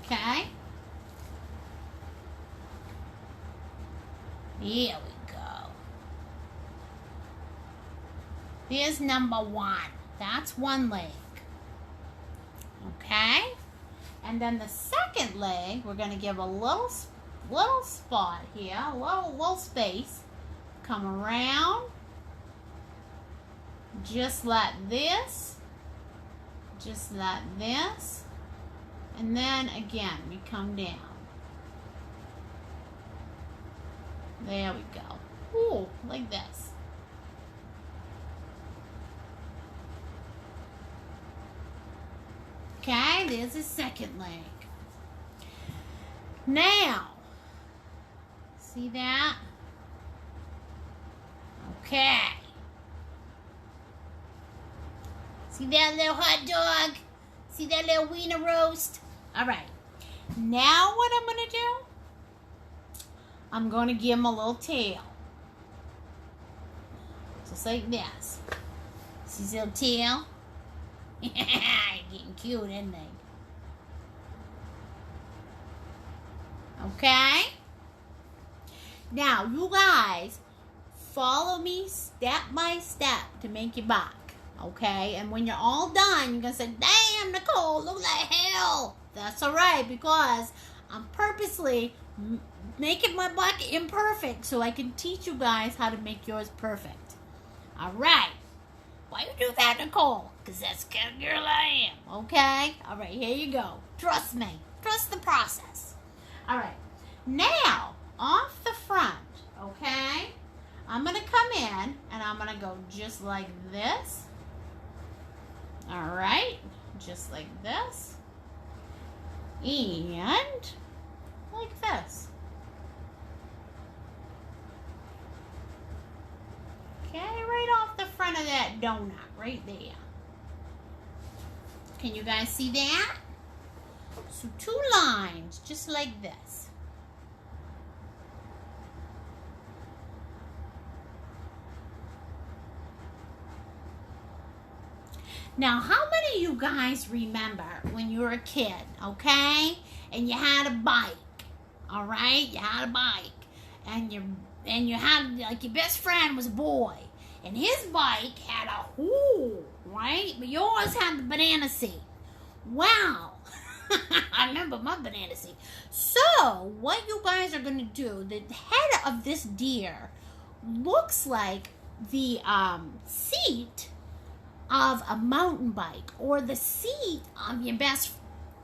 Okay? Here we go. There's number 1. That's one leg. Okay? And then the second leg, we're going to give a little spot here, a little space. Come around. Just like this. Just like this. And then again, we come down. There we go. Ooh, like this. Okay, there's the second leg. Now, see that? Okay. See that little hot dog? See that little wiener roast? All right. Now what I'm going to do? I'm going to give him a little tail. Just like this. See his little tail? Getting cute, isn't they? Okay? Now, you guys, follow me step by step to make your back. Okay? And when you're all done, you're going to say, damn, Nicole, look like hell. That's all right, because I'm purposely making my back imperfect so I can teach you guys how to make yours perfect. All right. Why you do that, Nicole? Because that's the kind of girl I am. Okay? All right, here you go. Trust me. Trust the process. All right. Now, off the front, okay, I'm going to come in and I'm going to go just like this. All right. Just like this. And like this. Okay, right off the front of that donut, right there. Can you guys see that? So 2 lines, just like this. Now, how many of you guys remember when you were a kid, okay? And you had a bike, all right? You had a bike, and you had, like, your best friend was a boy, and his bike had a wheel, right? But yours had the banana seat. Wow. I remember my banana seat. So, what you guys are going to do, the head of this deer looks like the seat of a mountain bike, or the seat of your best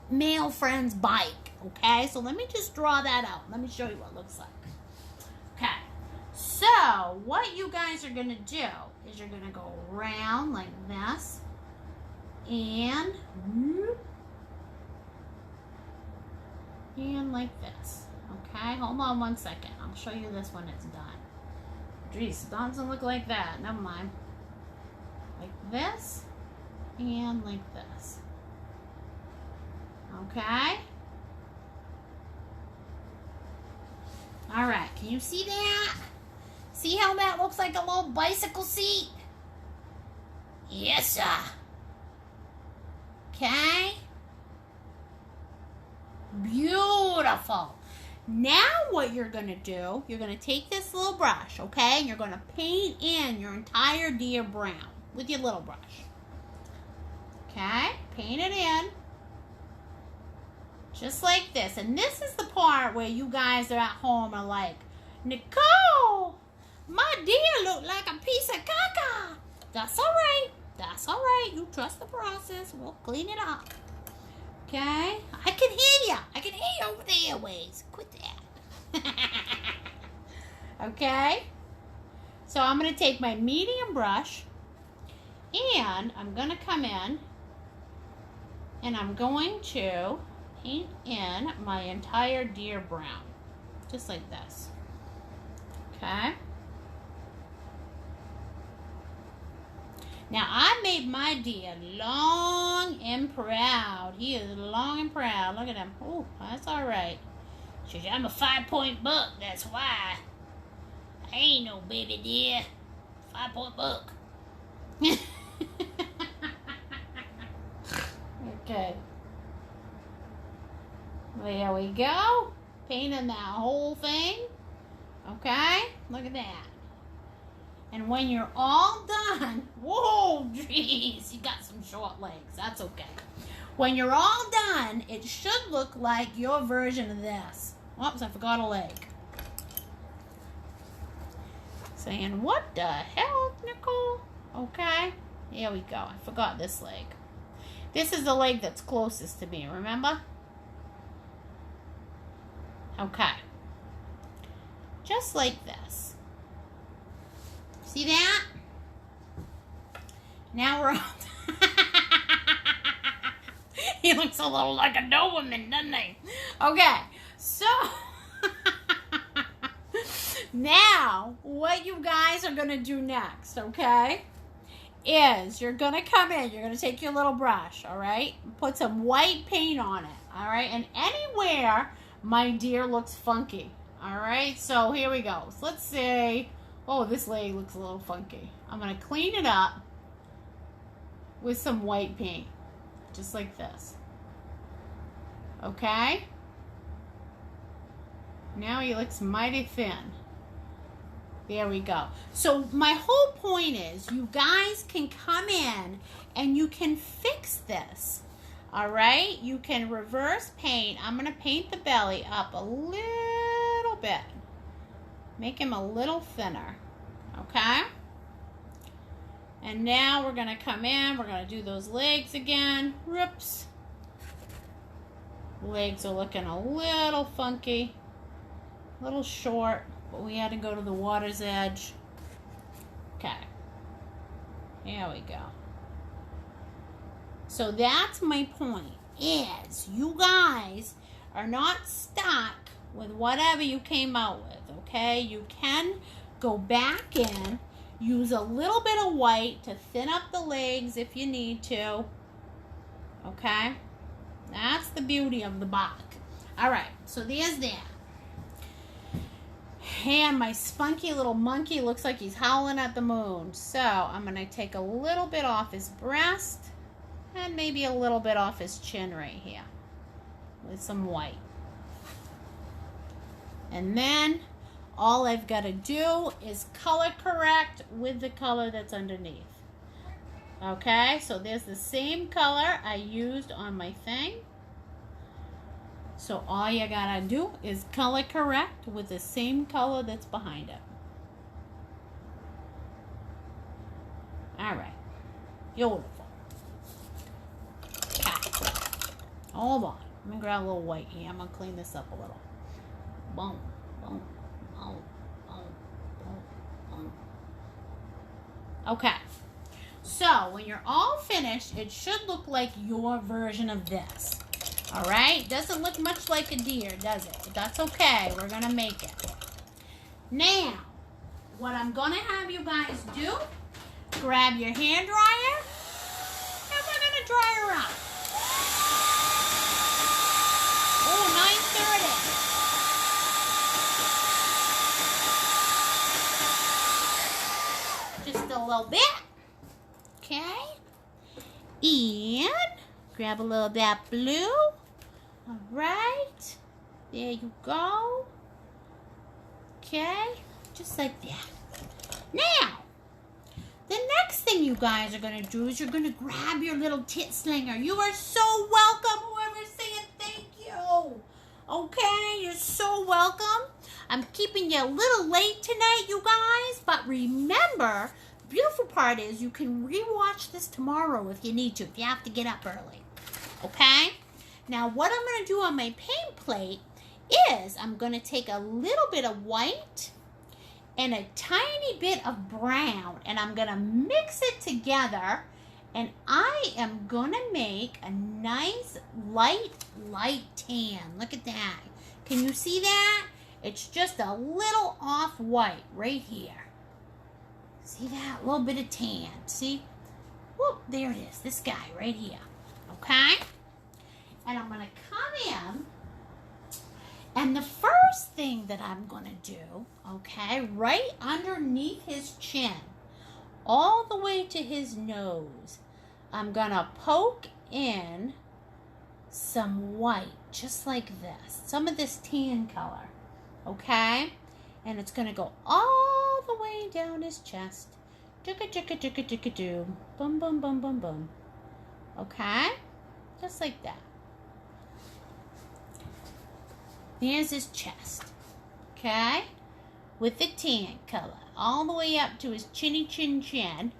male friend's bike, okay? So let me just draw that out. Let me show you what it looks like. Okay, so what you guys are going to do is you're going to go around like this, and like this, okay? Hold on 1 second. I'll show you this when it's done. Geez, it doesn't look like that. Never mind. Like this, and like this. Okay? Alright, can you see that? See how that looks like a little bicycle seat? Yes, sir. Okay? Beautiful. Now what you're going to do, you're going to take this little brush, okay? And you're going to paint in your entire deer brown with your little brush. Okay? Paint it in. Just like this. And this is the part where you guys are at home are like, Nicole, my deer look like a piece of caca. That's all right. That's all right. You trust the process. We'll clean it up. Okay? I can hear you. I can hear you over the airways. Quit that. Okay? So I'm going to take my medium brush, and I'm going to come in, and I'm going to paint in my entire deer brown. Just like this. Okay? Now, I made my deer long and proud. He is long and proud. Look at him. Oh, that's all right. I'm a 5-point buck. That's why. I ain't no baby deer. 5-point book. Okay. There we go. Painting that whole thing. Okay? Look at that. And when you're all done, whoa, jeez, you got some short legs. That's okay. When you're all done, it should look like your version of this. Oops, I forgot a leg. Saying, what the hell, Nicole? Okay, here we go. I forgot this leg. This is the leg that's closest to me, remember? Okay. Just like this. See that? Now we're all... He looks a little like a Doberman, doesn't he? Okay, so... Now, what you guys are going to do next, okay, is you're going to come in, you're going to take your little brush, all right, put some white paint on it, all right, and anywhere my deer looks funky, all right, so here we go. So let's say, oh, this leg looks a little funky. I'm going to clean it up with some white paint, just like this, okay. Now he looks mighty thin. There we go. So my whole point is you guys can come in and you can fix this. All right? You can reverse paint. I'm going to paint the belly up a little bit. Make him a little thinner. Okay? And now we're going to come in. We're going to do those legs again. Whoops. Legs are looking a little funky. A little short. But we had to go to the water's edge. Okay. Here we go. So that's my point, is you guys are not stuck with whatever you came out with, okay? You can go back in, use a little bit of white to thin up the legs if you need to, okay? That's the beauty of the bark. All right, so there's that. And my spunky little monkey looks like he's howling at the moon. So I'm going to take a little bit off his breast and maybe a little bit off his chin right here with some white. And then all I've got to do is color correct with the color that's underneath. Okay, so there's the same color I used on my thing. So all you gotta do is color correct with the same color that's behind it. Alright. Beautiful. Okay. Hold on. Let me grab a little white here. I'm gonna clean this up a little. Boom, boom, boom, boom, boom, boom. Okay. So when you're all finished, it should look like your version of this. All right, doesn't look much like a deer, does it? But that's okay, we're gonna make it. Now, what I'm gonna have you guys do, grab your hand dryer, and we're gonna dry her up. Oh, 9:30. Just a little bit, okay? And grab a little of that blue. All right. There you go. Okay. Just like that. Now, the next thing you guys are going to do is you're going to grab your little tit slinger. You are so welcome, whoever's saying thank you. Okay, you're so welcome. I'm keeping you a little late tonight, you guys. But remember, the beautiful part is you can rewatch this tomorrow if you need to, if you have to get up early. Okay? Now, what I'm going to do on my paint plate is I'm going to take a little bit of white and a tiny bit of brown, and I'm going to mix it together, and I am going to make a nice light tan. Look at that. Can you see that? It's just a little off-white right here. See that? A little bit of tan. See? Whoop, there it is. This guy right here. Okay? And I'm going to come in, and the first first thing that I'm going to do, okay, right underneath his chin, all the way to his nose, I'm going to poke in some white, just like this. Some of this tan color, okay? And it's going to go all the way down his chest. Boom, boom, boom, boom, boom. Okay? Just like that. There's his chest. Okay? With the tan color. All the way up to his chinny chin chin.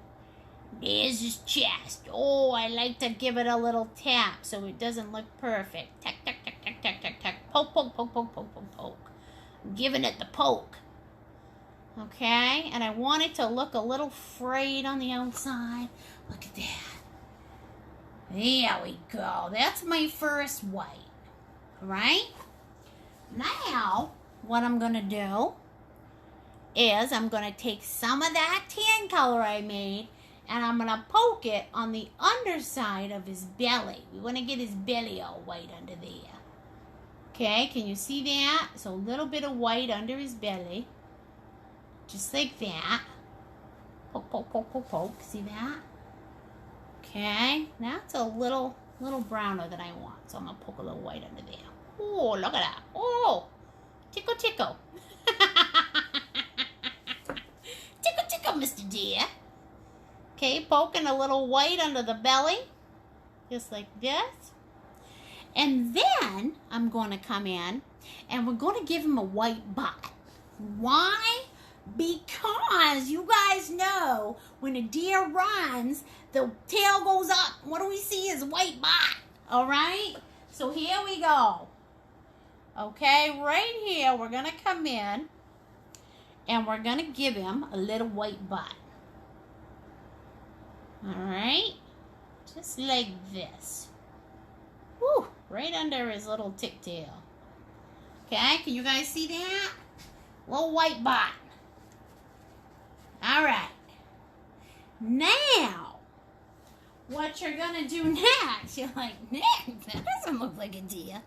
There's his chest. Oh, I like to give it a little tap so it doesn't look perfect. Tack, tack, tack, tack, tack, tack, tack. Poke, poke, poke, poke, poke, poke, poke. I'm giving it the poke. Okay? And I want it to look a little frayed on the outside. Look at that. There we go. That's my first white. Right? Now, what I'm going to do is I'm going to take some of that tan color I made and I'm going to poke it on the underside of his belly. We want to get his belly all white under there. Okay, can you see that? So a little bit of white under his belly. Just like that. Poke, poke, poke, poke, poke. See that? Okay, that's a little browner than I want. So I'm going to poke a little white under there. Oh, look at that. Oh, tickle, tickle. Tickle, tickle, Mr. Deer. Okay, poking a little white under the belly. Just like this. And then I'm going to come in and we're going to give him a white butt. Why? Because you guys know when a deer runs, the tail goes up. What do we see is white butt. All right? So here we go. Okay, right here, we're going to come in and we're going to give him a little white butt. All right? Just like this. Woo, right under his little tick tail. Okay, can you guys see that? Little white butt. All right. Now, what you're going to do next, you're like, Nick, that doesn't look like a deer.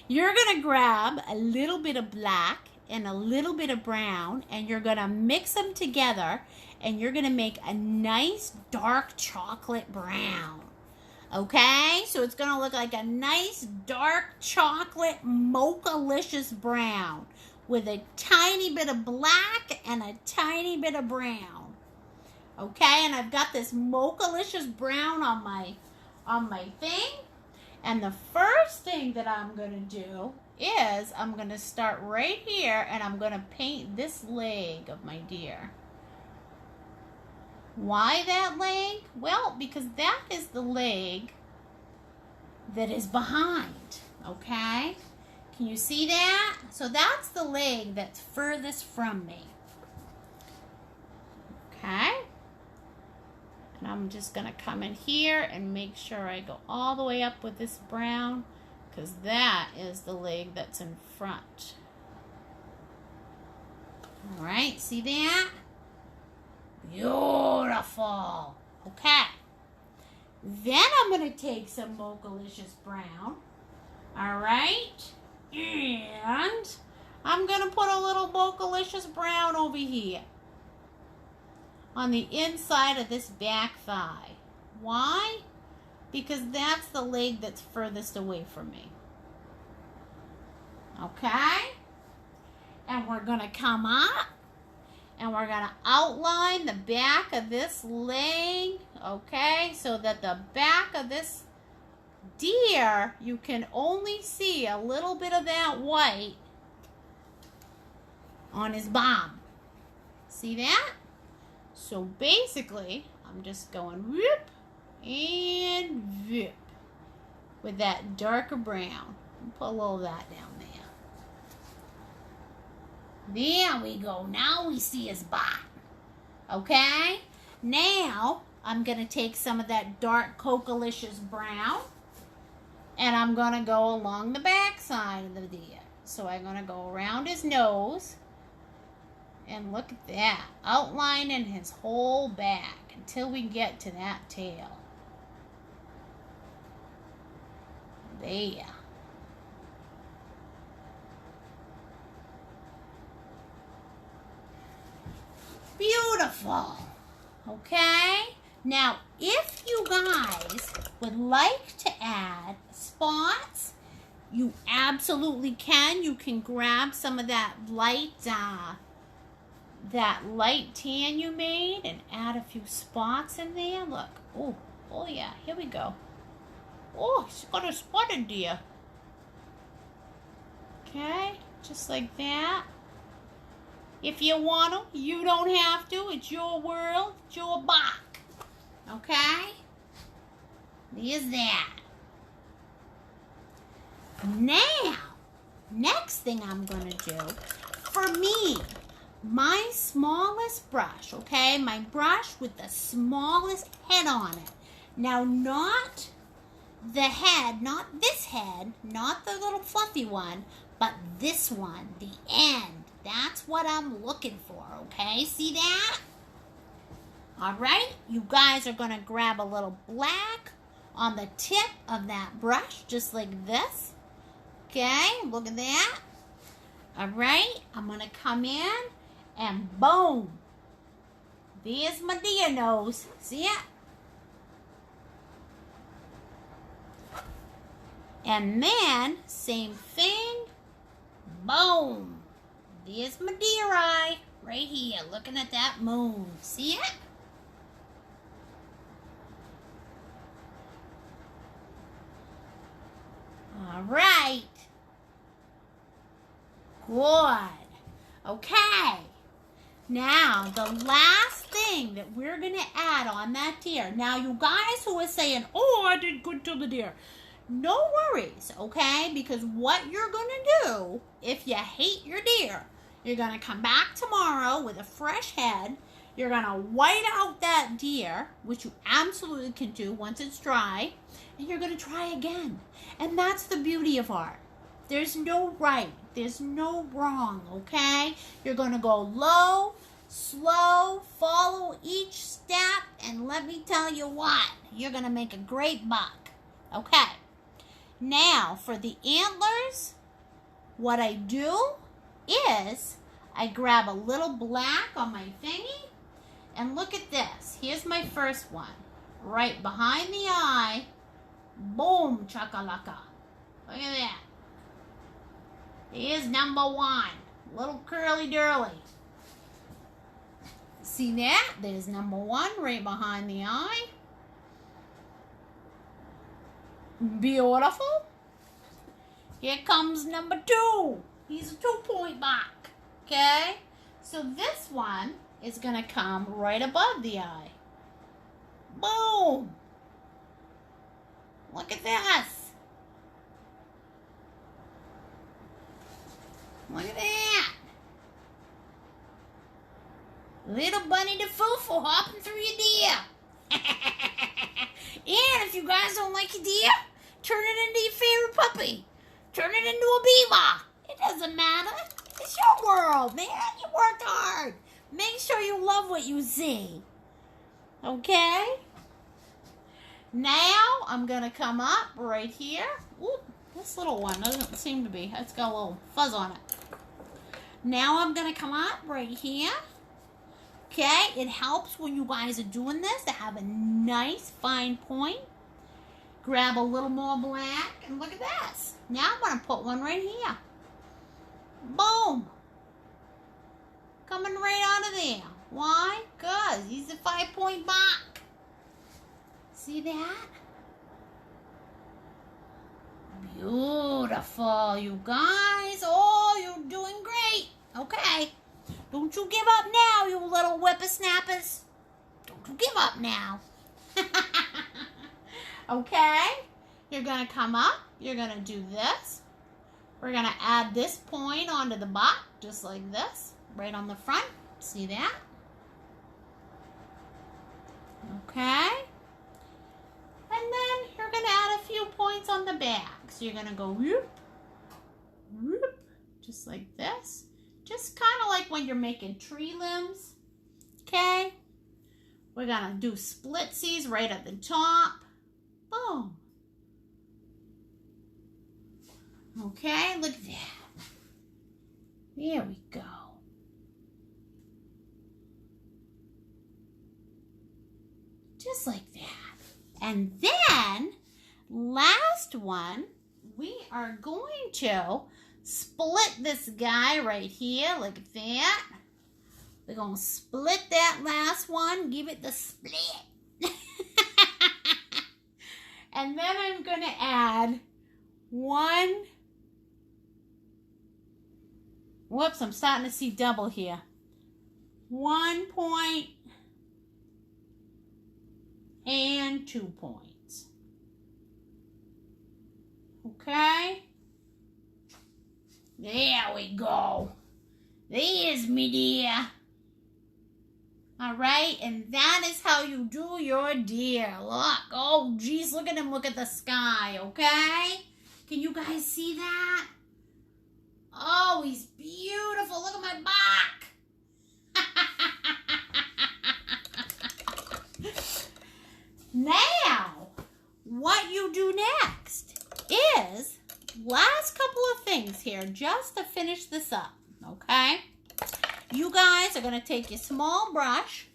You're going to grab a little bit of black and a little bit of brown, and you're going to mix them together, and you're going to make a nice dark chocolate brown. Okay? So it's going to look like a nice dark chocolate mocha-licious brown with a tiny bit of black and a tiny bit of brown. Okay? And I've got this mocha-licious brown on my thing. And the first thing that I'm going to do is I'm going to start right here and I'm going to paint this leg of my deer. Why that leg? Well, because that is the leg that is behind. Okay? Can you see that? So that's the leg that's furthest from me. Okay? And I'm just going to come in here and make sure I go all the way up with this brown, because that is the leg that's in front. All right, see that? Beautiful. Okay. Then I'm going to take some Mocha-licious brown. All right. And I'm going to put a little Mocha-licious brown over here on the inside of this back thigh. Why? Because that's the leg that's furthest away from me. Okay? And we're going to come up and we're going to outline the back of this leg, okay? So that the back of this deer, you can only see a little bit of that white on his bum. See that? So basically, I'm just going whoop and whoop with that darker brown. Put a little of that down there. There we go. Now we see his butt. Okay? Now, I'm going to take some of that dark Coca-licious brown and I'm going to go along the back side of the deer. So I'm going to go around his nose. And look at that, outlining his whole back until we get to that tail. There. Beautiful. Okay? Now, if you guys would like to add spots, you absolutely can. You can grab some of that light tan you made and add a few spots in there. Look. Oh yeah. Here we go. Oh, she's got a spotted deer. Okay, just like that. If you want to, you don't have to. It's your world. It's your box. Okay? There's that. Now, next thing I'm going to do, for me, my smallest brush, okay? My brush with the smallest head on it. Now, not the head, not this head, not the little fluffy one, but this one, the end. That's what I'm looking for, okay? See that? All right, you guys are going to grab a little black on the tip of that brush, just like this. Okay, look at that. All right, I'm going to come in and boom. There's my deer nose. See it? And then, same thing. Boom. There's my deer eye. Right here, looking at that moon. See it? All right. Good. Okay. Now, the last thing that we're going to add on that deer. Now, you guys who are saying, oh, I did good to the deer. No worries, okay? Because what you're going to do, if you hate your deer, you're going to come back tomorrow with a fresh head. You're going to white out that deer, which you absolutely can do once it's dry. And you're going to try again. And that's the beauty of art. There's no right. There's no wrong, okay? You're going to go low, slow, follow each step, and let me tell you what, you're going to make a great buck, okay? Now, for the antlers, what I do is I grab a little black on my thingy, and look at this. Here's my first one. Right behind the eye, boom, chakalaka. Look at that. Here's number one. Little curly durly. See that? There's number one right behind the eye. Beautiful. Here comes number two. He's a 2-point buck. Okay? So this one is going to come right above the eye. Boom. Look at this. Look at that. Little bunny the foo-foo hopping through your deer. And if you guys don't like your deer, turn it into your favorite puppy. Turn it into a beaver. It doesn't matter. It's your world, man. You worked hard. Make sure you love what you see. Okay? Now, I'm going to come up right here. Ooh, this little one doesn't seem to be. It's got a little fuzz on it. Now I'm going to come up right here. Okay, it helps when you guys are doing this to have a nice fine point. Grab a little more black and look at this. Now I'm going to put one right here. Boom. Coming right out of there. Why? Because he's a 5-point buck. See that? Beautiful, you guys. Oh, you're doing great. Okay. Don't you give up now, you little whippersnappers. Don't you give up now. Okay. You're going to come up. You're going to do this. We're going to add this point onto the buck, just like this, right on the front. See that? Okay. And then you're going to add a few points on the back. So you're going to go whoop, whoop, just like this. Just kind of like when you're making tree limbs. Okay. We're going to do splitsies right at the top. Boom. Okay, look at that. There we go. And then, last one, we are going to split this guy right here like that. We're going to split that last one, give it the split. And then I'm going to add one. Whoops, I'm starting to see double here. 1 point and 2 points. Okay? There we go. There's me dear. All right, and that is how you do your deer. Look, oh geez, look at him, look at the sky, okay? Can you guys see that? Oh, he's beautiful. Look at my back. Now, what you do next is, last couple of things here, just to finish this up, okay? You guys are going to take your small brush.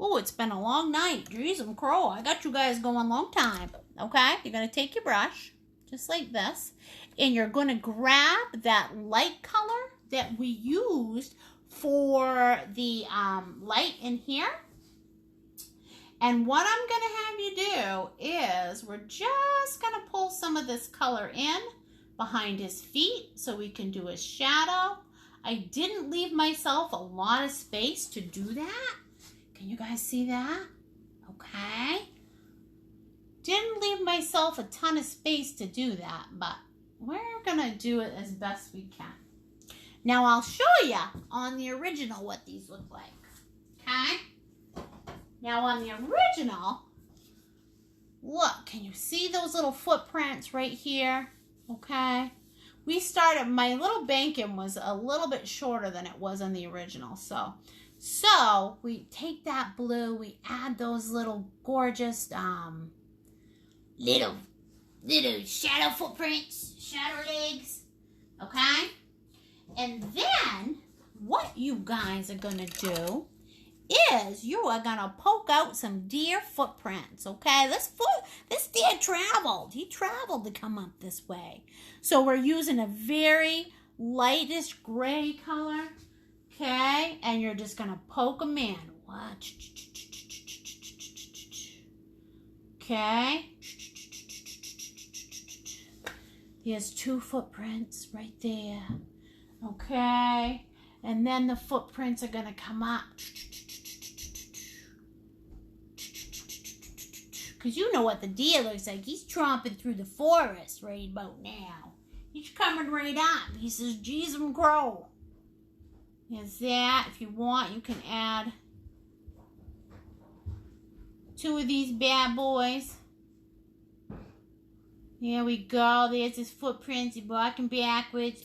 Oh, it's been a long night. Jeez, I'm crow. I got you guys going a long time. Okay? You're going to take your brush, just like this, and you're going to grab that light color that we used for the light in here. And what I'm going to have you do is we're just going to pull some of this color in behind his feet so we can do his shadow. I didn't leave myself a lot of space to do that. Can you guys see that? Okay. Didn't leave myself a ton of space to do that, but we're going to do it as best we can. Now I'll show you on the original what these look like. Okay? Now on the original, look, can you see those little footprints right here? Okay? We started, my little banking was a little bit shorter than it was on the original. So we take that blue, we add those little gorgeous little shadow footprints, shadow legs, okay? And then what you guys are gonna do is you are gonna poke out some deer footprints, okay? This deer traveled. He traveled to come up this way. So we're using a very lightish gray color, okay? And you're just gonna poke them in. Watch. Okay? There's 2 footprints right there. Okay? And then the footprints are gonna come up. Because you know what the deer looks like. He's tromping through the forest right about now. He's coming right up. He says, geez, I'm crow. There's that. If you want, you can add 2 of these bad boys. There we go. There's his footprints. He's walking backwards.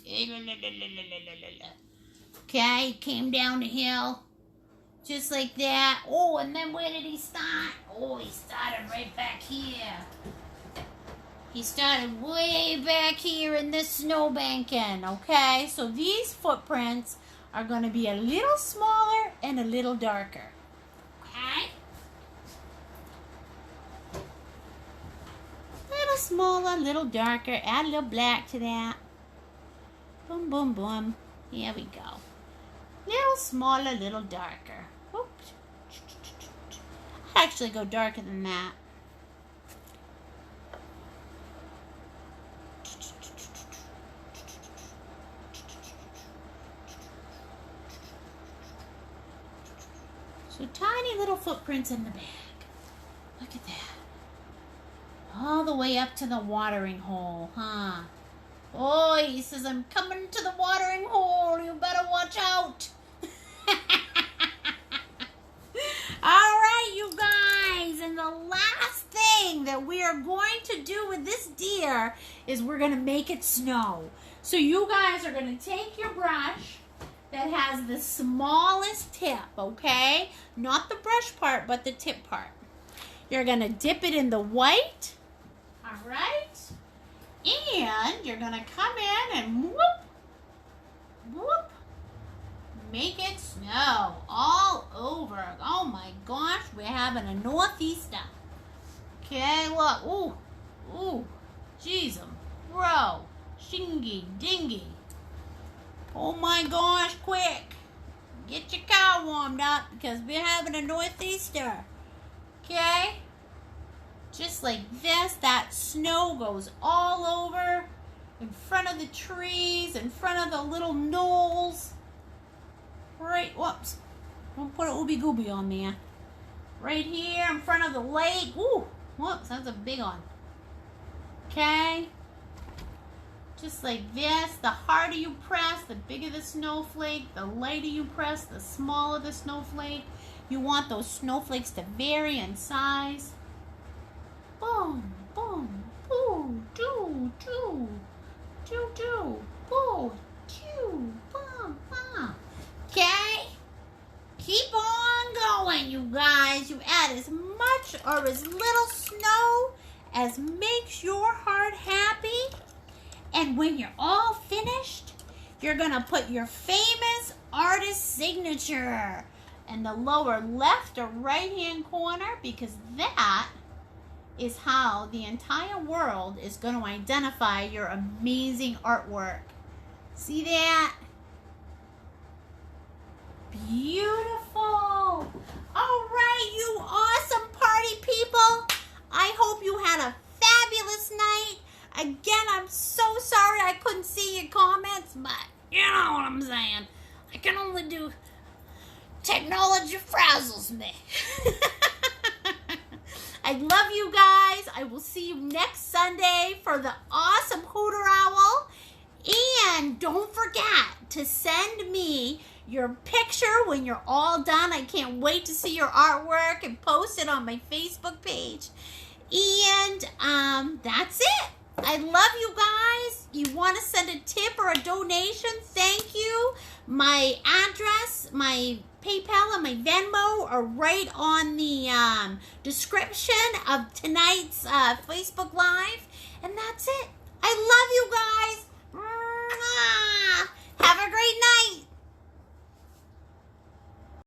Okay, he came down the hill. Just like that. Oh, and then where did he start? Oh, he started right back here. He started way back here in this snowbanking, okay? So these footprints are going to be a little smaller and a little darker, okay? Little smaller, little darker. Add a little black to that. Boom, boom, boom. Here we go. Little smaller, little darker. Oops. I'd actually go darker than that. So tiny little footprints in the bag. Look at that. All the way up to the watering hole, huh? Oh, he says, I'm coming to the watering hole. You better watch out. All right, you guys. And the last thing that we are going to do with this deer is we're going to make it snow. So you guys are going to take your brush that has the smallest tip, okay? Not the brush part, but the tip part. You're going to dip it in the white, all right? And you're going to come in and whoop, whoop, make it snow all over. Oh my gosh, we're having a northeaster. Okay, look. Ooh. Ooh. Jeez, bro. Shingy dingy. Oh my gosh, quick. Get your car warmed up because we're having a northeaster. Okay? Just like this, that snow goes all over in front of the trees, in front of the little knolls. Right, whoops. Don't put an ooby-gooby on there. Right here in front of the lake. Ooh, whoops, that's a big one. Okay? Just like this, the harder you press, the bigger the snowflake. The lighter you press, the smaller the snowflake. You want those snowflakes to vary in size. Boom, boom, boo, doo, doo, doo, doo, boo, doo, bum, bum. Okay? Keep on going, you guys. You add as much or as little snow as makes your heart happy. And when you're all finished, you're going to put your famous artist signature in the lower left or right-hand corner, because that is how the entire world is going to identify your amazing artwork. See that? Beautiful. All right, you awesome party people. I hope you had a fabulous night. Again, I'm so sorry I couldn't see your comments, but you know what I'm saying. I can only do technology frazzles me. I love you guys. I will see you next Sunday for the awesome Hooter Owl. And don't forget to send me your picture when you're all done. I can't wait to see your artwork and post it on my Facebook page. And that's it. I love you guys. You want to send a tip or a donation? Thank you. My address, my PayPal, and my Venmo are right on the description of tonight's Facebook Live. And that's it. I love you guys.